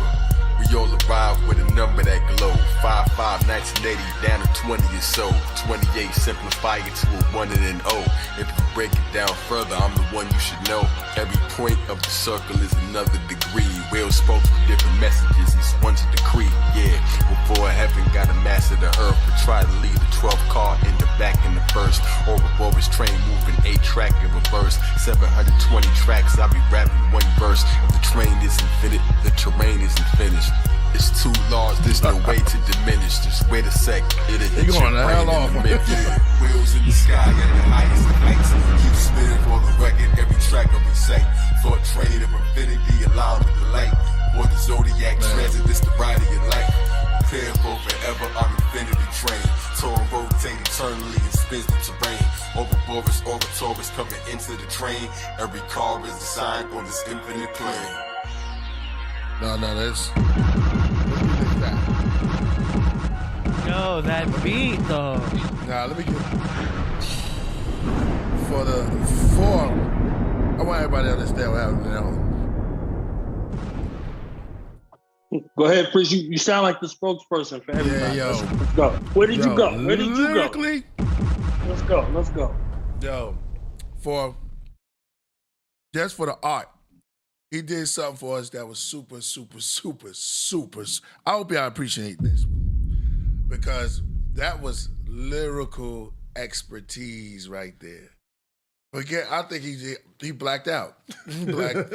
S14: We all arrived with a number that glow. 5-5, 1980, down to 20 or so. 28, simplify it to a 1 and an O. If you break it down further, I'm the one you should know. Every point of the circle is another degree. Whales spoke for different messages, each one's a decree. Yeah, before heaven got a master the earth, but try to lead the 12th car in the back in the first. Or before his train moving 8-track in reverse. 720 tracks, I'll be rapping one verse. If the train isn't fitted, the terrain isn't finished. It's too large, there's no way to diminish. Just wait a sec, it'll hit your brain in the mid. Wheels in the sky at the highest of heights. Keep spinning for the record, every track will be safe. Thought trade of infinity, allow with the light. Or the zodiac transit, this the ride of your life. Prepare for forever, I'm infinity train. Torn rotate eternally and spins the terrain. Overboris, Taurus coming into the train. Every car is a sign on this infinite plane.
S3: No, that's...
S5: Yo, that beat though.
S3: Nah, let me get for the form. I want everybody to understand what happened now.
S7: Go ahead, Priest. You sound like the spokesperson for everybody.
S3: Yeah, yo.
S7: Let's go. Where did you go? Where did you go?
S3: Lyrically,
S7: Let's go. Let's go.
S3: Yo, just for the art, he did something for us that was super, super, super, super. I hope y'all appreciate this, because that was lyrical expertise right there. But again, I think he blacked out. He blacked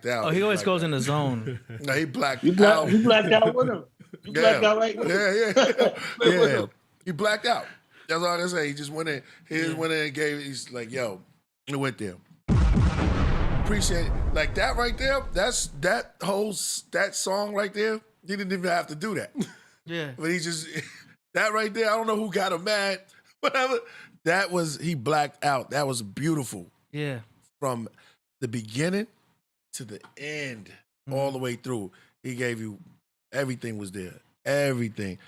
S3: out.
S5: Oh, he always goes in the zone.
S3: No, he blacked
S7: out.
S3: You
S7: blacked out with him. You blacked out right with him.
S3: Yeah. He blacked out. That's all I can say. He just went in. And gave. He's like, yo, he went there. Appreciate it. Like that right there. That's that song right there. He didn't even have to do that.
S5: Yeah.
S3: But he just that right there. I don't know who got him mad. Whatever. He blacked out. That was beautiful.
S5: Yeah.
S3: From the beginning to the end, all the way through. He gave you everything was there. Everything.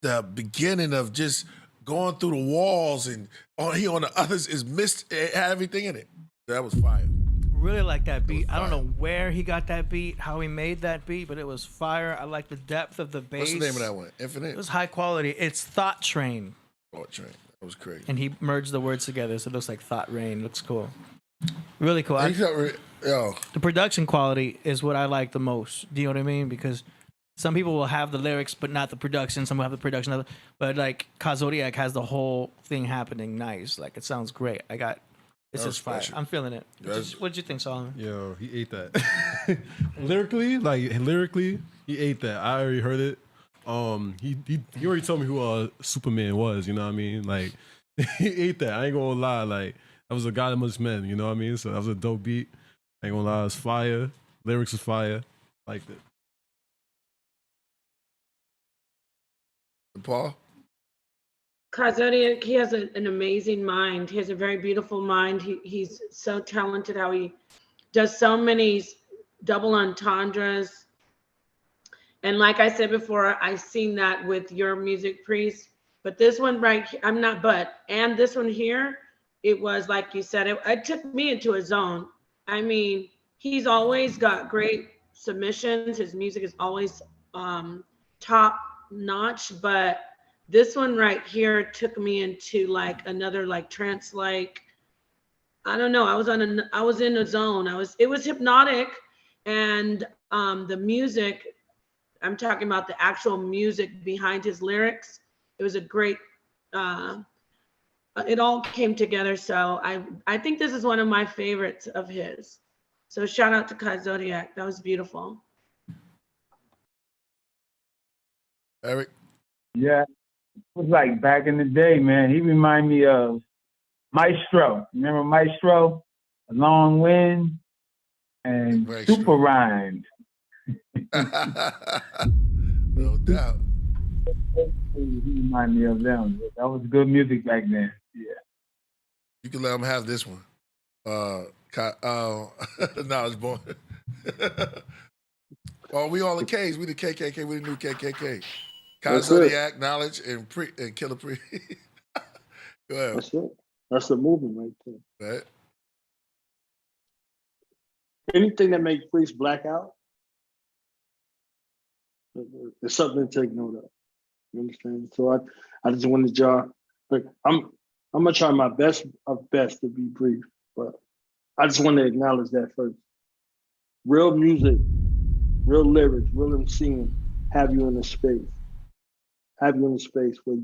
S3: the beginning of just going through the walls and on the others is missed. It had everything in it. That was fire.
S5: Really like that beat. I don't know where he got that beat, how he made that beat, but it was fire. I like the depth of the bass.
S3: What's the name of that one? Infinite?
S5: It was high quality. It's Thought Train.
S3: Thought Train. That was crazy.
S5: And he merged the words together, so it looks like Thought Rain. Looks cool. Really cool.
S3: The
S5: production quality is what I like the most. Do you know what I mean? Because some people will have the lyrics, but not the production. Some will have the production. But like Zodiac has the whole thing happening nice. Like it sounds great. This is fire. I'm feeling it. What did you think, Solomon?
S4: Yo, he ate that. lyrically, he ate that. I already heard it. He already told me who Superman was. You know what I mean? Like he ate that. I ain't gonna lie. Like that was a God amongst men. You know what I mean? So that was a dope beat. I ain't gonna lie. It's fire. Lyrics was fire. Liked it.
S3: Paul?
S2: Zodiac, he has an amazing mind. He has a very beautiful mind. He's so talented how he does so many double entendres. And like I said before, I've seen that with your music, Priest. But this one and this one here, it was like you said, it took me into a zone. I mean, he's always got great submissions. His music is always top notch, but this one right here took me into like another like trance, like I don't know. I was in a zone. It was hypnotic, and the music. I'm talking about the actual music behind his lyrics. It was a great. It all came together. So I think this is one of my favorites of his. So shout out to Zodiac. That was beautiful.
S3: Eric.
S1: Yeah. It was like back in the day, man. He reminded me of Maestro. Remember Maestro? A Long Wind and Super Rhymes.
S3: No doubt.
S1: He reminded me of them. That was good music back then. Yeah.
S3: You can let him have this one. Knowledge Born. Oh, we all the K's. We the KKK. We the new KKK. Zodiac, Knowledge, and Killah Priest. Go ahead.
S7: That's it. That's the movement right there.
S3: Right.
S7: Anything that makes Priest black out, it's something to take note of. You understand? So I just wanted y'all. Like I'm gonna try my best to be brief, but I just want to acknowledge that first. Real music, real lyrics, real MCing have you in a space. Have you in a space where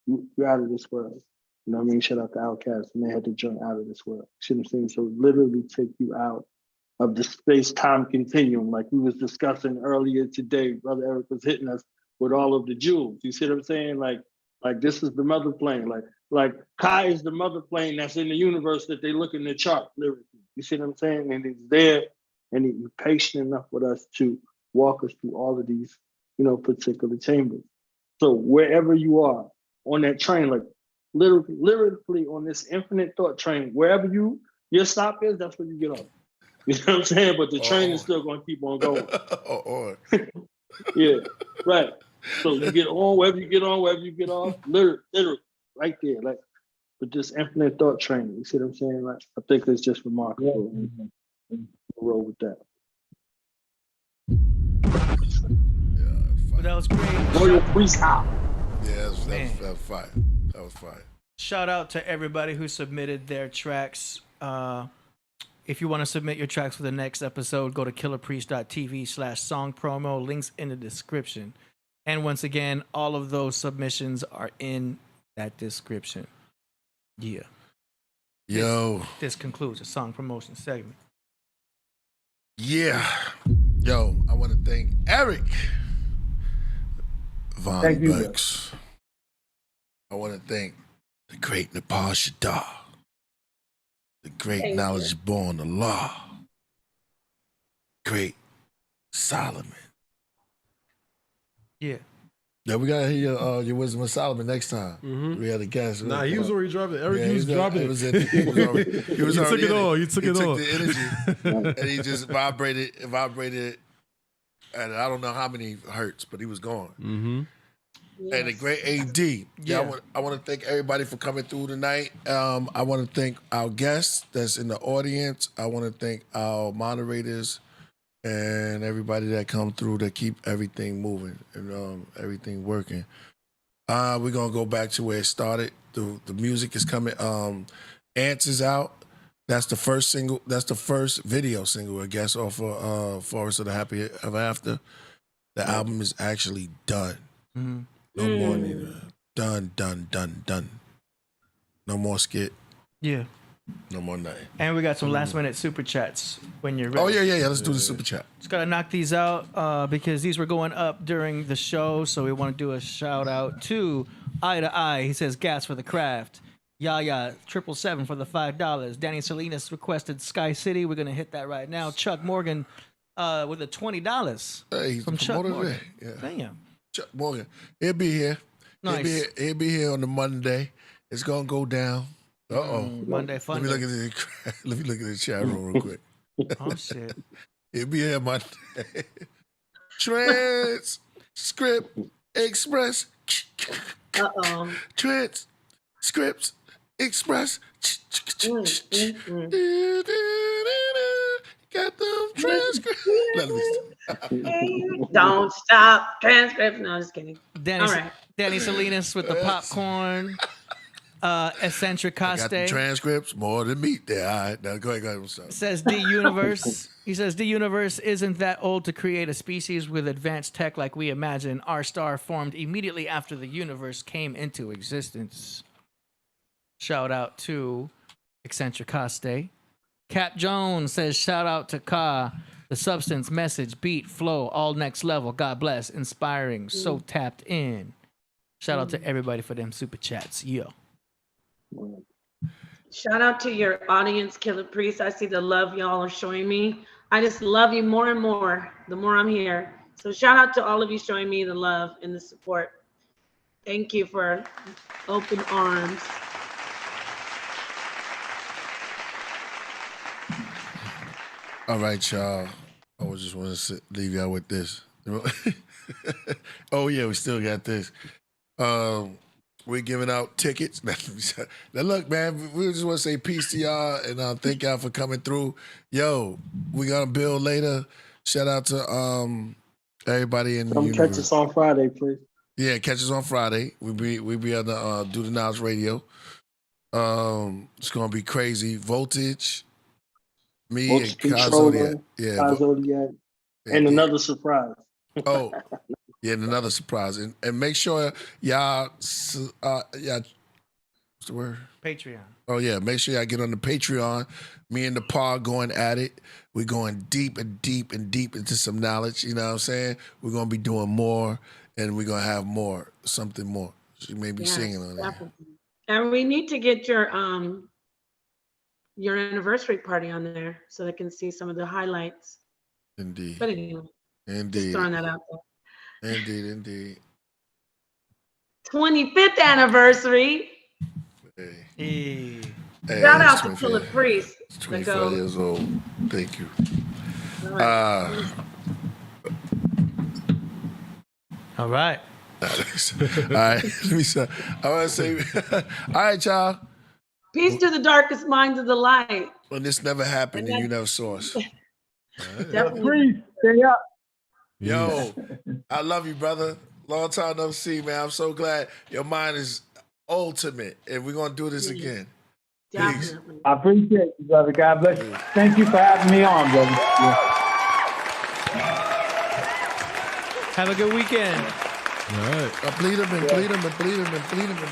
S7: you're out of this world. You know what I mean? Shout out to Outkast, and they had to jump out of this world. See what I'm saying? So literally take you out of the space-time continuum, like we was discussing earlier today. Brother Eric was hitting us with all of the jewels. You see what I'm saying? Like this is the mother plane. Like Kai is the mother plane that's in the universe that they look in the chart lyrically. You see what I'm saying? And he's there, and he's patient enough with us to walk us through all of these, particular chambers. So wherever you are on that train, like literally on this infinite thought train, wherever your stop is, that's where you get off. You know what I'm saying? But the train is still going to keep on going. Yeah, right. So you get on, wherever you get off, literally right there, like with this infinite thought train. You see what I'm saying? Like I think it's just remarkable. Yeah. Roll with that.
S5: But that was great.
S7: Royal Priest out.
S3: Yeah, that was fire. That was fire.
S5: Shout out to everybody who submitted their tracks. If you want to submit your tracks for the next episode, go to killerpriest.tv/song promo. Links in the description. And once again, all of those submissions are in that description. Yeah.
S3: Yo.
S5: This concludes the song promotion segment.
S3: Yeah. Yo, I want to thank Eric Von Burks. I want to thank the great Napah Shadah, the great Knowledge Born Allah, great Solomon.
S5: Yeah.
S3: Yeah, we gotta hear your Wisdom of Solomon next time. We had a guest.
S4: Nah, he was already dropping. Eric, he was dropping.
S3: He was already. He
S4: took it all. He took it all.
S3: The energy, and he just vibrated, and I don't know how many hertz, but he was gone. And a great AD. Yeah, I want to thank everybody for coming through tonight. I want to thank our guests that's in the audience. I want to thank our moderators and everybody that come through that keep everything moving and everything working. We're going to go back to where it started. The music is coming. Ants is out. That's the first single. That's the first video single, I guess, off of Forest of the Happy Ever After. The album is actually done.
S5: Mm-hmm.
S3: No more neither. Done. No more skit.
S5: Yeah.
S3: No more nothing.
S5: And we got some last minute super chats when you're ready.
S3: Oh, yeah. Let's do the super chat.
S5: Just got to knock these out because these were going up during the show. So we want to do a shout out to Eye to Eye. He says, gas for the craft. Yaya, 777 for the $5. Danny Salinas requested Sky City. We're going to hit that right now. Chuck Morgan with a $20.
S3: Hey, he's
S5: from Chuck Morgan.
S3: Yeah.
S5: Damn.
S3: Chuck Morgan. He'll be here.
S5: Nice.
S3: He'll be here on the Monday. It's going to go down.
S5: Monday fun.
S3: Let me look at the chat room real quick.
S5: Oh, shit.
S3: He'll be here Monday. Transcript Express. Transcripts Express. Got them transcripts.
S2: Don't stop transcripts. No, just kidding.
S5: Danny,
S2: All right.
S5: Danny Salinas with the popcorn. Eccentric Coste.
S3: Got the transcripts, more than meat there. All right, now go ahead. I'm sorry.
S5: Says D Universe. He says D Universe isn't that old to create a species with advanced tech like we imagine. Our star formed immediately after the universe came into existence. Shout out to Eccentric Coste. Cap Jones says shout out to Ka. The substance, message, beat, flow, all next level. God bless, inspiring, so tapped in. Shout out to everybody for them super chats. Yo.
S2: Shout out to your audience, Killah Priest. I see the love y'all are showing me. I just love you more and more the more I'm here. So shout out to all of you showing me the love and the support. Thank you for open arms.
S3: All right, y'all. I just want to leave y'all with this. Oh, yeah, we still got this. We're giving out tickets. Now, look, man, we just want to say peace to y'all and thank y'all for coming through. Yo, we're going to build later. Shout out to everybody in the universe.
S7: Come catch us on Friday, please.
S3: Yeah, catch us on Friday. We be on the Do the Knowledge Radio. It's going to be crazy. Voltage, me
S7: Voltage
S3: and Kai Zodiac.
S7: Kai Zodiac. And another surprise.
S3: Oh, yeah, and another surprise. And make sure y'all, what's the word?
S5: Patreon.
S3: Oh, yeah, make sure y'all get on the Patreon. Me and Napah going at it. We're going deep and deep and deep into some knowledge. You know what I'm saying? We're going to be doing more, and we're going to have more, something more. She may be singing on that.
S2: And we need to get your anniversary party on there so they can see some of the highlights.
S3: Indeed.
S2: But anyway,
S3: indeed.
S2: Just throwing that out there.
S3: Indeed.
S2: 25th anniversary.
S3: Hey.
S2: Shout out to Killah Priest.
S3: 25 years old. Thank you.
S5: All right.
S3: All right. Let me say. I want to say, all right, y'all.
S2: Peace to the darkest minds of the light.
S3: When this never happened and you never saw us.
S2: Definitely.
S1: Stay up.
S3: Yo, I love you, brother. Long time no see, man. I'm so glad your mind is ultimate, and we're gonna do this again. Peace.
S1: I appreciate you, brother. God bless you. Thank you for having me on, brother. Yeah.
S5: Have a good weekend.
S3: All right. I bleed him and bleed him and bleed him and bleed him and bleed him.